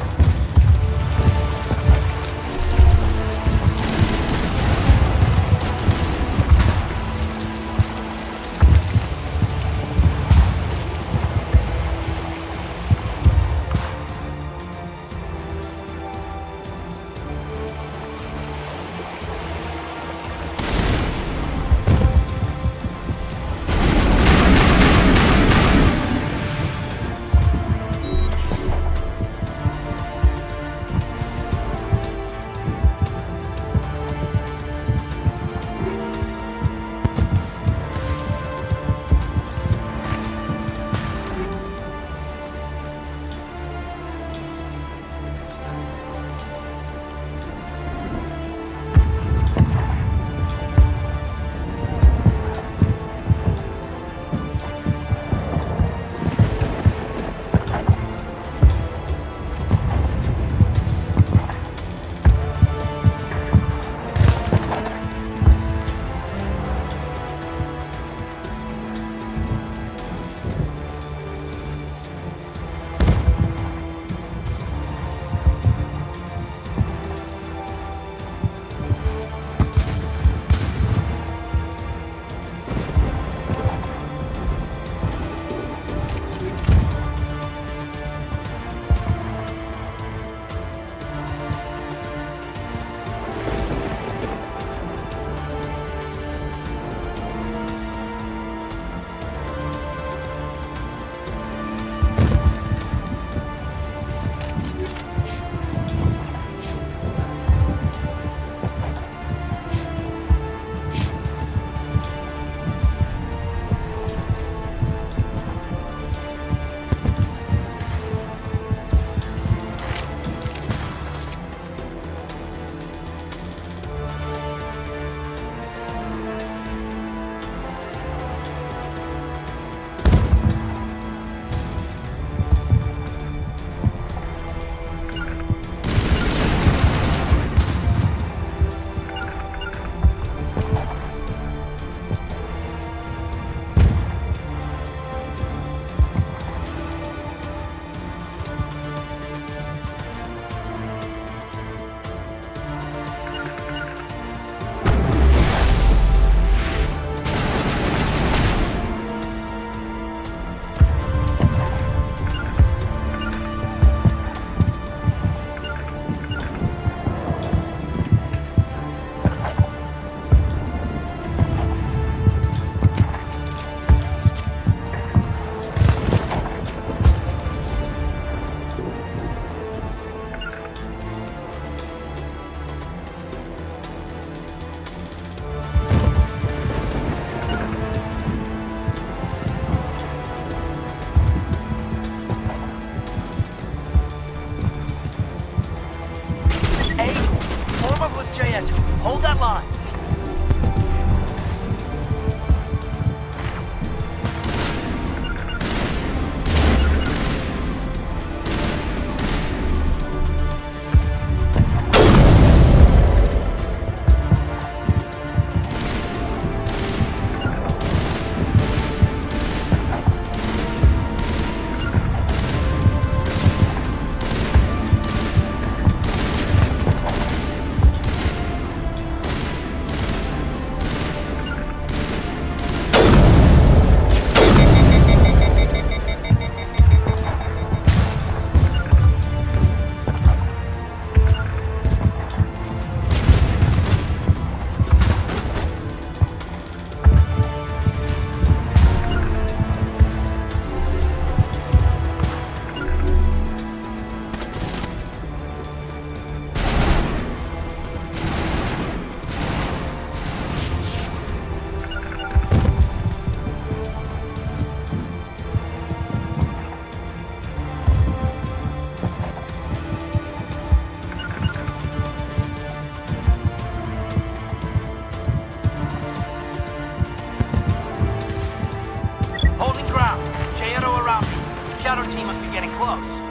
Shadow team must be getting close.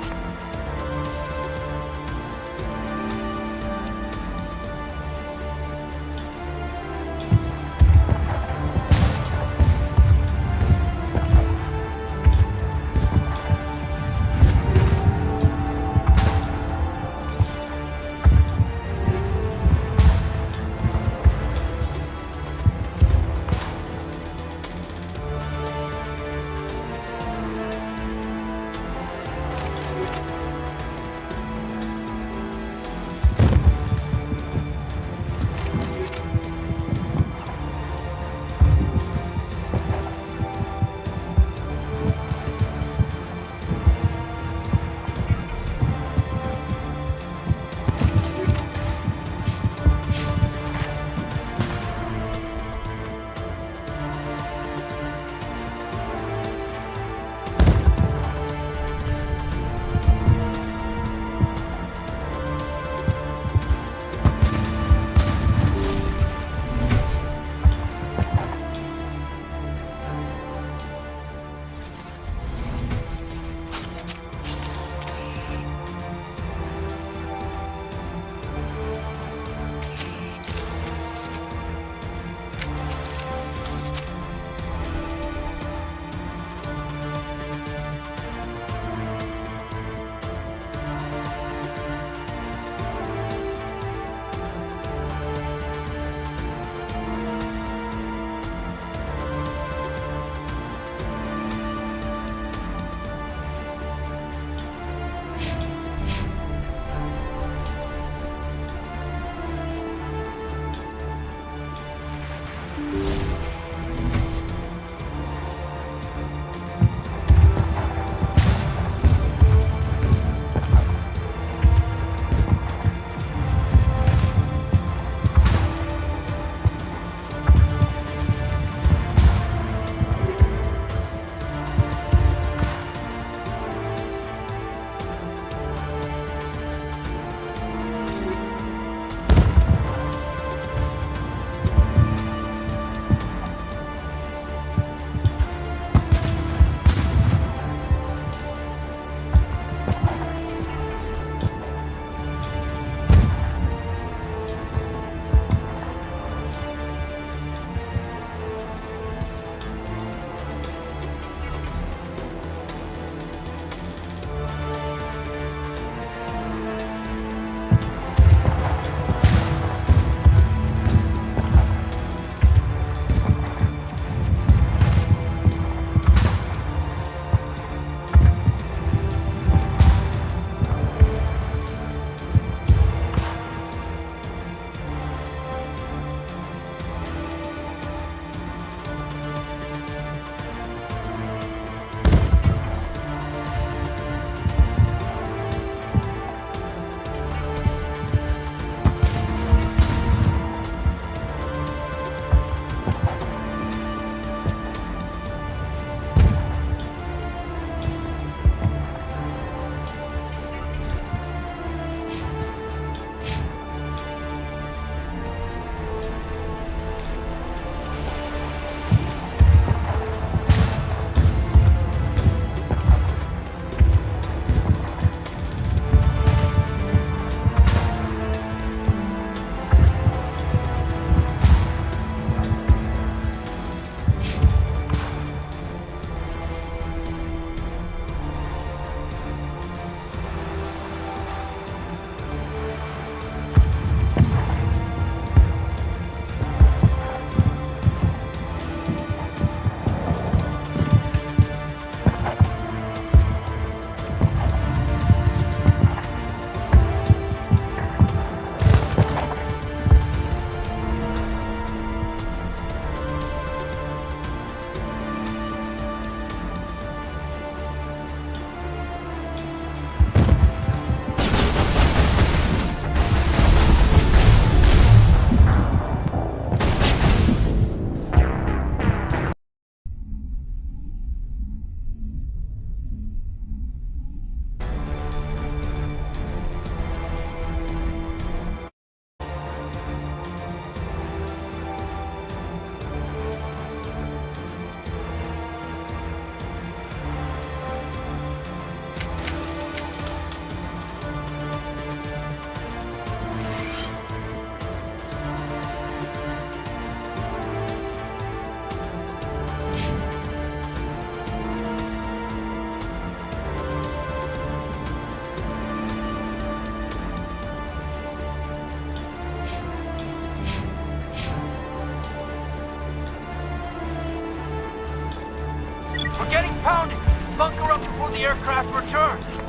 We're getting pounded. Bunker up before the aircraft return.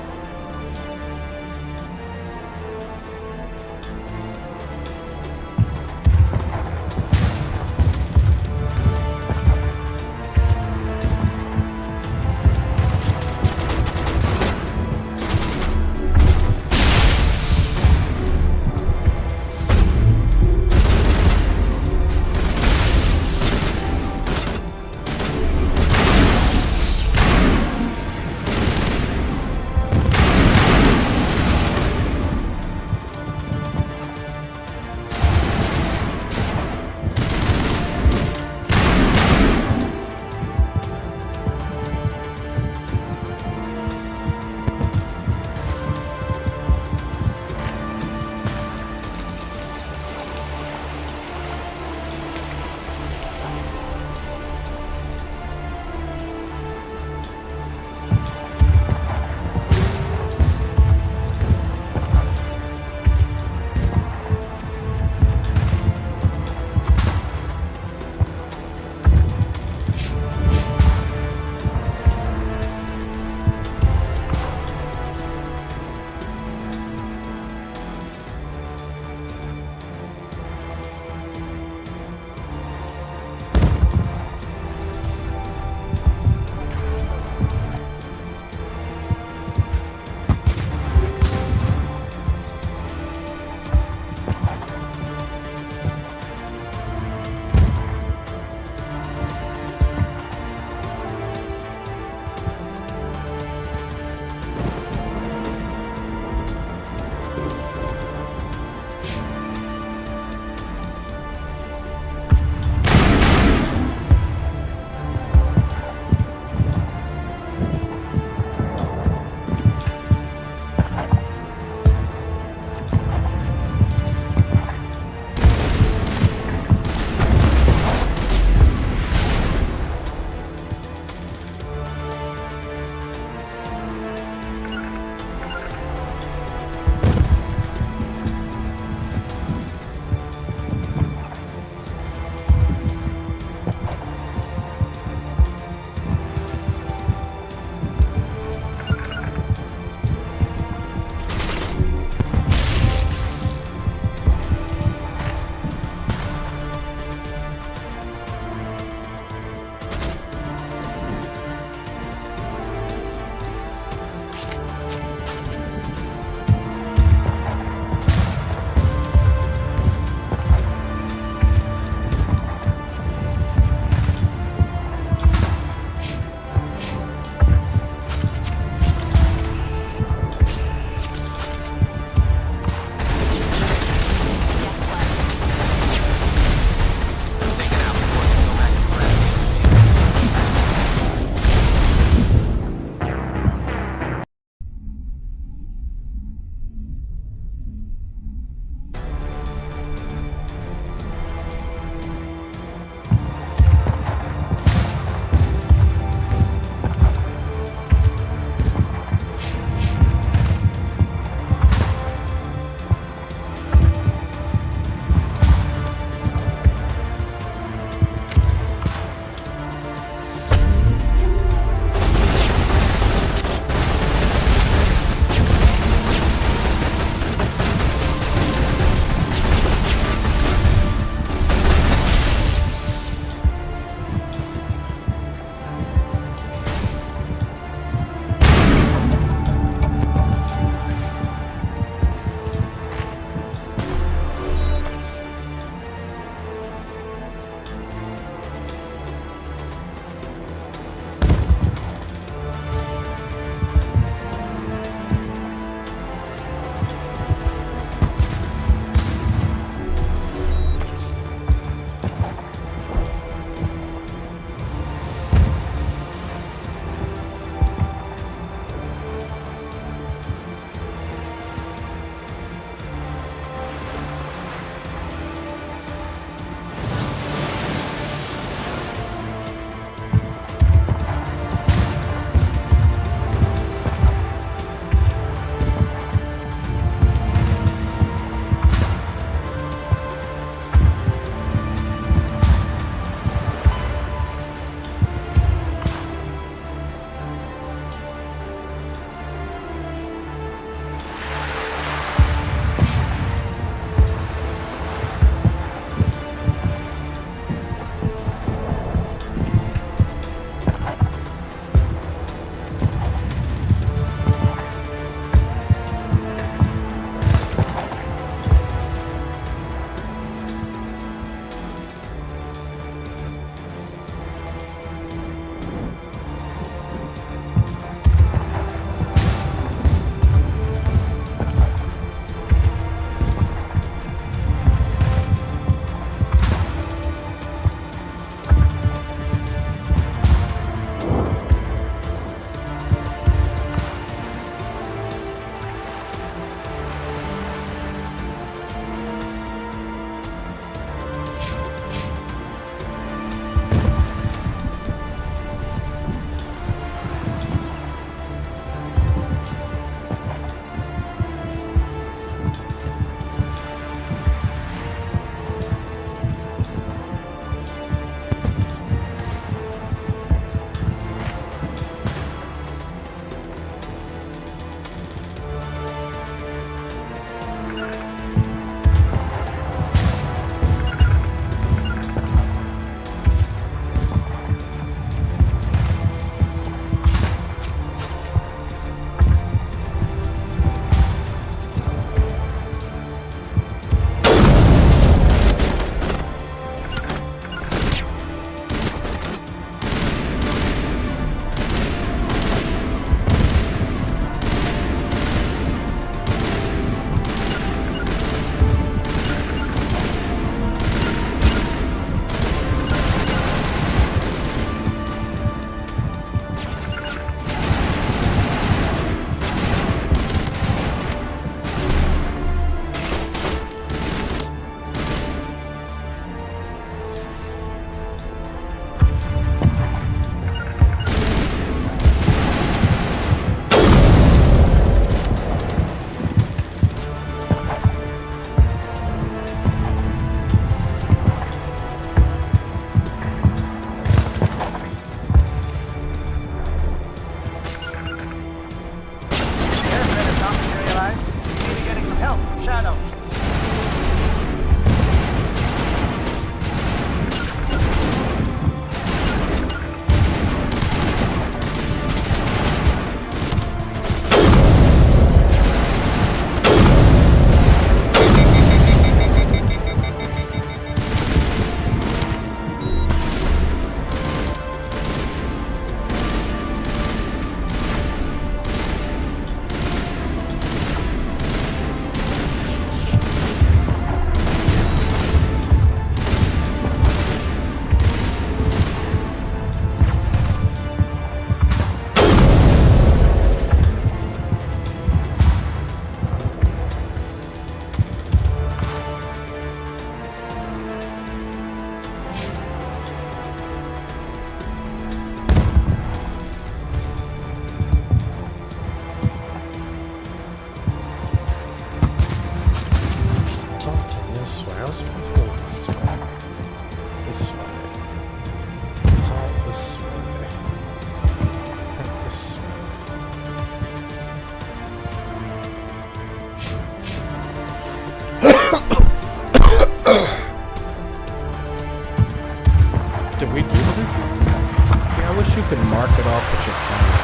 See, I wish you could mark it off with your camera.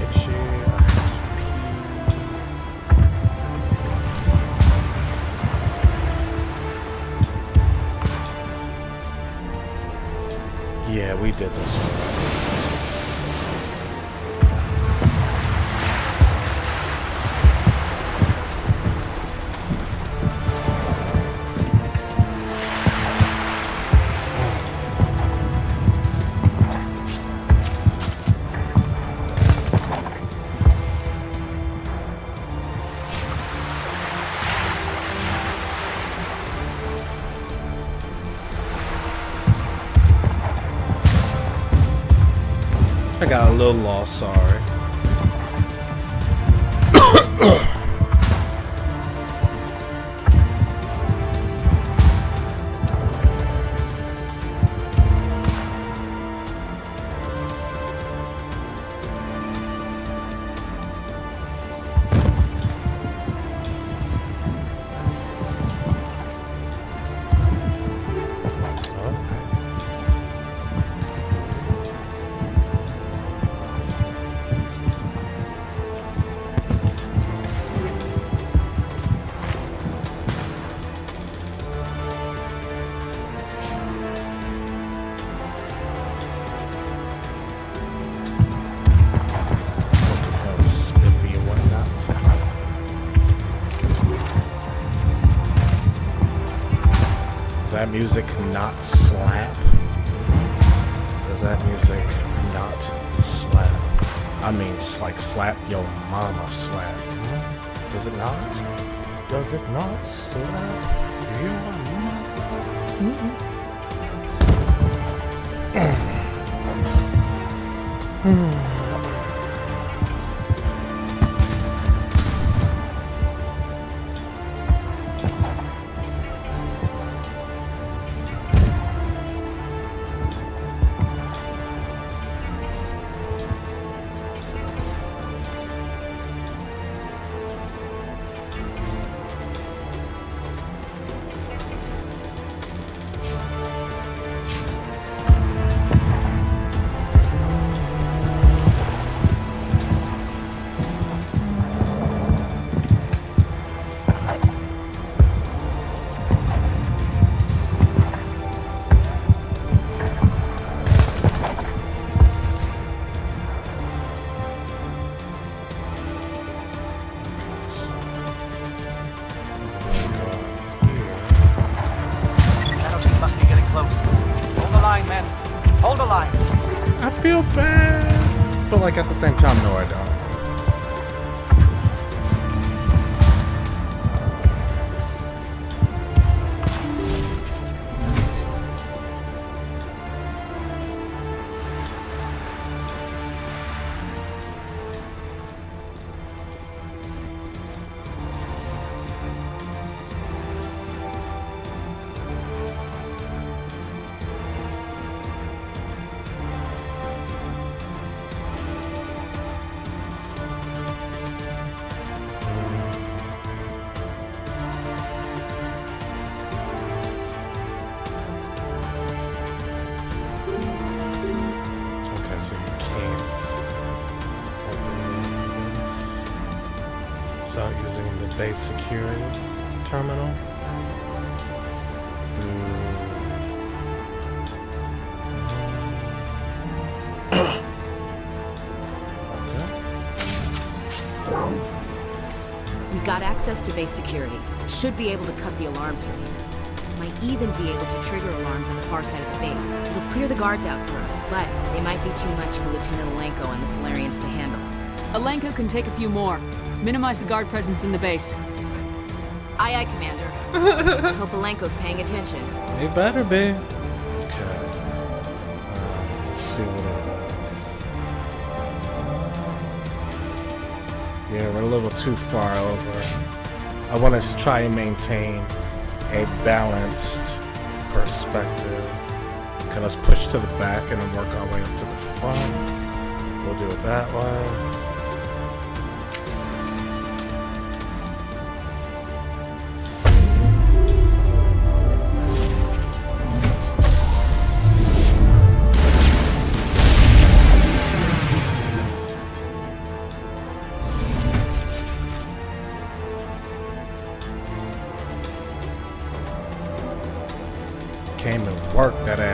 Itchy, I have to pee. Yeah, we did this already. I got a little lost, sorry. Does that music not slap? Does that music not slap? I mean, it's like slap your mama slap. Does it not? Does it not slap your mama? I feel bad, but like at the same time, no, I don't. Without using the base security terminal. We got access to base security. Should be able to cut the alarms from here. Might even be able to trigger alarms on the far side of the bay. It'll clear the guards out for us, but they might be too much for Lieutenant Alenko and the Solarians to handle. Alenko can take a few more. Minimize the guard presence in the base. Aye, aye, Commander. I hope Alenko's paying attention. He better be. Okay. Let's see what it is. Yeah, we're a little too far over. I want to try and maintain a balanced perspective. Okay, let's push to the back and then work our way up to the front. We'll do it that way.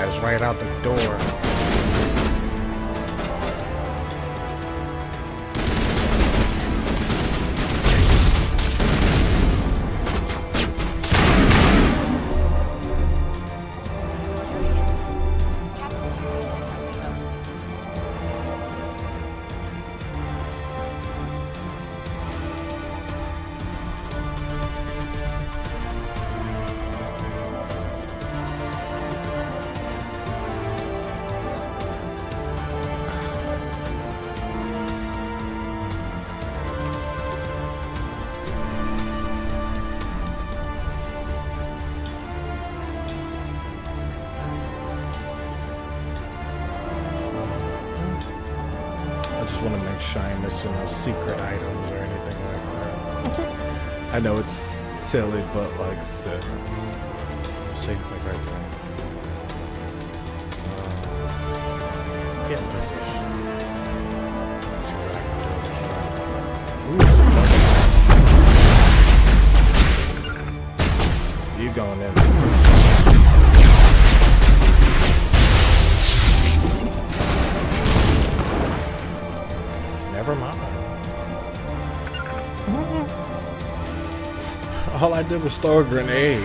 ass right out the door. I want to make sure I ain't missing no secret items or anything like that. I know it's silly, but like still. See, like right there. Get in position. See what I can do this one. Ooh, it's a you going in for this. Never mind. All I did was throw a grenade.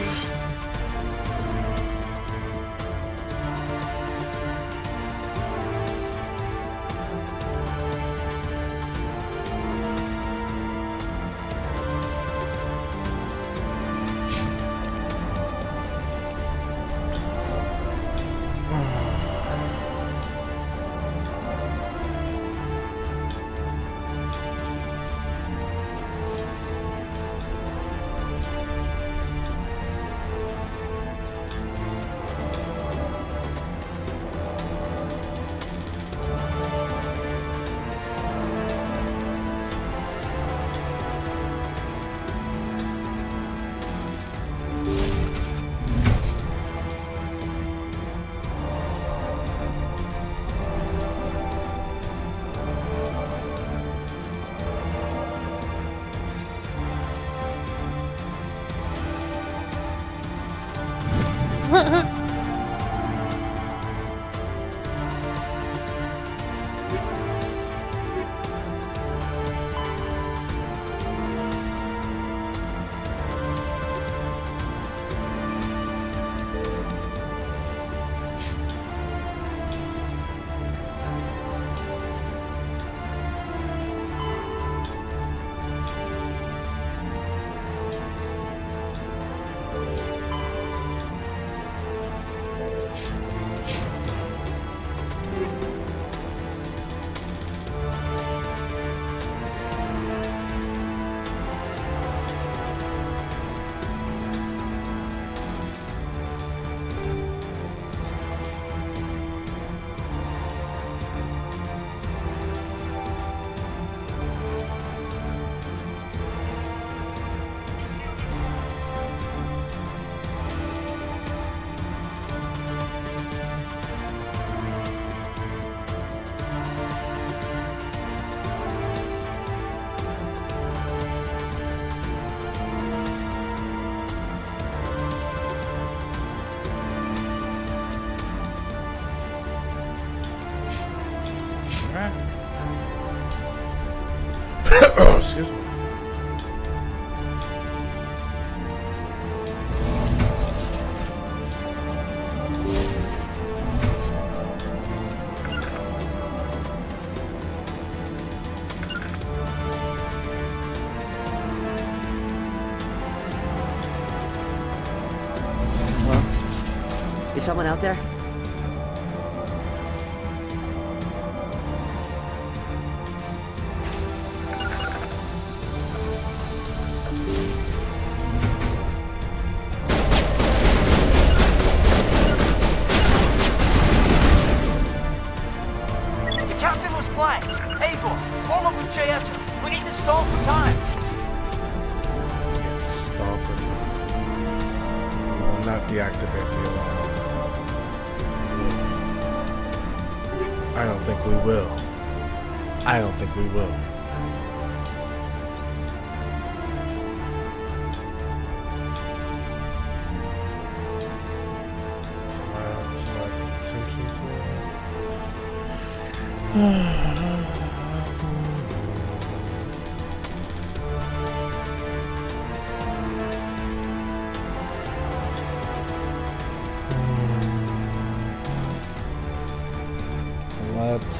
Oh, excuse me. Is someone out there? The captain was flanked. Igor, form up with Jayeta. We need to stall for time. Yes, stall for time. We will not deactivate the alarms. I don't think we will. I don't think we will.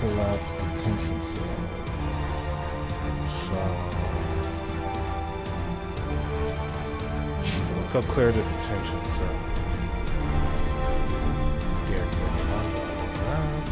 Lab detention cell. So go clear the detention cell. Get the laundry out of that.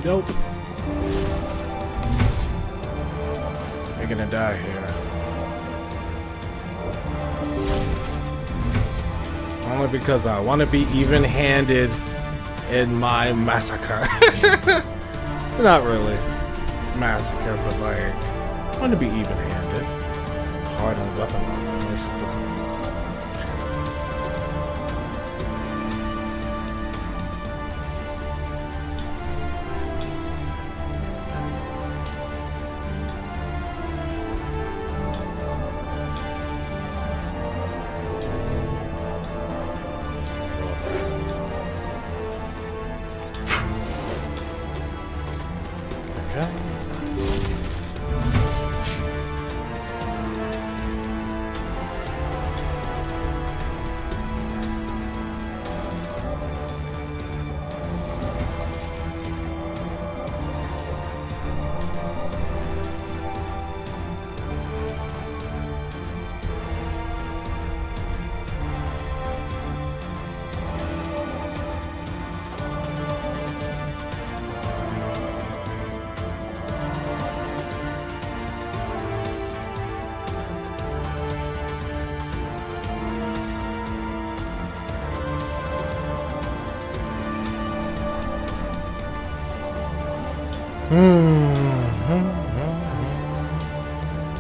Nope. You're gonna die here. Only because I want to be even-handed in my massacre. Not really massacre, but like, I want to be even-handed. Hard on weapon lock. This doesn't.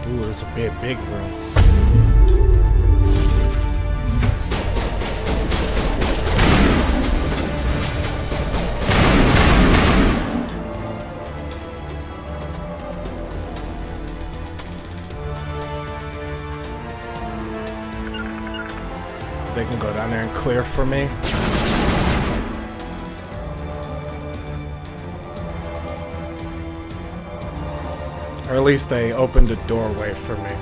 Ooh, it's a big room. They can go down there and clear for me. Or at least they opened the doorway for me.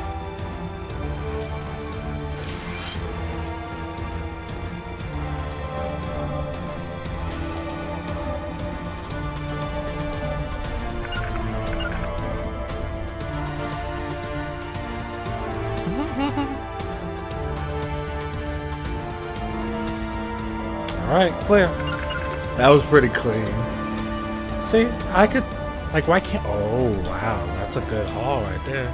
Alright, clear. That was pretty clean. See, I could... Like, why can't... Oh, wow. That's a good haul right there.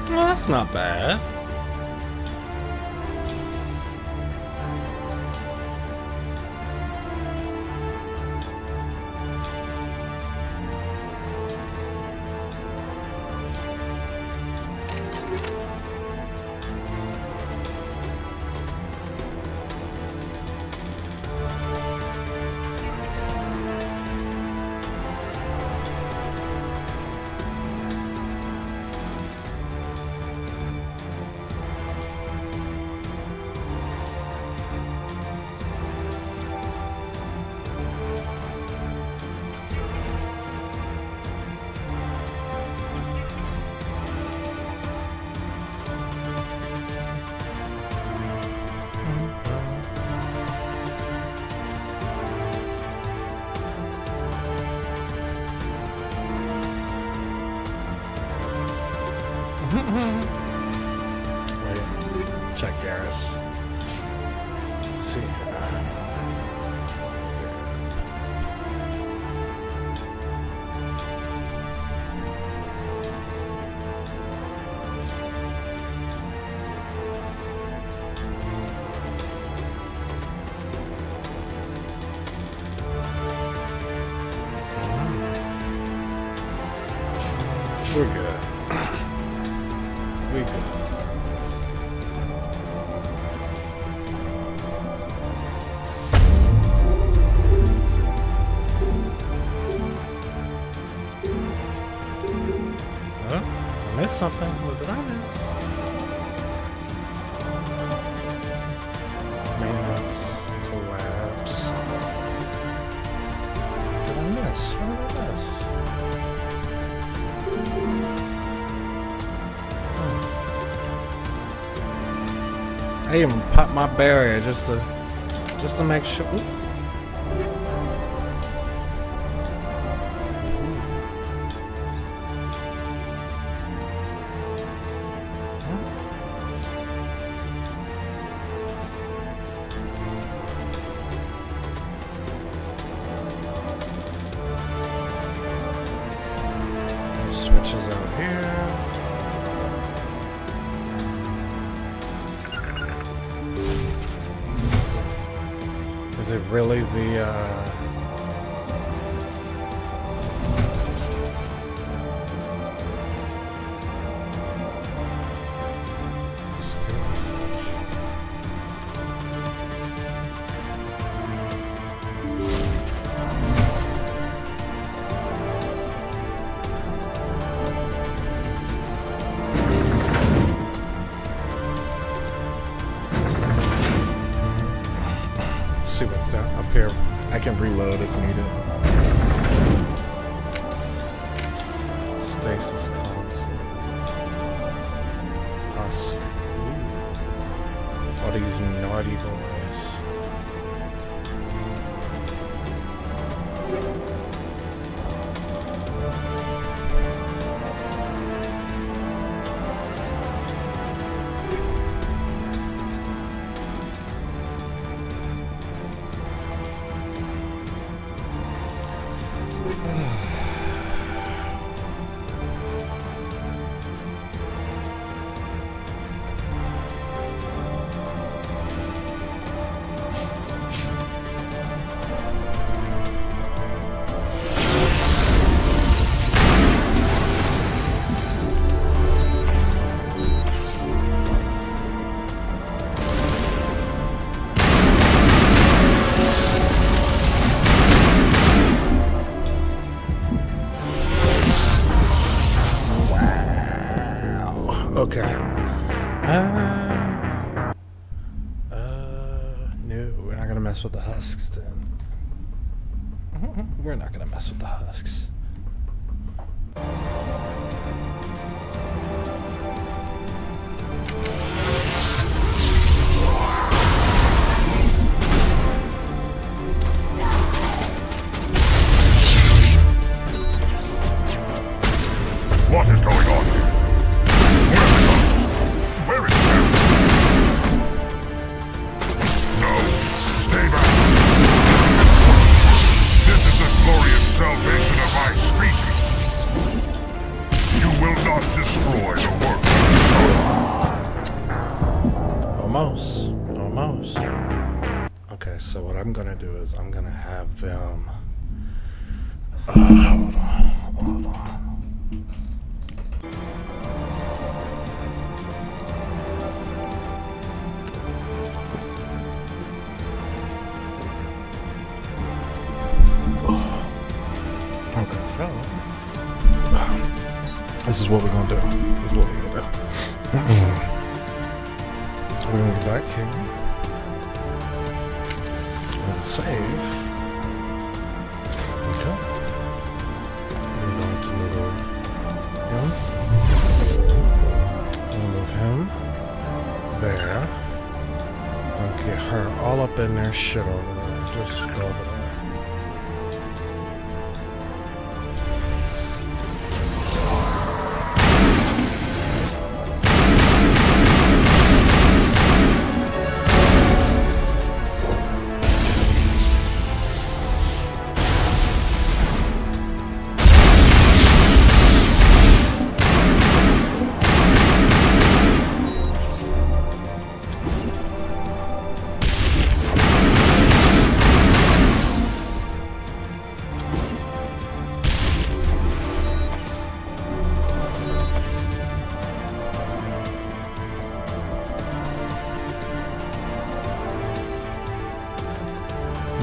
Well, that's not bad. Wait, check Garrus. Let's see. We're good. We good. I missed something. What did I miss? Maintenance to labs. What did I miss? What did I miss? I even popped my barrier just to make sure. Ooh. Switches out here. Is it really the see what's down up here? I can reload if needed. Stasis console. Husk. Ooh. All these naughty boys. Okay. No, we're not gonna mess with the husks then. We're not gonna mess with the husks. What is going on here? Where is Sam? No, stay back. This is the glorious salvation of my species. You will not destroy the work. Almost. Almost. Okay, so what I'm gonna do is I'm gonna have them. Hold on. Okay, so this is what we're gonna do. This is what we're gonna do. We're gonna go back here. We're gonna save. Okay. We're going to move him. We'll move him there. I'll get her all up in there. Shit over there. Just go over there.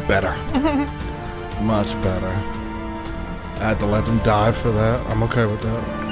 better. Much better. I had to let them die for that. I'm okay with that.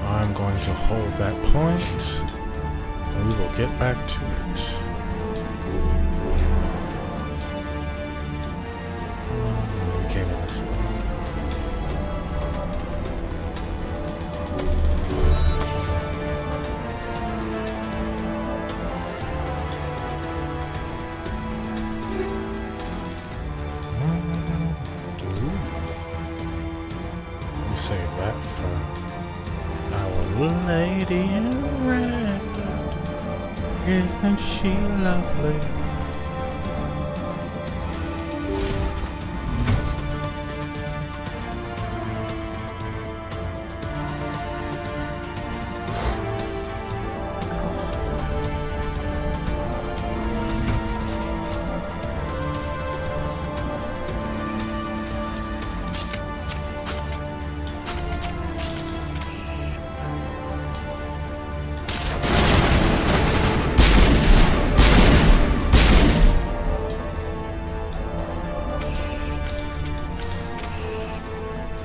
I'm going to hold that point, and we will get back to it. We came in this way. We save that for our lady in red. Isn't she lovely?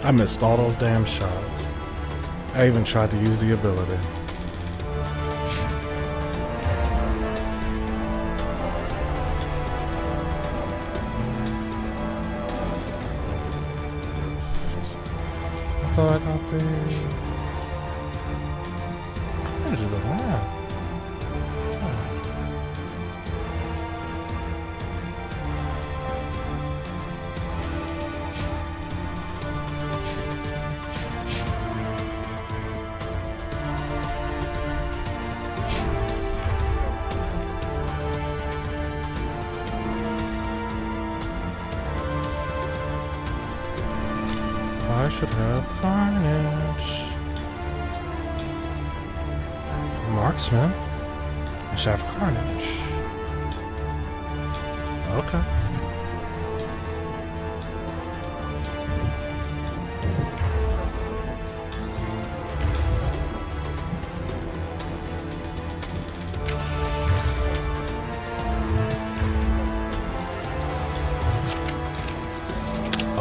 I missed all those damn shots. I even tried to use the ability. I thought I got the... Where's it at? I should have Carnage. Marksman. I should have Carnage. Okay.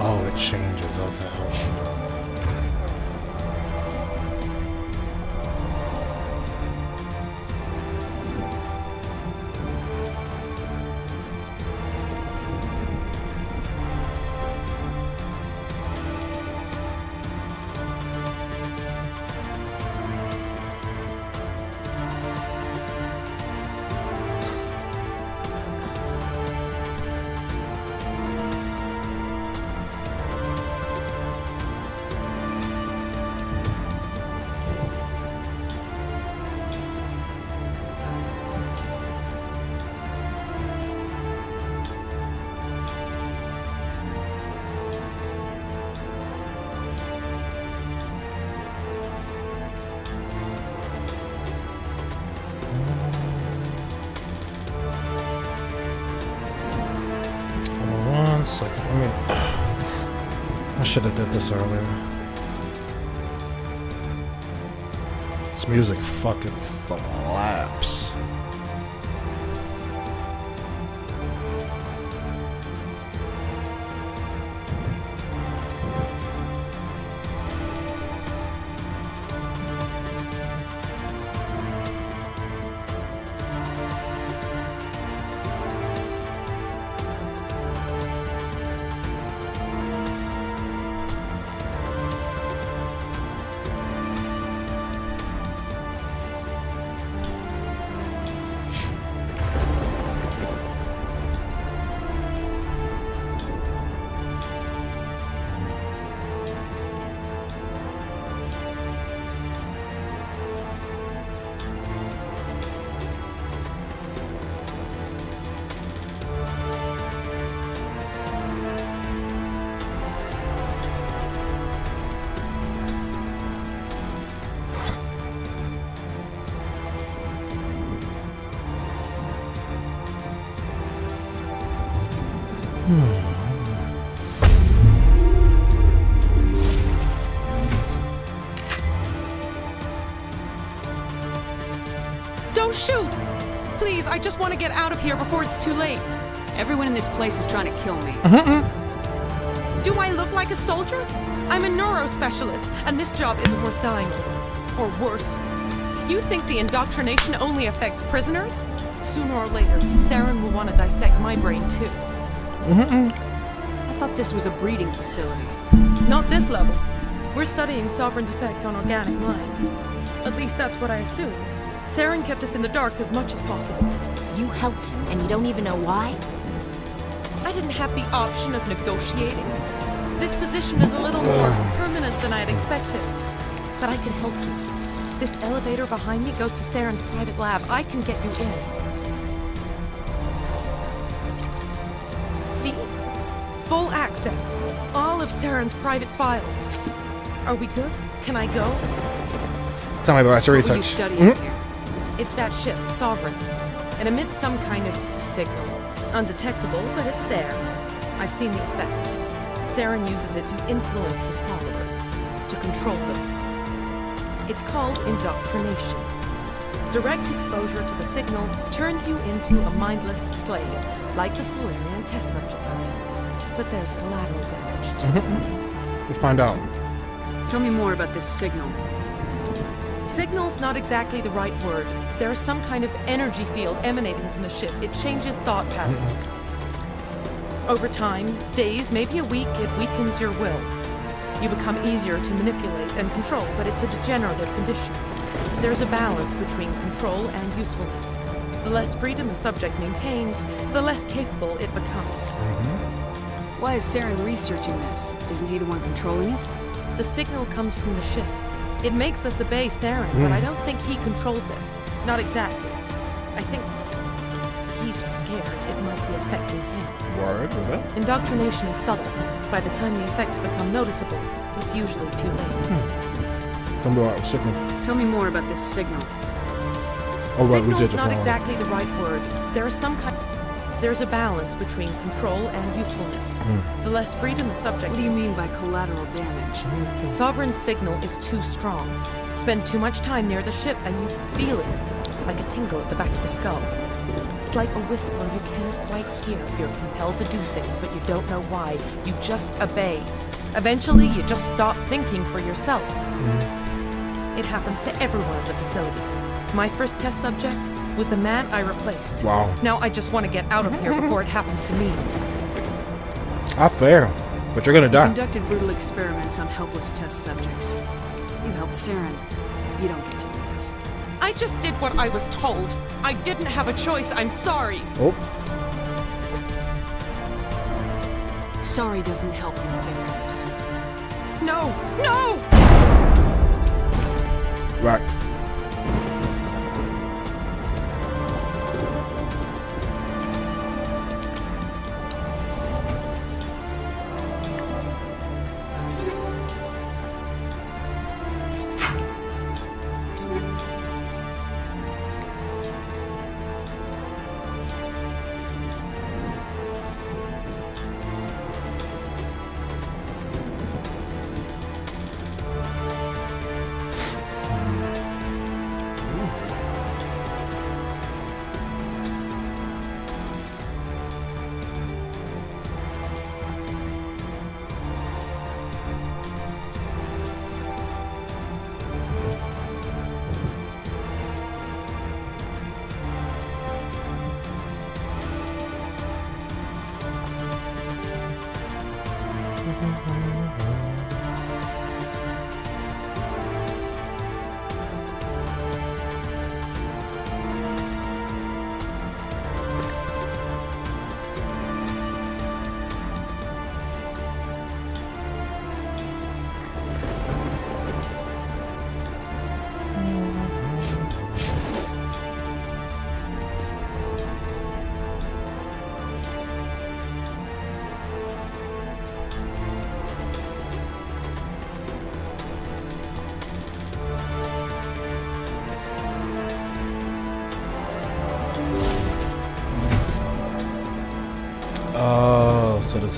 Oh, it changes. Okay, hold on. I should have did this earlier. This music fucking slaps. Don't shoot! Please, I just want to get out of here before it's too late. Everyone in this place is trying to kill me. Do I look like a soldier? I'm a neurospecialist, and this job isn't worth dying for. Or worse. You think the indoctrination only affects prisoners? Sooner or later, Saren will want to dissect my brain too. I thought this was a breeding facility. Not this level. We're studying Sovereign's effect on organic minds. At least that's what I assume. Saren kept us in the dark as much as possible. You helped him, and you don't even know why? I didn't have the option of negotiating. This position is a little more permanent than I had expected. But I can help you. This elevator behind me goes to Saren's private lab. I can get you in. See? Full access. All of Saren's private files. Are we good? Can I go? Tell me about your What were you research. studying here? It's that ship, Sovereign. It emits some kind of signal. Undetectable, but it's there. I've seen the effects. Saren uses it to influence his followers, to control them. It's called indoctrination. Direct exposure to the signal turns you into a mindless slave, like the Solarian test subjects. But there's collateral damage too. We'll find out. Tell me more about this signal. Signal's not exactly the right word. There is some kind of energy field emanating from the ship. It changes thought patterns. Over time, days, maybe a week, it weakens your will. You become easier to manipulate and control, but it's a degenerative condition. There's a balance between control and usefulness. The less freedom a subject maintains, the less capable it becomes. Why is Saren researching this? Isn't he the one controlling it? The signal comes from the ship. It makes us obey Saren, but I don't think he controls it. Not exactly. I think he's scared it might be affecting him. Word, what? Indoctrination is subtle. By the time the effects become noticeable, it's usually too late. Tell me about signal. Tell me more about this signal. Oh, right, we Signal's did the not phone. exactly the right word. There's a balance between control and usefulness. The less freedom the subject... What do you mean by collateral damage? Sovereign's signal is too strong. Spend too much time near the ship and you feel it, like a tingle at the back of the skull. It's like a whisper you can't quite hear. You're compelled to do things, but you don't know why. You just obey. Eventually, you just stop thinking for yourself. It happens to everyone at the facility. My first test subject was the man I replaced. Wow. Now I just want to get out of here before it happens to me. Not fair, but you're gonna You die. conducted brutal experiments on helpless test subjects. You helped Saren. You don't get to live. I just did what I was told. I didn't have a choice. I'm sorry. Oh. Sorry doesn't help your victims. No! No! Right.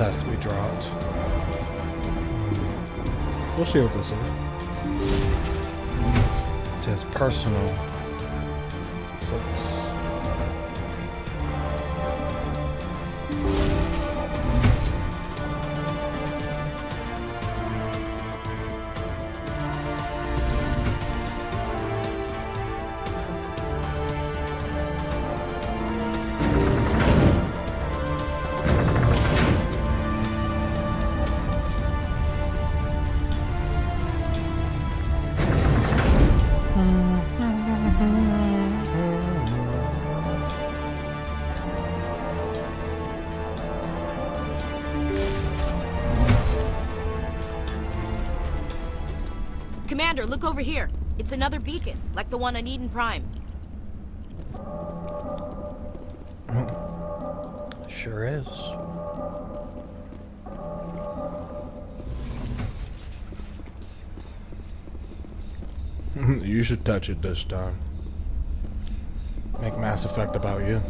has to be dropped. We'll see what this is. It says personal. Commander, look over here. It's another beacon, like the one on Eden Prime. Sure is. You should touch it this time. Make Mass Effect about you.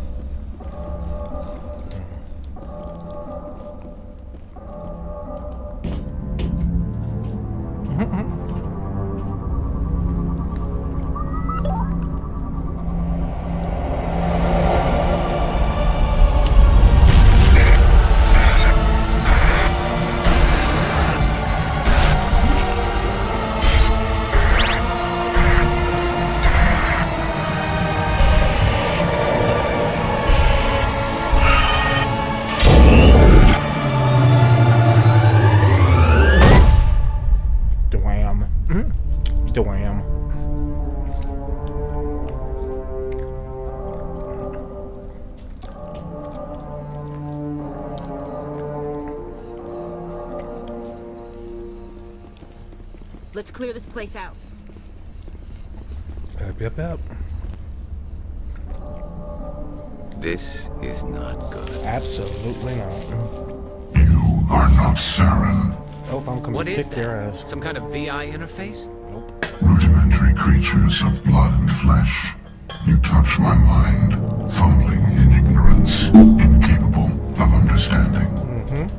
Let's clear this place out. Yep. This is not good. Absolutely not. You are not Saren. Oh, I'm coming to kick your ass. Some kind of VI interface? Nope. Rudimentary creatures of blood and flesh. You touch my mind, fumbling in ignorance, incapable of understanding.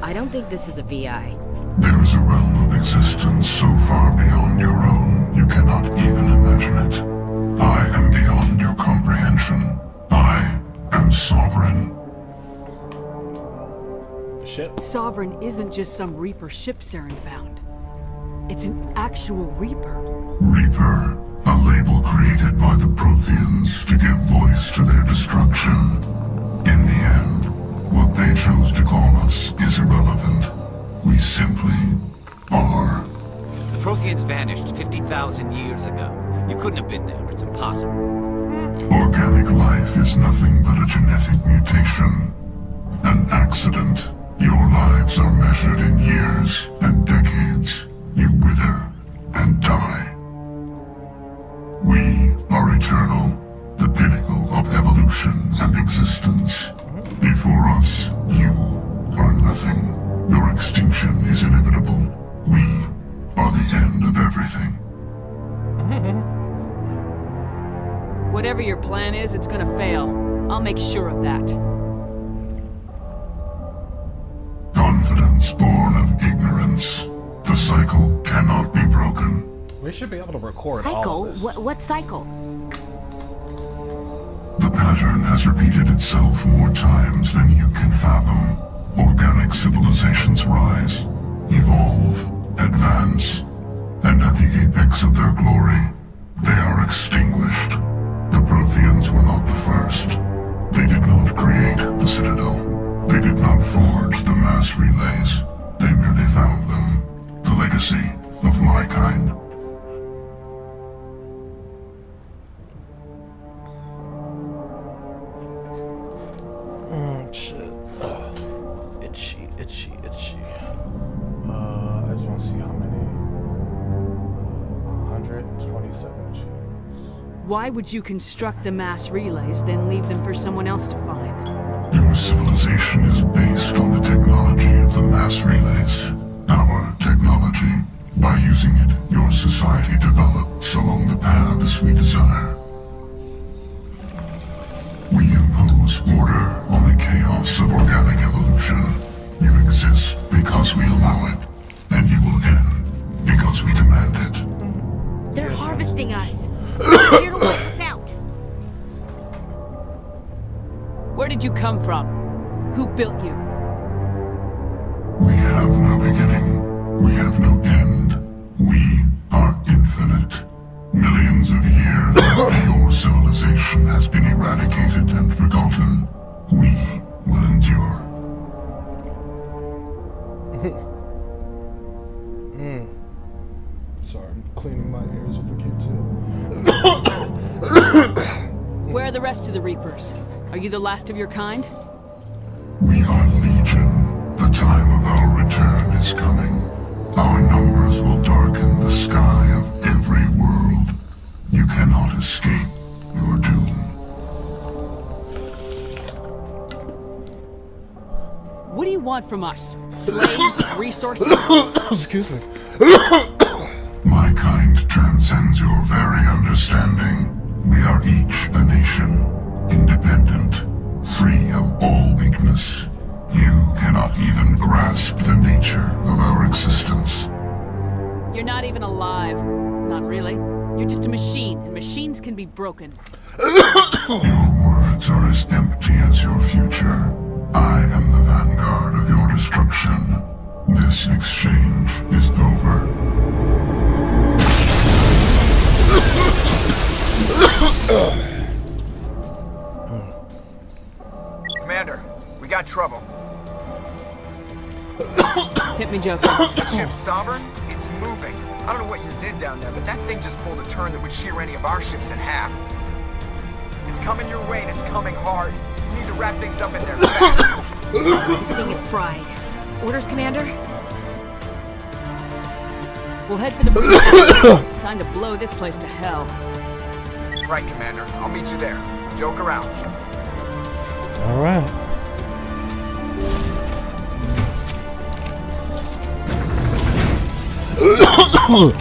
I don't think this is a VI. There is a realm of existence so far beyond your own, you cannot even imagine it. I am beyond your comprehension. I am sovereign. Ship? Sovereign isn't just some Reaper ship Saren found. It's an actual Reaper. Reaper, a label created by the Protheans to give voice to their destruction. In the end, what they chose to call us is irrelevant. We simply are. The Protheans vanished 50,000 years ago. You couldn't have been there. It's impossible. Organic life is nothing but a genetic mutation. An accident. Your lives are measured in years and decades. You wither and die. We are eternal, the pinnacle of evolution and existence. Before us, you are nothing. Your extinction is inevitable. We are the end of everything. Whatever your plan is, it's gonna fail. I'll make sure of that. Confidence born of ignorance. The cycle cannot be broken. We should be able to record all of this. What cycle? The pattern has repeated itself more times than you can fathom. Organic civilizations rise, evolve, advance, and at the apex of their glory, they are extinguished. The Protheans were not the first. They did not create the Citadel. They did not forge the mass relays. They merely found them, the legacy of my kind. Shit. Itchy. I just want to see how many. 127 genes. Why would you construct the mass relays, then leave them for someone else to find? Your civilization is based on the technology of the mass relays. Our technology. By using it, your society develops along the paths we desire. We impose order on the chaos of organic evolution. You exist because we allow it, and you will end because we demand it. They're harvesting us. They're here to wipe us out. Where did you come from? Who built you? We have no beginning. We have no end. We are infinite. Millions of years, your civilization has been eradicated and forgotten. We will endure. Sorry, I'm cleaning my ears with the Q-tip. Where are the rest of the Reapers? Are you the last of your kind? We are legion. The time of our return is coming. Our numbers will darken the sky of every world. You cannot escape your doom. What do you want from us? Slaves? Resources? Excuse me. My kind transcends your very understanding. We are each a nation, independent, free of all weakness. You cannot even grasp the nature of our existence. You're not even alive. Not really. You're just a machine, and machines can be broken. Your words are as empty as your future. I am the vanguard of your destruction. This exchange is over. Commander, we got trouble. Hit me, Joker. The ship's Sovereign? It's moving. I don't know what you did down there, but that thing just pulled a turn that would shear any of our ships in half. It's coming your way, and it's coming hard. You need to wrap things up in there fast. This thing is fried. Orders, Commander? We'll head for the time to blow this place to hell. Right, Commander. I'll meet you there. Joker out. All right. Ooh.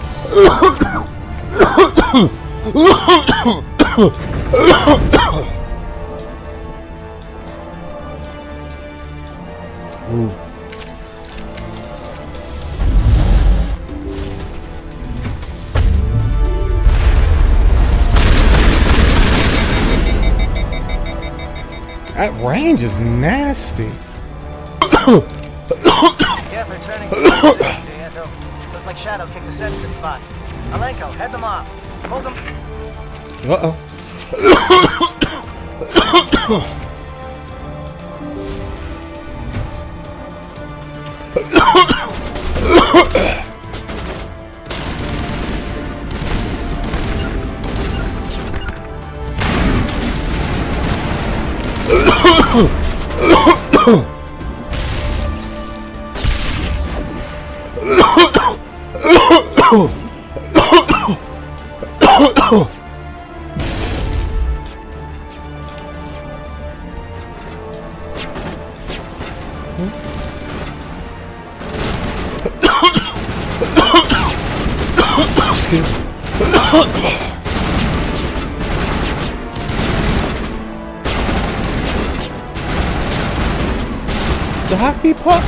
That range is nasty. Yeah, they're turning to the looks like Shadow kicked a sensitive spot. Alenko, head them off. Hold them. Uh-oh. Excuse me. The hockey puck.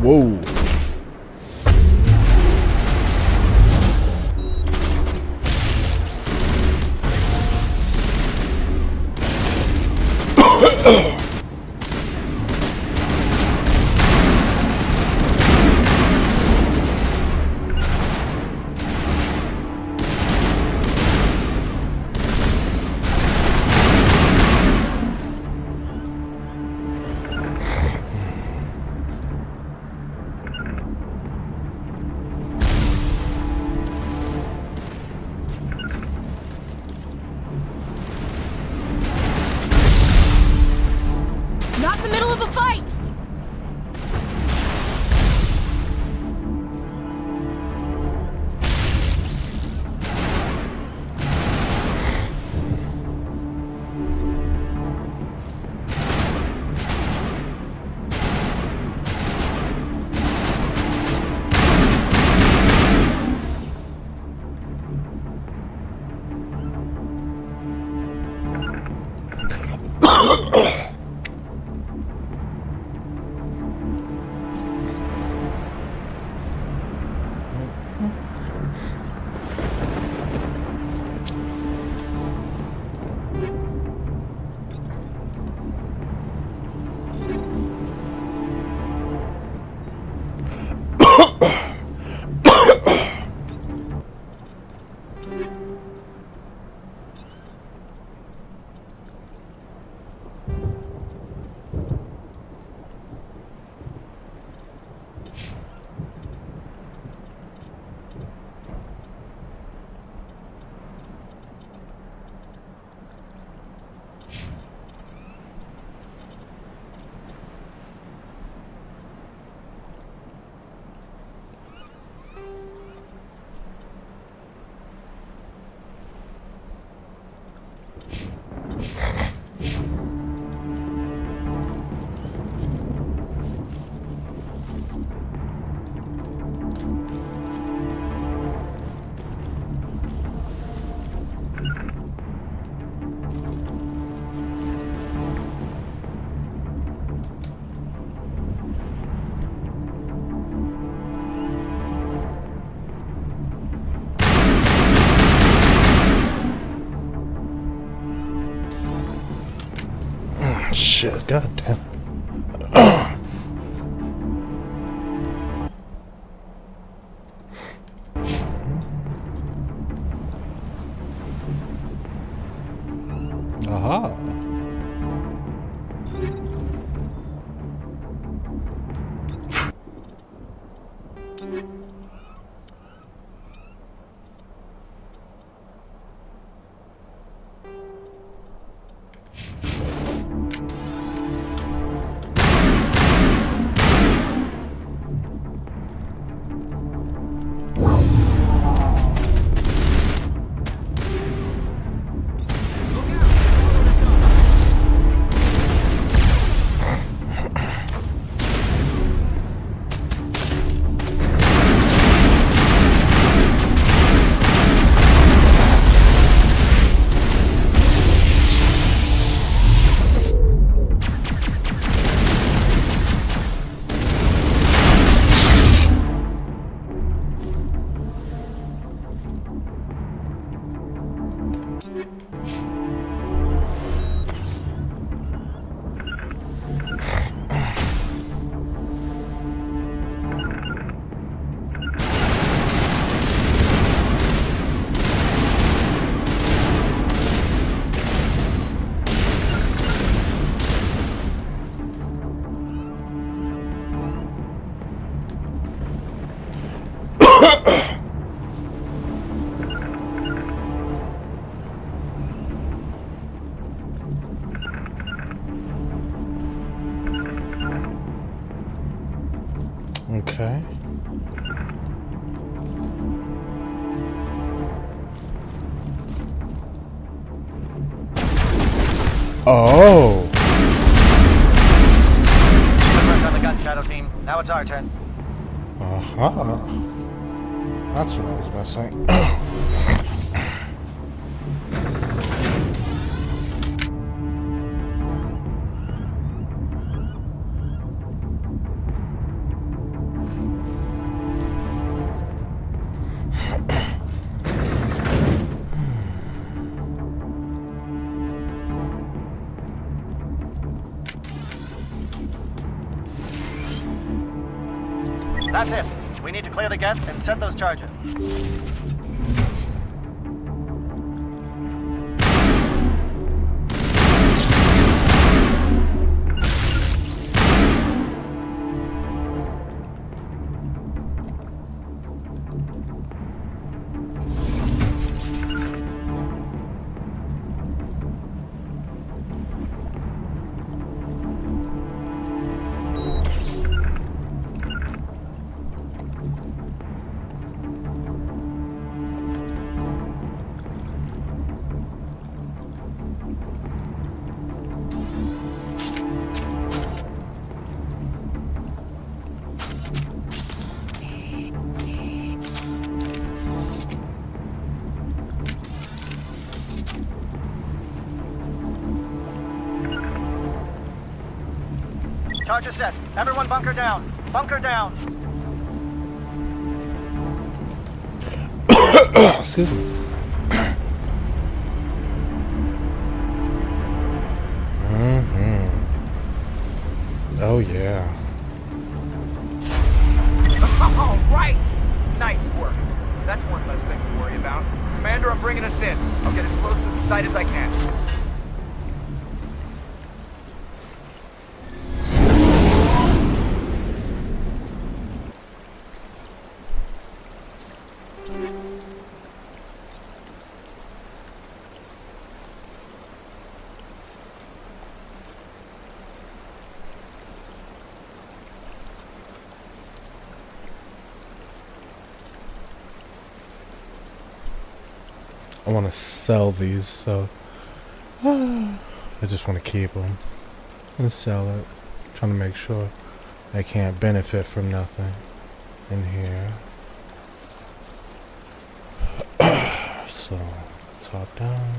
Whoa. Not in the middle of a fight! Shit, goddamn. Aha. Oh. Good work on the gun, Shadow Team. Now it's our turn. Uh-huh. That's what I was missing. That's it. We need to clear the geth and set those charges. Charges set. Everyone bunker down. Bunker down. Excuse me. Oh, yeah. All right! Nice work. That's one less thing to worry about. Commander, I'm bringing us in. I'll get as close to the site as I can. I want to sell these, so I just want to keep them and sell it. Trying to make sure I can't benefit from nothing in here. So, top down.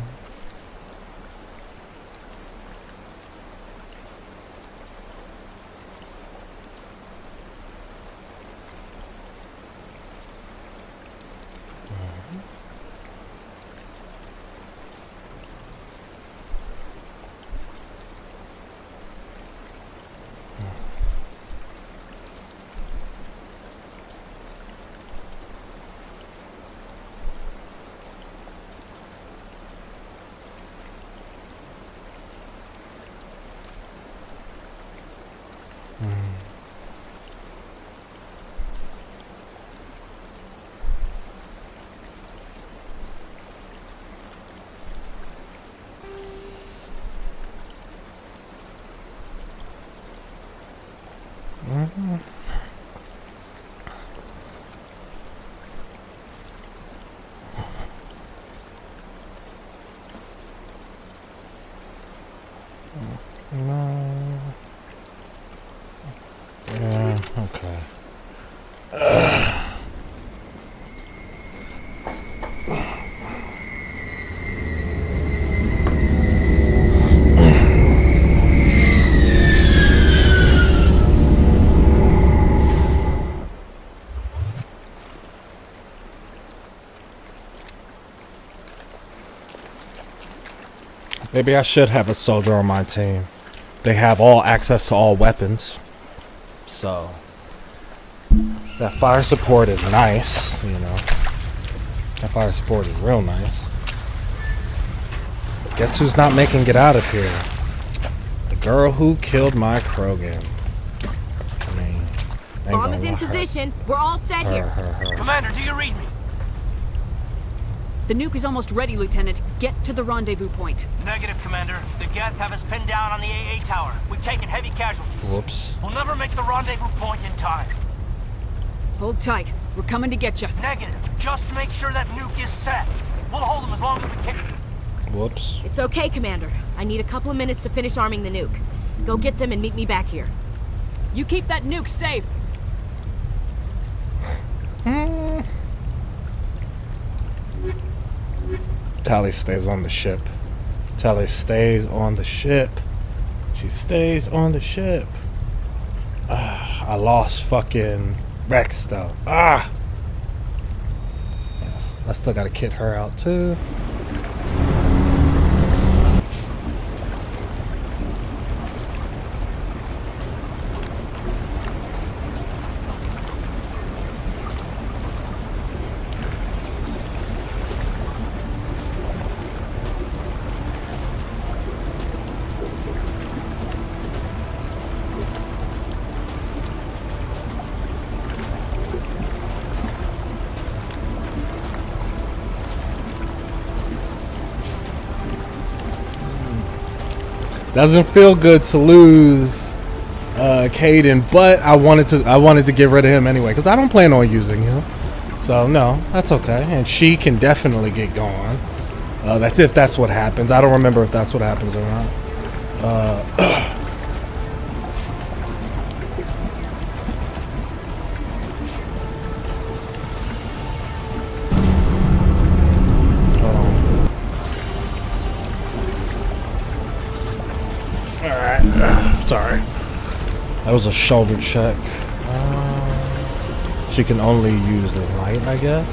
Yeah, okay. Maybe I should have a soldier on my team. They have all access to all weapons. So that fire support is nice, you know. That fire support is real nice. But guess who's not making it out of here? The girl who killed my Krogan. I mean, Bomb is in position. We're all set here. Commander, do you read me? The nuke is almost ready, Lieutenant. Get to the rendezvous point. Negative, Commander. The Geth have us pinned down on the AA tower. We've taken heavy casualties. Whoops. We'll never make the rendezvous point in time. Hold tight. We're coming to get you. Negative. Just make sure that nuke is set. We'll hold them as long as we can. Whoops. It's okay, Commander. I need a couple of minutes to finish arming the nuke. Go get them and meet me back here. You keep that nuke safe. Tally stays on the ship. Tally stays on the ship. She stays on the ship. I lost fucking Rex though. Yes, I still gotta kit her out too. Doesn't feel good to lose Caden, but I wanted to get rid of him anyway because I don't plan on using him. So no, that's okay. And she can definitely get gone. That's if that's what happens. I don't remember if that's what happens or not. Sorry. That was a shoulder check. She can only use the light, I guess.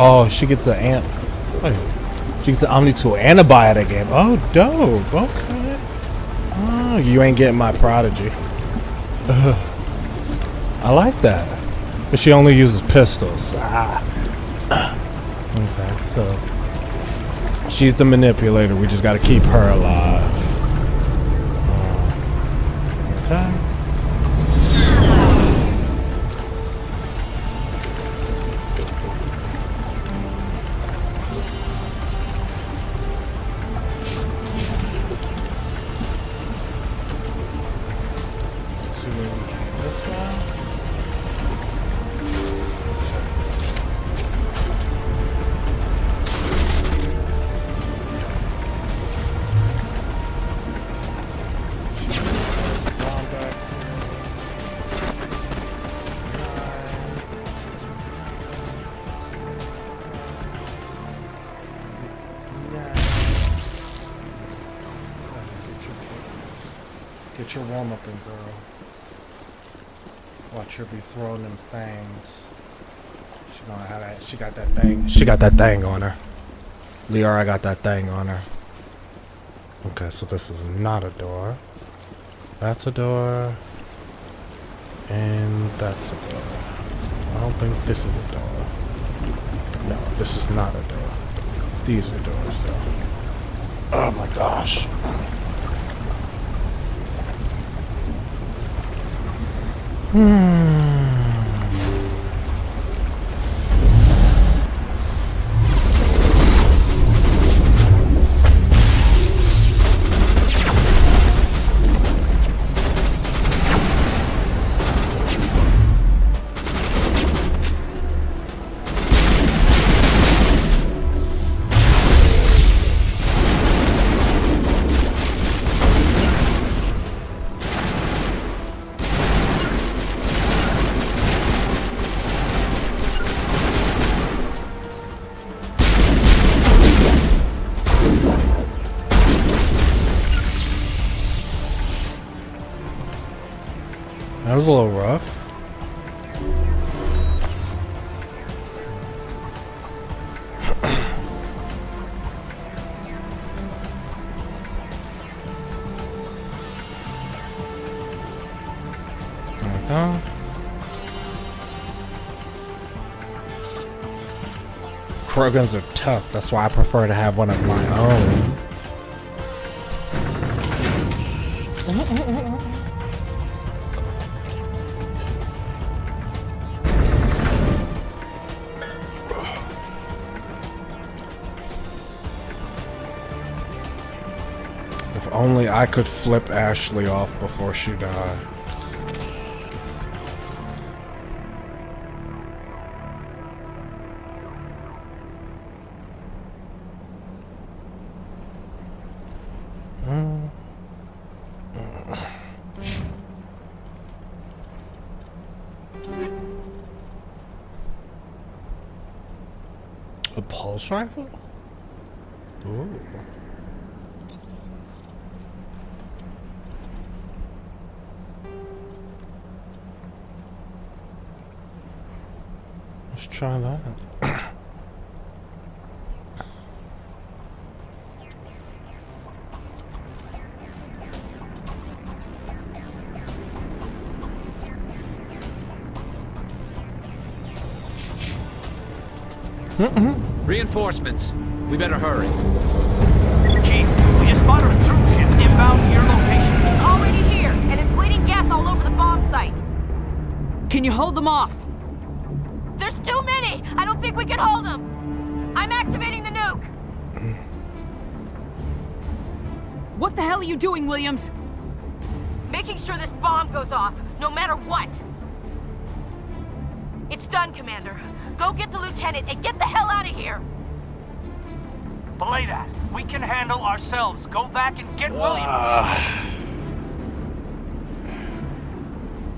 Oh, she gets an she gets an Omni-Tool and a Biotic game. Oh, dope. Okay. Oh, you ain't getting my Prodigy. I like that. But she only uses pistols. Okay, so she's the manipulator. We just got to keep her alive. Okay. Get your warm up in, girl. Watch her be throwing them things. She gonna have that. She got that thing. She got that thing on her. Liara got that thing on her. Okay, so this is not a door. That's a door. And that's a door. I don't think this is a door. No, this is not a door. These are doors, though. Oh my gosh. That was a little rough. Krogans are tough. That's why I prefer to have one of my own. If only I could flip Ashley off before she died. A pulse rifle? Ooh. Let's try that. Reinforcements. We better hurry. Chief, we just spotted a troop ship inbound to your location. It's already here, and it's bleeding gas all over the bomb site. Can you hold them off? There's too many! I don't think we can hold them! I'm activating the nuke! What the hell are you doing, Williams? Making sure this bomb goes off, no matter what! It's done, Commander. Go get the lieutenant and get the hell out of here! Belay that. We can handle ourselves. Go back and get Williams.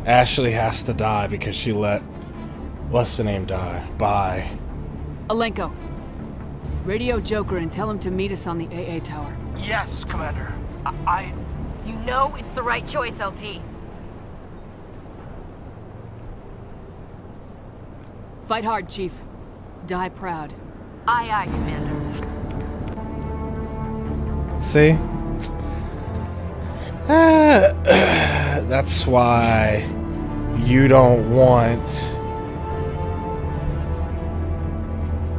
Ashley has to die because she let what's the name die? Bye. Alenko. Radio Joker and tell him to meet us on the AA tower. Yes, Commander. You know it's the right choice, LT. Fight hard, Chief. Die proud. Aye, aye, Commander. See? That's why you don't want...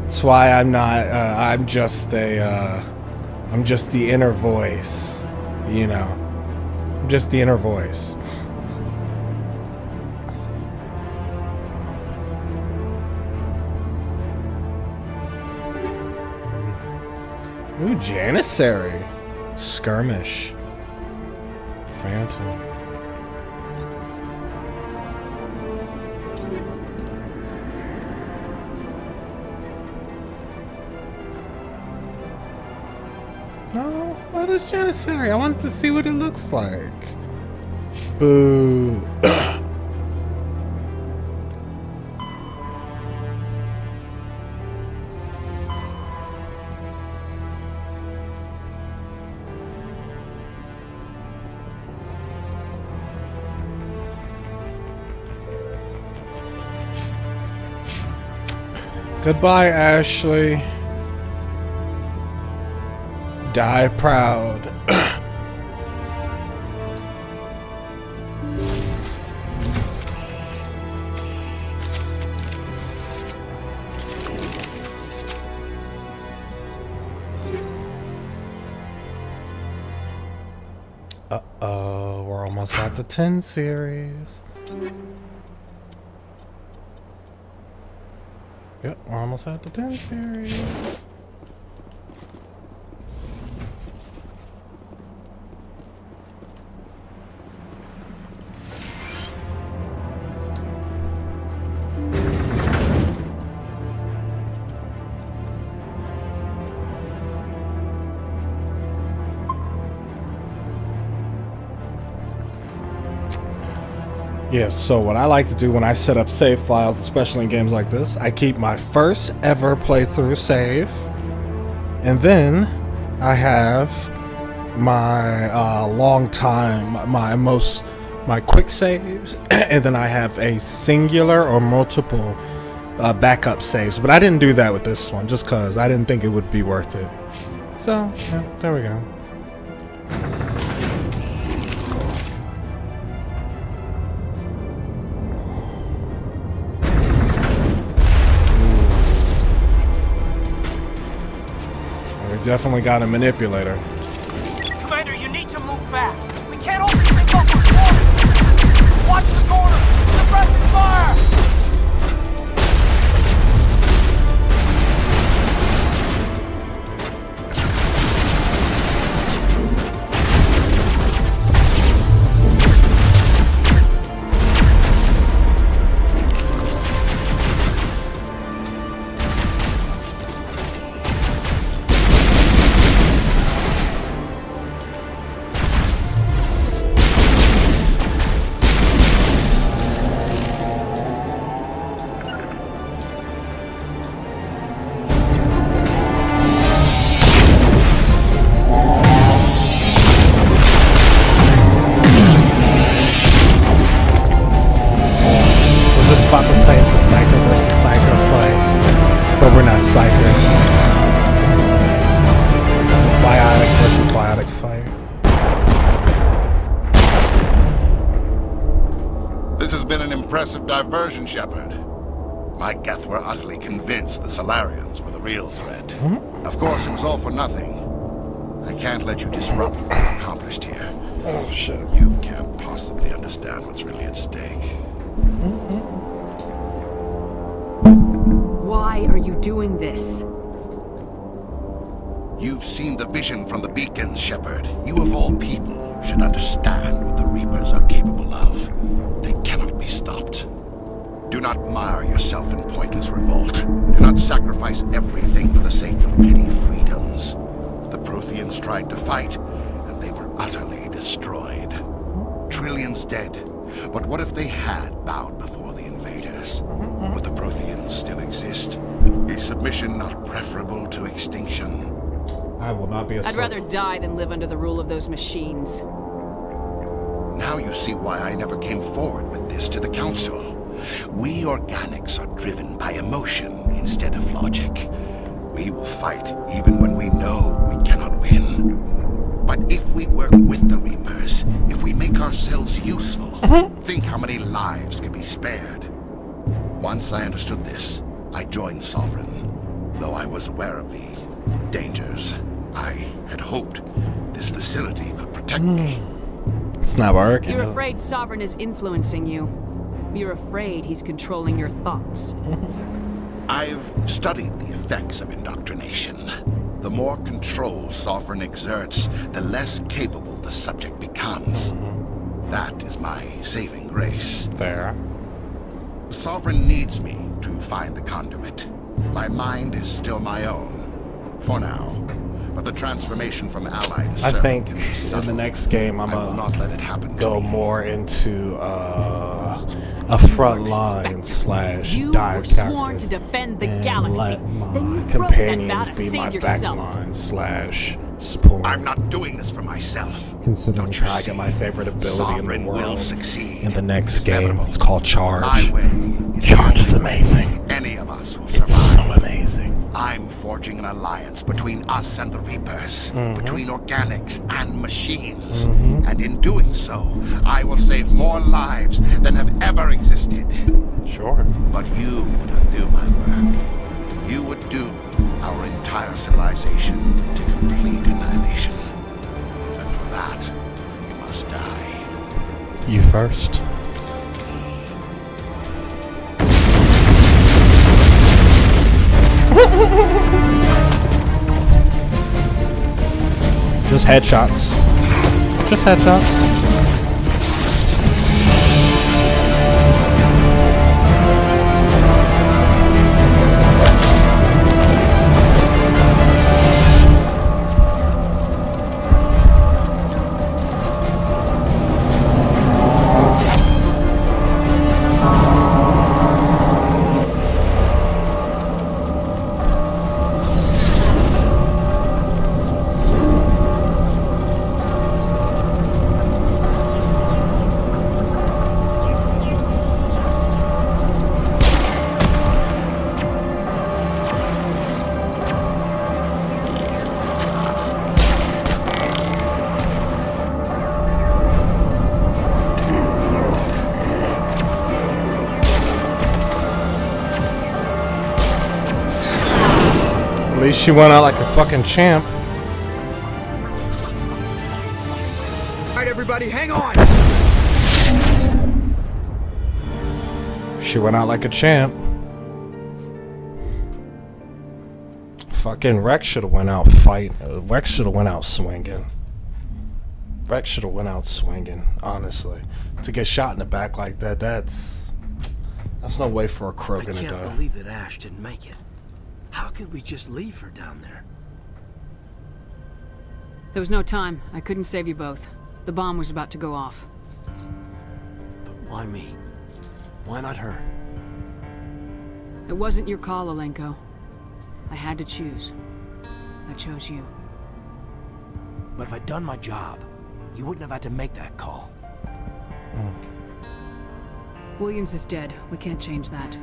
That's why I'm not... I'm just a... I'm just the inner voice. You know? I'm just the inner voice. Ooh, Janissary. Skirmish. Phantom. No, what is Janissary? I wanted to see what it looks like. Boo. Goodbye, Ashley. Die proud. Uh-oh, we're almost at the 10 series. Yep, we're almost at the 10 series. Yes, so what I like to do when I set up save files, especially in games like this, I keep my first ever playthrough save, and then I have my my most my quick saves, and then I have a singular or multiple backup saves. But I didn't do that with this one just because I didn't think it would be worth it. So, yeah, there we go. We definitely got a manipulator. Commander, you need to move fast. We can't hold these things up for long. Watch the corners. Suppressing fire. About to say it's a Psycho versus Psycho fight, but we're not Psycho. Biotic versus Biotic fight. This has been an impressive diversion, Shepard. My Geth were utterly convinced the Solarians were the real threat. Of course, it was all for nothing. I can't let you disrupt what we've accomplished here. Oh, shit. You can't possibly understand what's really at stake. Why are you doing this? You've seen the vision from the beacons, Shepard. You of all people should understand what the Reapers are capable of. They cannot be stopped. Do not mire yourself in pointless revolt. Do not sacrifice everything for the sake of petty freedoms. The Protheans tried to fight, and they were utterly destroyed. Trillions dead. But what if they had bowed before the invaders? Would the Protheans still exist? Is submission not preferable to extinction? I will not be a I'd rather die than live under the rule of those machines. Now you see why I never came forward with this to the Council. We organics are driven by emotion instead of logic. We will fight even when we know we cannot win. But if we work with the Reapers, if we make ourselves useful, think how many lives could be spared. Once I understood this, I joined Sovereign, though I was aware of the dangers. I had hoped this facility could protect me. It's not working. You're afraid Sovereign is influencing you. You're afraid he's controlling your thoughts. I've studied the effects of indoctrination. The more control Sovereign exerts, the less capable the subject becomes. That is my saving grace. Fair. Sovereign needs me to find the conduit. My mind is still my own, for now. But the transformation from ally to I think servant can be subtle. in the next game I'm I will not let it happen go more into a front line slash dive sworn characters to defend the and galaxy. let my Then you broke that companions vow to be save my yourself. backline slash support. I'm not doing this for myself. Considering Don't you I see? get my favorite ability Sovereign in the will world succeed. in the next It's game. inevitable. It's called Charge. My way is Charge is amazing. Any of us will survive. It's so amazing. I'm forging an alliance between us and the Reapers, between organics and machines. And in doing so, I will save more lives than have ever existed. Sure. But you would undo my work. You would doom our entire civilization to complete annihilation. And for that, you must die. You first. Just headshots. Just headshots. least she went out like a fucking champ. All right, everybody, hang on. She went out like a champ. Fucking Rex should have went out fight. Rex should have went out swinging. Rex should have went out swinging. Honestly, to get shot in the back like that, that's no way for a Krogan to I can't die. believe that Ash didn't make it. How could we just leave her down there? There was no time. I couldn't save you both. The bomb was about to go off. But why me? Why not her? It wasn't your call, Alenko. I had to choose. I chose you. But if I'd done my job, you wouldn't have had to make that call. Williams is dead. We can't change that.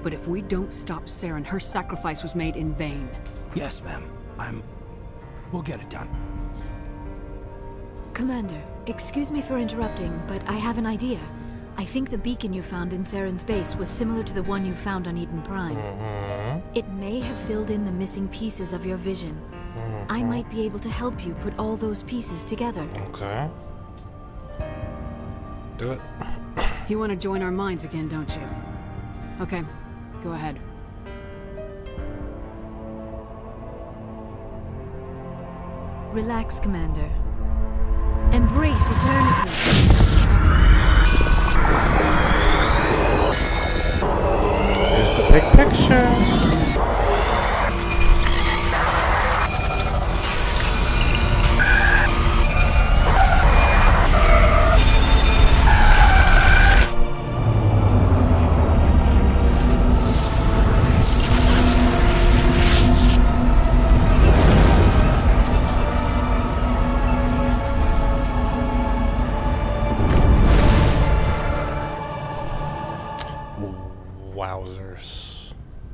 But if we don't stop Saren, her sacrifice was made in vain. Yes, ma'am. We'll get it done. Commander, excuse me for interrupting, but I have an idea. I think the beacon you found in Saren's base was similar to the one you found on Eden Prime. It may have filled in the missing pieces of your vision. I might be able to help you put all those pieces together. Okay. Do it. You want to join our minds again, don't you? Okay, go ahead. Relax, Commander. Embrace eternity. Here's the big picture. Wowzers.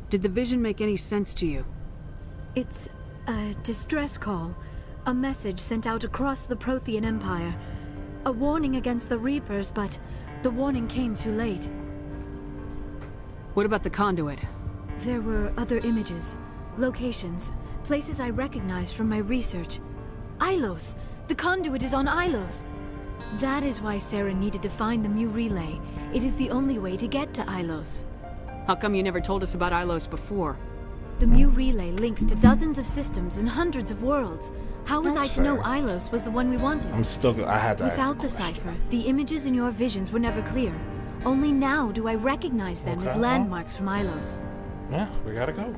Did the vision make any sense to you? It's a distress call. A message sent out across the Prothean Empire. A warning against the Reapers, but the warning came too late. What about the conduit? There were other images, locations, places I recognized from my research. Ilos! The conduit is on Ilos! That is why Saren needed to find the Mu relay. It is the only way to get to Ilos. How come you never told us about Ilos before? The Mu relay links to dozens of systems and hundreds of worlds. How was I to know Ilos was the one we wanted? I had to ask Without the cipher, the images in your visions were never clear. Only now do I recognize them as landmarks from Ilos. Yeah, we gotta go.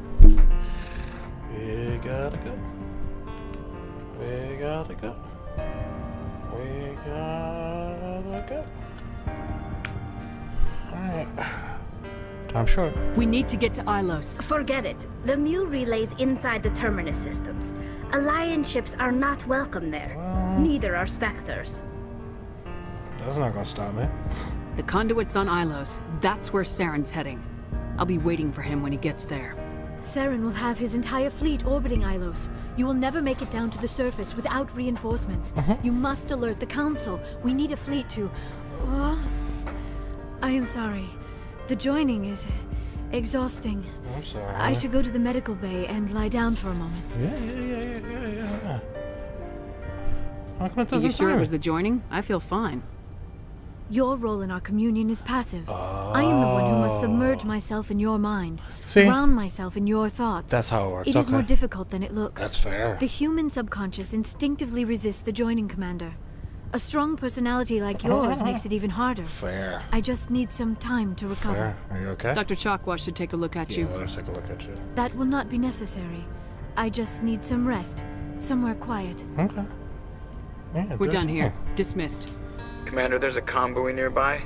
We gotta go. We gotta go. We gotta go. Alright. Time short. We need to get to Ilos. Forget it. The Mu relay's inside the Terminus systems. Alliance ships are not welcome there. Neither are Spectres. That's not gonna stop me. The conduit's on Ilos. That's where Saren's heading. I'll be waiting for him when he gets there. Saren will have his entire fleet orbiting Ilos. You will never make it down to the surface without reinforcements. You must alert the Council. We need a fleet to... I am sorry. The joining is exhausting. I'm sorry. I should go to the medical bay and lie down for a moment. Yeah. How come it Are you doesn't sure it say? was the joining? I feel fine. Your role in our communion is passive. I am the one who must submerge myself in your mind. See? Drown myself in your thoughts. That's how it works. It is Okay. more difficult than it looks. That's fair. The human subconscious instinctively resists the joining, Commander. A strong personality like yours makes it even harder. Fair. I just need some time to recover. Fair. Are you okay? Dr. Chakwa should take a look at you. Let us take a look at you. That will not be necessary. I just need some rest. Somewhere quiet. Okay. Yeah, We're done here. Dismissed. Commander, there's a convoy nearby.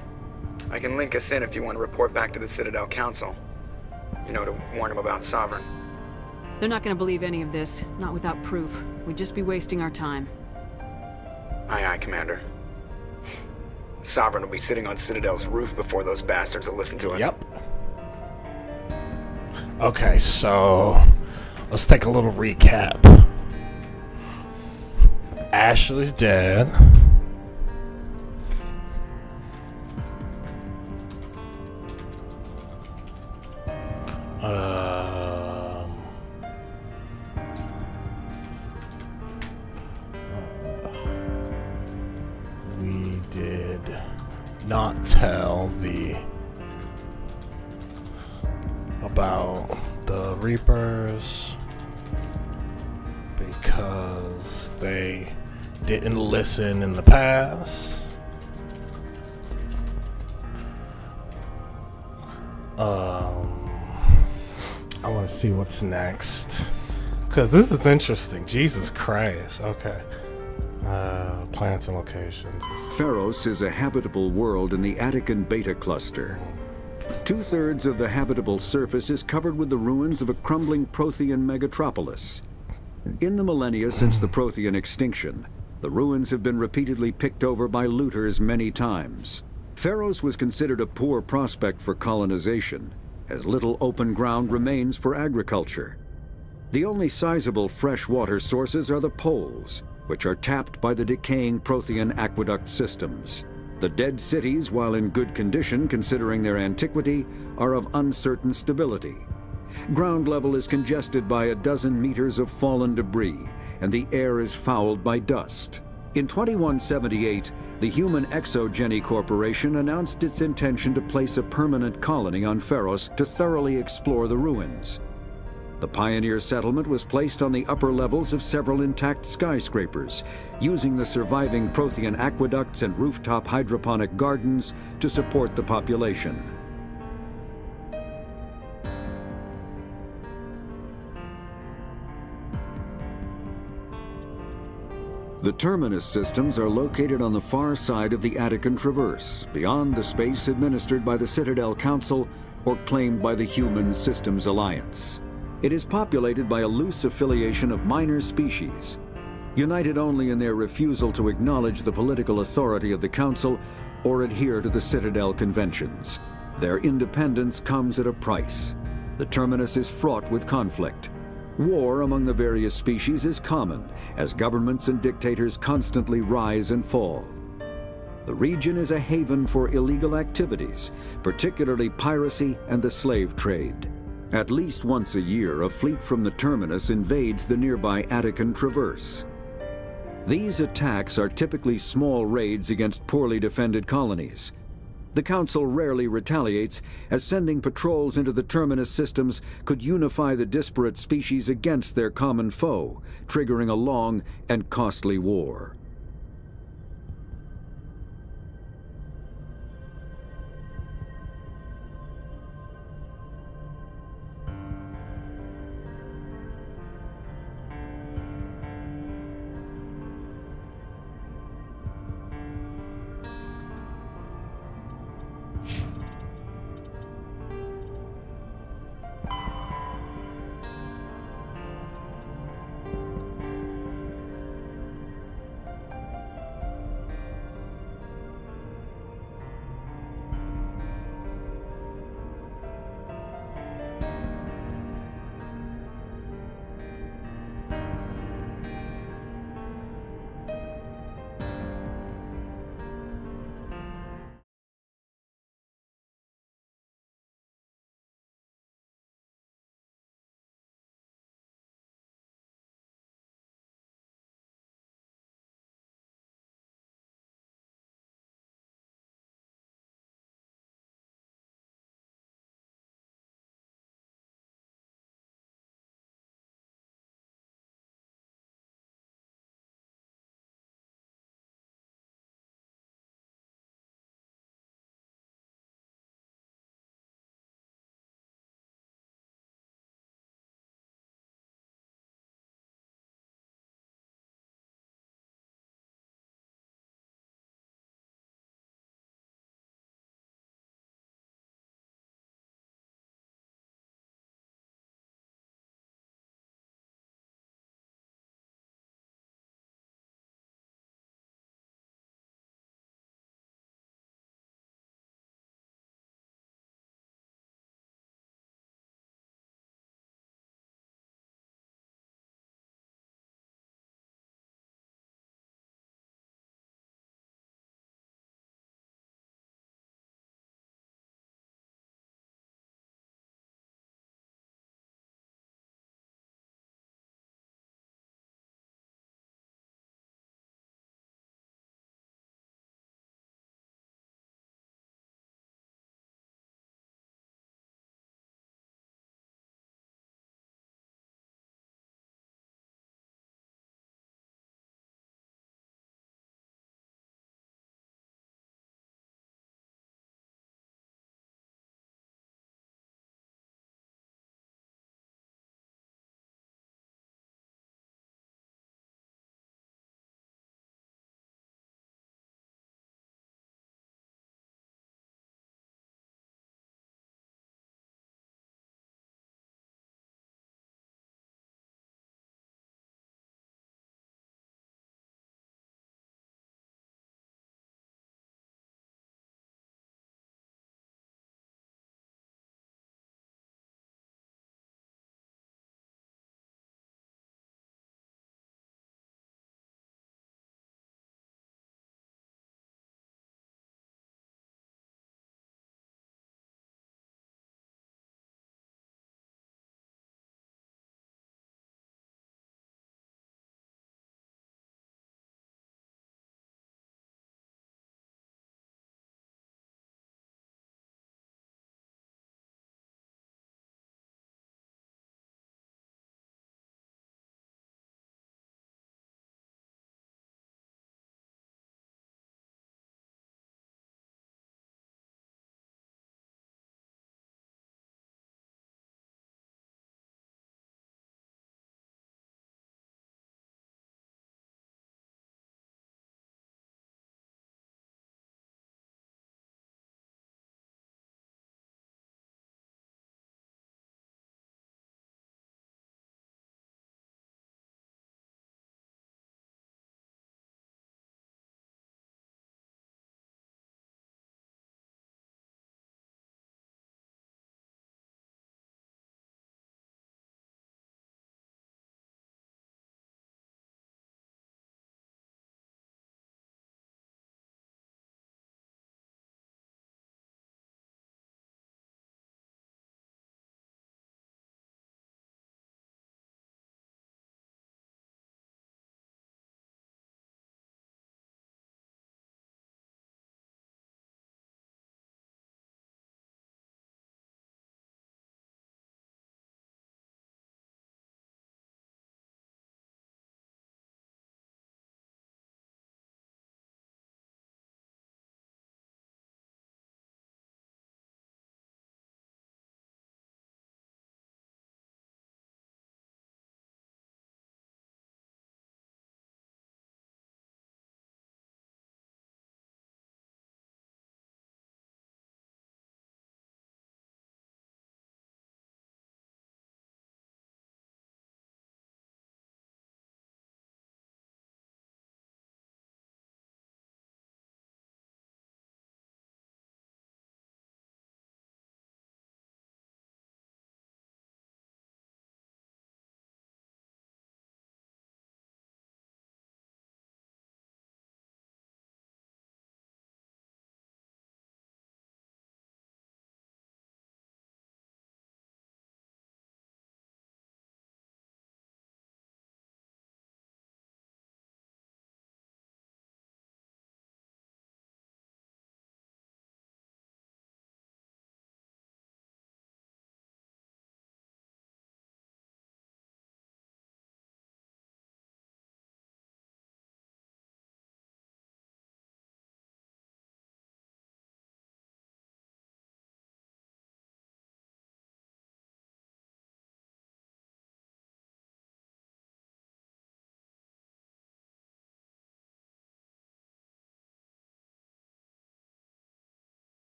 I can link us in if you want to report back to the Citadel Council. You know, to warn them about Sovereign. They're not going to believe any of this. Not without proof. We'd just be wasting our time. Aye, aye, Commander. Sovereign will be sitting on Citadel's roof before those bastards will listen to us. Yep. Okay, so let's take a little recap. Ashley's dead. not tell about the Reapers because they didn't listen in the past. I want to see what's next because this is interesting. Jesus Christ. Okay. Planets and locations. Pharos is a habitable world in the Attican Beta Cluster. 2/3 of the habitable surface is covered with the ruins of a crumbling Prothean megatropolis. In the millennia since the Prothean extinction, the ruins have been repeatedly picked over by looters many times. Pharos was considered a poor prospect for colonization, as little open ground remains for agriculture. The only sizable freshwater sources are the poles, which are tapped by the decaying Prothean aqueduct systems. The dead cities, while in good condition considering their antiquity, are of uncertain stability. Ground level is congested by a dozen meters of fallen debris, and the air is fouled by dust. In 2178, the Human Exogeny Corporation announced its intention to place a permanent colony on Pharos to thoroughly explore the ruins. The pioneer settlement was placed on the upper levels of several intact skyscrapers, using the surviving Prothean aqueducts and rooftop hydroponic gardens to support the population. The terminus systems are located on the far side of the Attican Traverse, beyond the space administered by the Citadel Council or claimed by the Human Systems Alliance. It is populated by a loose affiliation of minor species, united only in their refusal to acknowledge the political authority of the Council or adhere to the Citadel Conventions. Their independence comes at a price. The terminus is fraught with conflict. War among the various species is common, as governments and dictators constantly rise and fall. The region is a haven for illegal activities, particularly piracy and the slave trade. At least once a year, a fleet from the terminus invades the nearby Attican Traverse. These attacks are typically small raids against poorly defended colonies. The Council rarely retaliates, as sending patrols into the terminus systems could unify the disparate species against their common foe, triggering a long and costly war.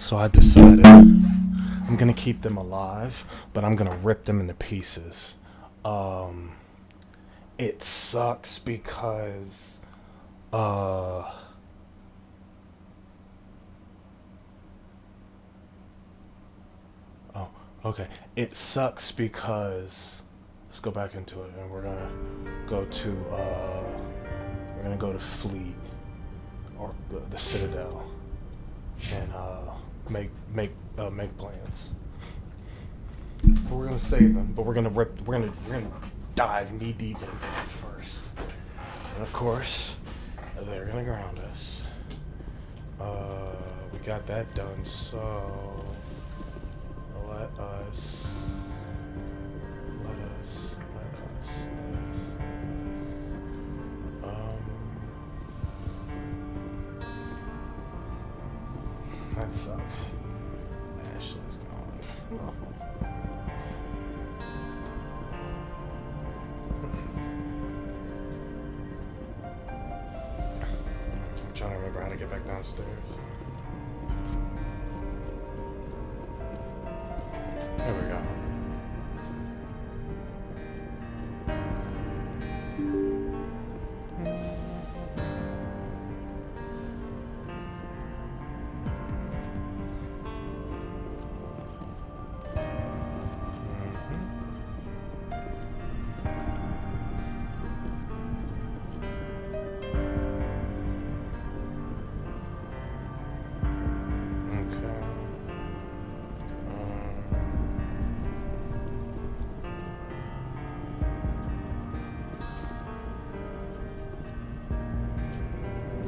So I decided I'm gonna keep them alive, but I'm gonna rip them into pieces. It sucks because okay. It sucks because let's go back into it, and we're gonna go to Fleet or the Citadel and make plans. But we're gonna save them, but we're gonna dive knee deep into it first. And of course, they're gonna ground us. We got that done, so let us. That sucks. Ashley's gone. Oh. I'm trying to remember how to get back downstairs. There we go.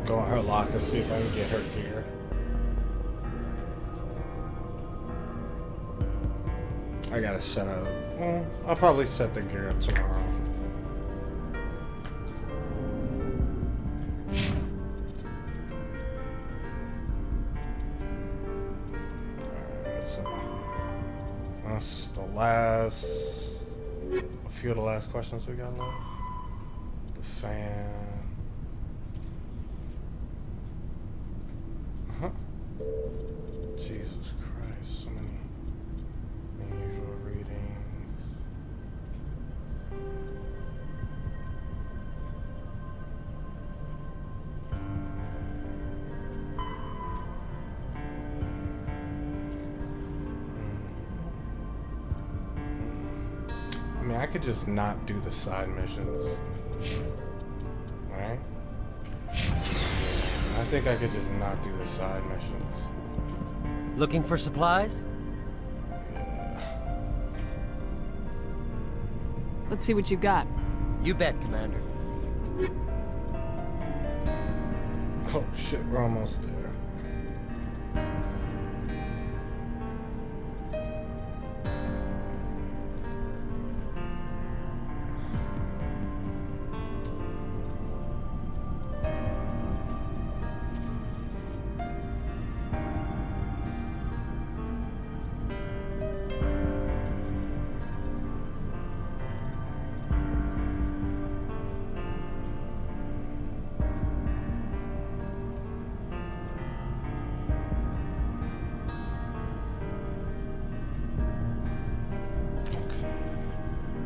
Go on her locker, see if I can get her gear. I gotta set up. Well, I'll probably set the gear up tomorrow. Alright, so that's the last. A few of the last questions we got left. The fan. Jesus Christ, so many unusual readings. I mean, I could just not do the side missions, right? I think I could just not do the side missions. Looking for supplies? Yeah. Let's see what you got. You bet, Commander. Oh shit, we're almost there.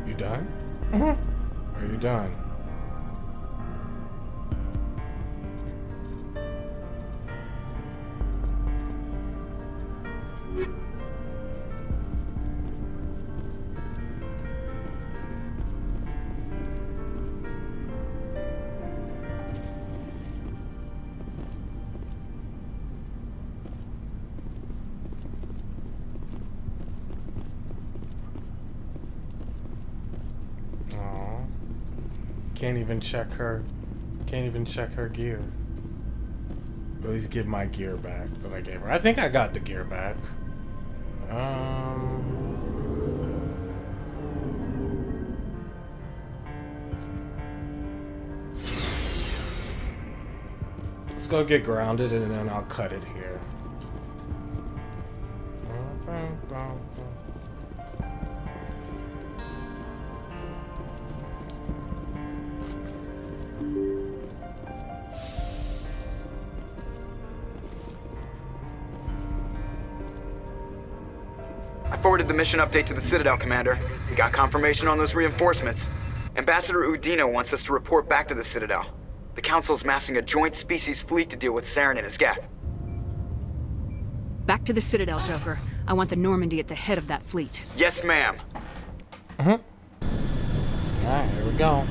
You done? Are you done? Can't even check her gear. At least give my gear back that I gave her. I think I got the gear back. Let's go get grounded and then I'll cut it here. forwarded the mission update to the Citadel, Commander. We got confirmation on those reinforcements. Ambassador Udina wants us to report back to the Citadel. The Council's massing a joint species fleet to deal with Saren and his Geth. Back to the Citadel, Joker. I want the Normandy at the head of that fleet. Yes, ma'am. Alright, here we go.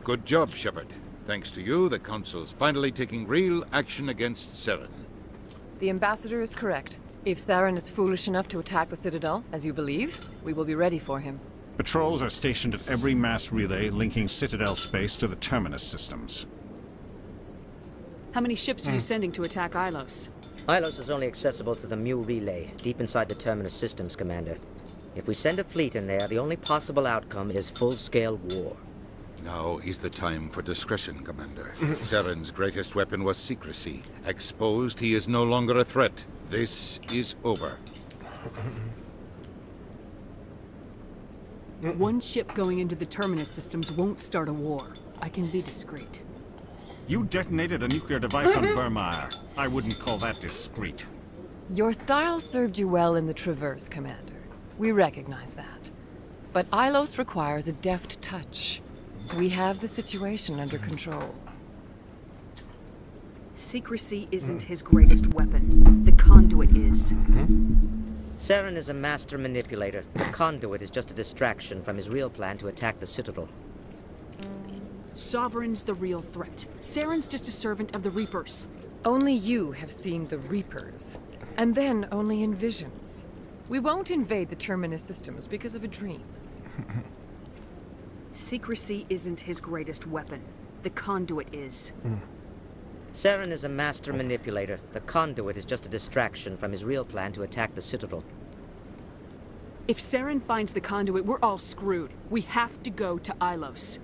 Good job, Shepard. Thanks to you, the Council's finally taking real action against Saren. The Ambassador is correct. If Saren is foolish enough to attack the Citadel, as you believe, we will be ready for him. Patrols are stationed at every mass relay linking Citadel space to the Terminus systems. How many ships are you sending to attack Ilos? Ilos is only accessible through the Mu relay, deep inside the Terminus systems, Commander. If we send a fleet in there, the only possible outcome is full-scale war. Now is the time for discretion, Commander. Saren's greatest weapon was secrecy. Exposed, he is no longer a threat. This is over. One ship going into the Terminus systems won't start a war. I can be discreet. You detonated a nuclear device on Vermeer. I wouldn't call that discreet. Your style served you well in the Traverse, Commander. We recognize that. But Ilos requires a deft touch. We have the situation under control. Secrecy isn't his greatest weapon. The conduit is. Saren is a master manipulator. The conduit is just a distraction from his real plan to attack the Citadel. Sovereign's the real threat. Saren's just a servant of the Reapers. Only you have seen the Reapers. And then only in visions. We won't invade the Terminus systems because of a dream. Secrecy isn't his greatest weapon. The conduit is. Saren is a master manipulator. The conduit is just a distraction from his real plan to attack the Citadel. If Saren finds the conduit, we're all screwed. We have to go to Ilos.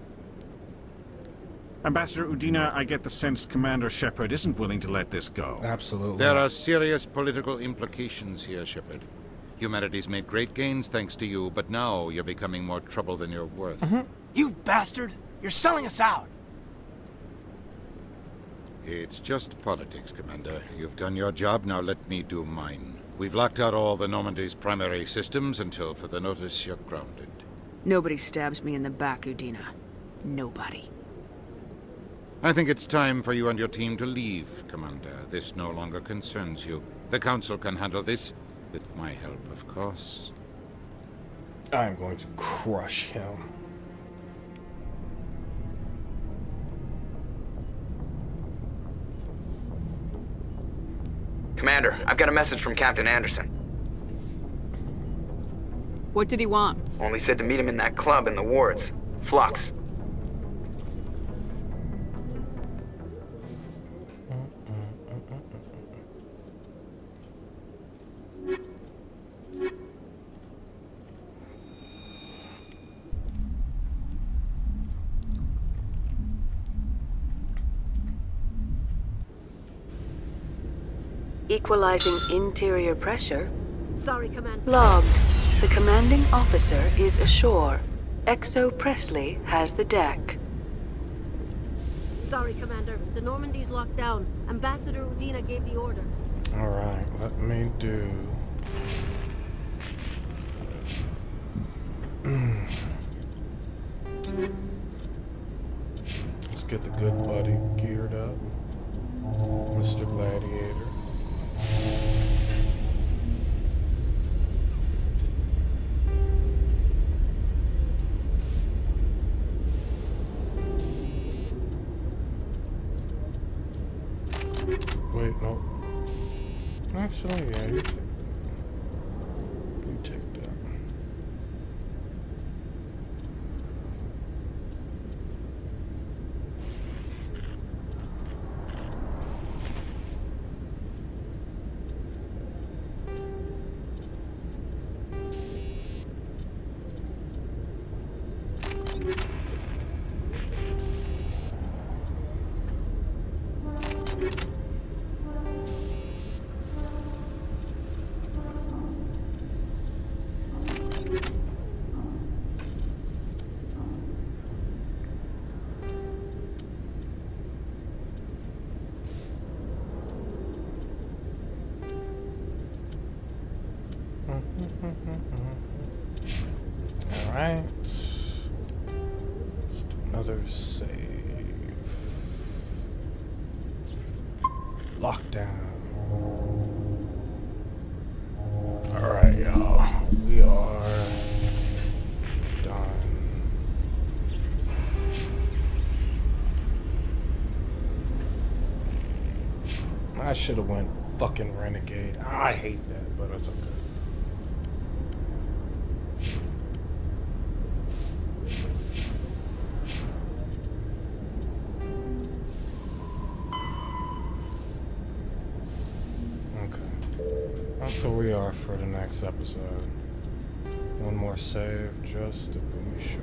Ambassador Udina, I get the sense Commander Shepard isn't willing to let this go. Absolutely. There are serious political implications here, Shepard. Humanity's made great gains thanks to you, but now you're becoming more trouble than you're worth. You bastard! You're selling us out! It's just politics, Commander. You've done your job, now let me do mine. We've locked out all the Normandy's primary systems until further notice you're grounded. Nobody stabs me in the back, Udina. Nobody. I think it's time for you and your team to leave, Commander. This no longer concerns you. The Council can handle this, with my help, of course. I'm going to crush him. Commander, I've got a message from Captain Anderson. What did he want? Only said to meet him in that club in the wards. Flux. Equalizing interior pressure. Sorry, Commander. Logged. The commanding officer is ashore. Exo Presley has the deck. Sorry, Commander. The Normandy's locked down. Ambassador Udina gave the order. Alright, let me do... Let's get the good buddy geared up. Mr. Gladiator. Wait, no. Actually, yeah, you take that. You take that. Alright. Just another save. Lockdown. Alright, y'all. We are done. I should have went fucking Renegade. I hate that, but it's okay. That's where we are for the next episode. One more save just to be sure.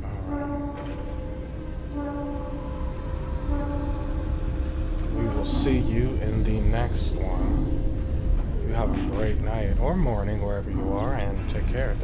Alright. We will see you in the next one. You have a great night or morning wherever you are, and take care.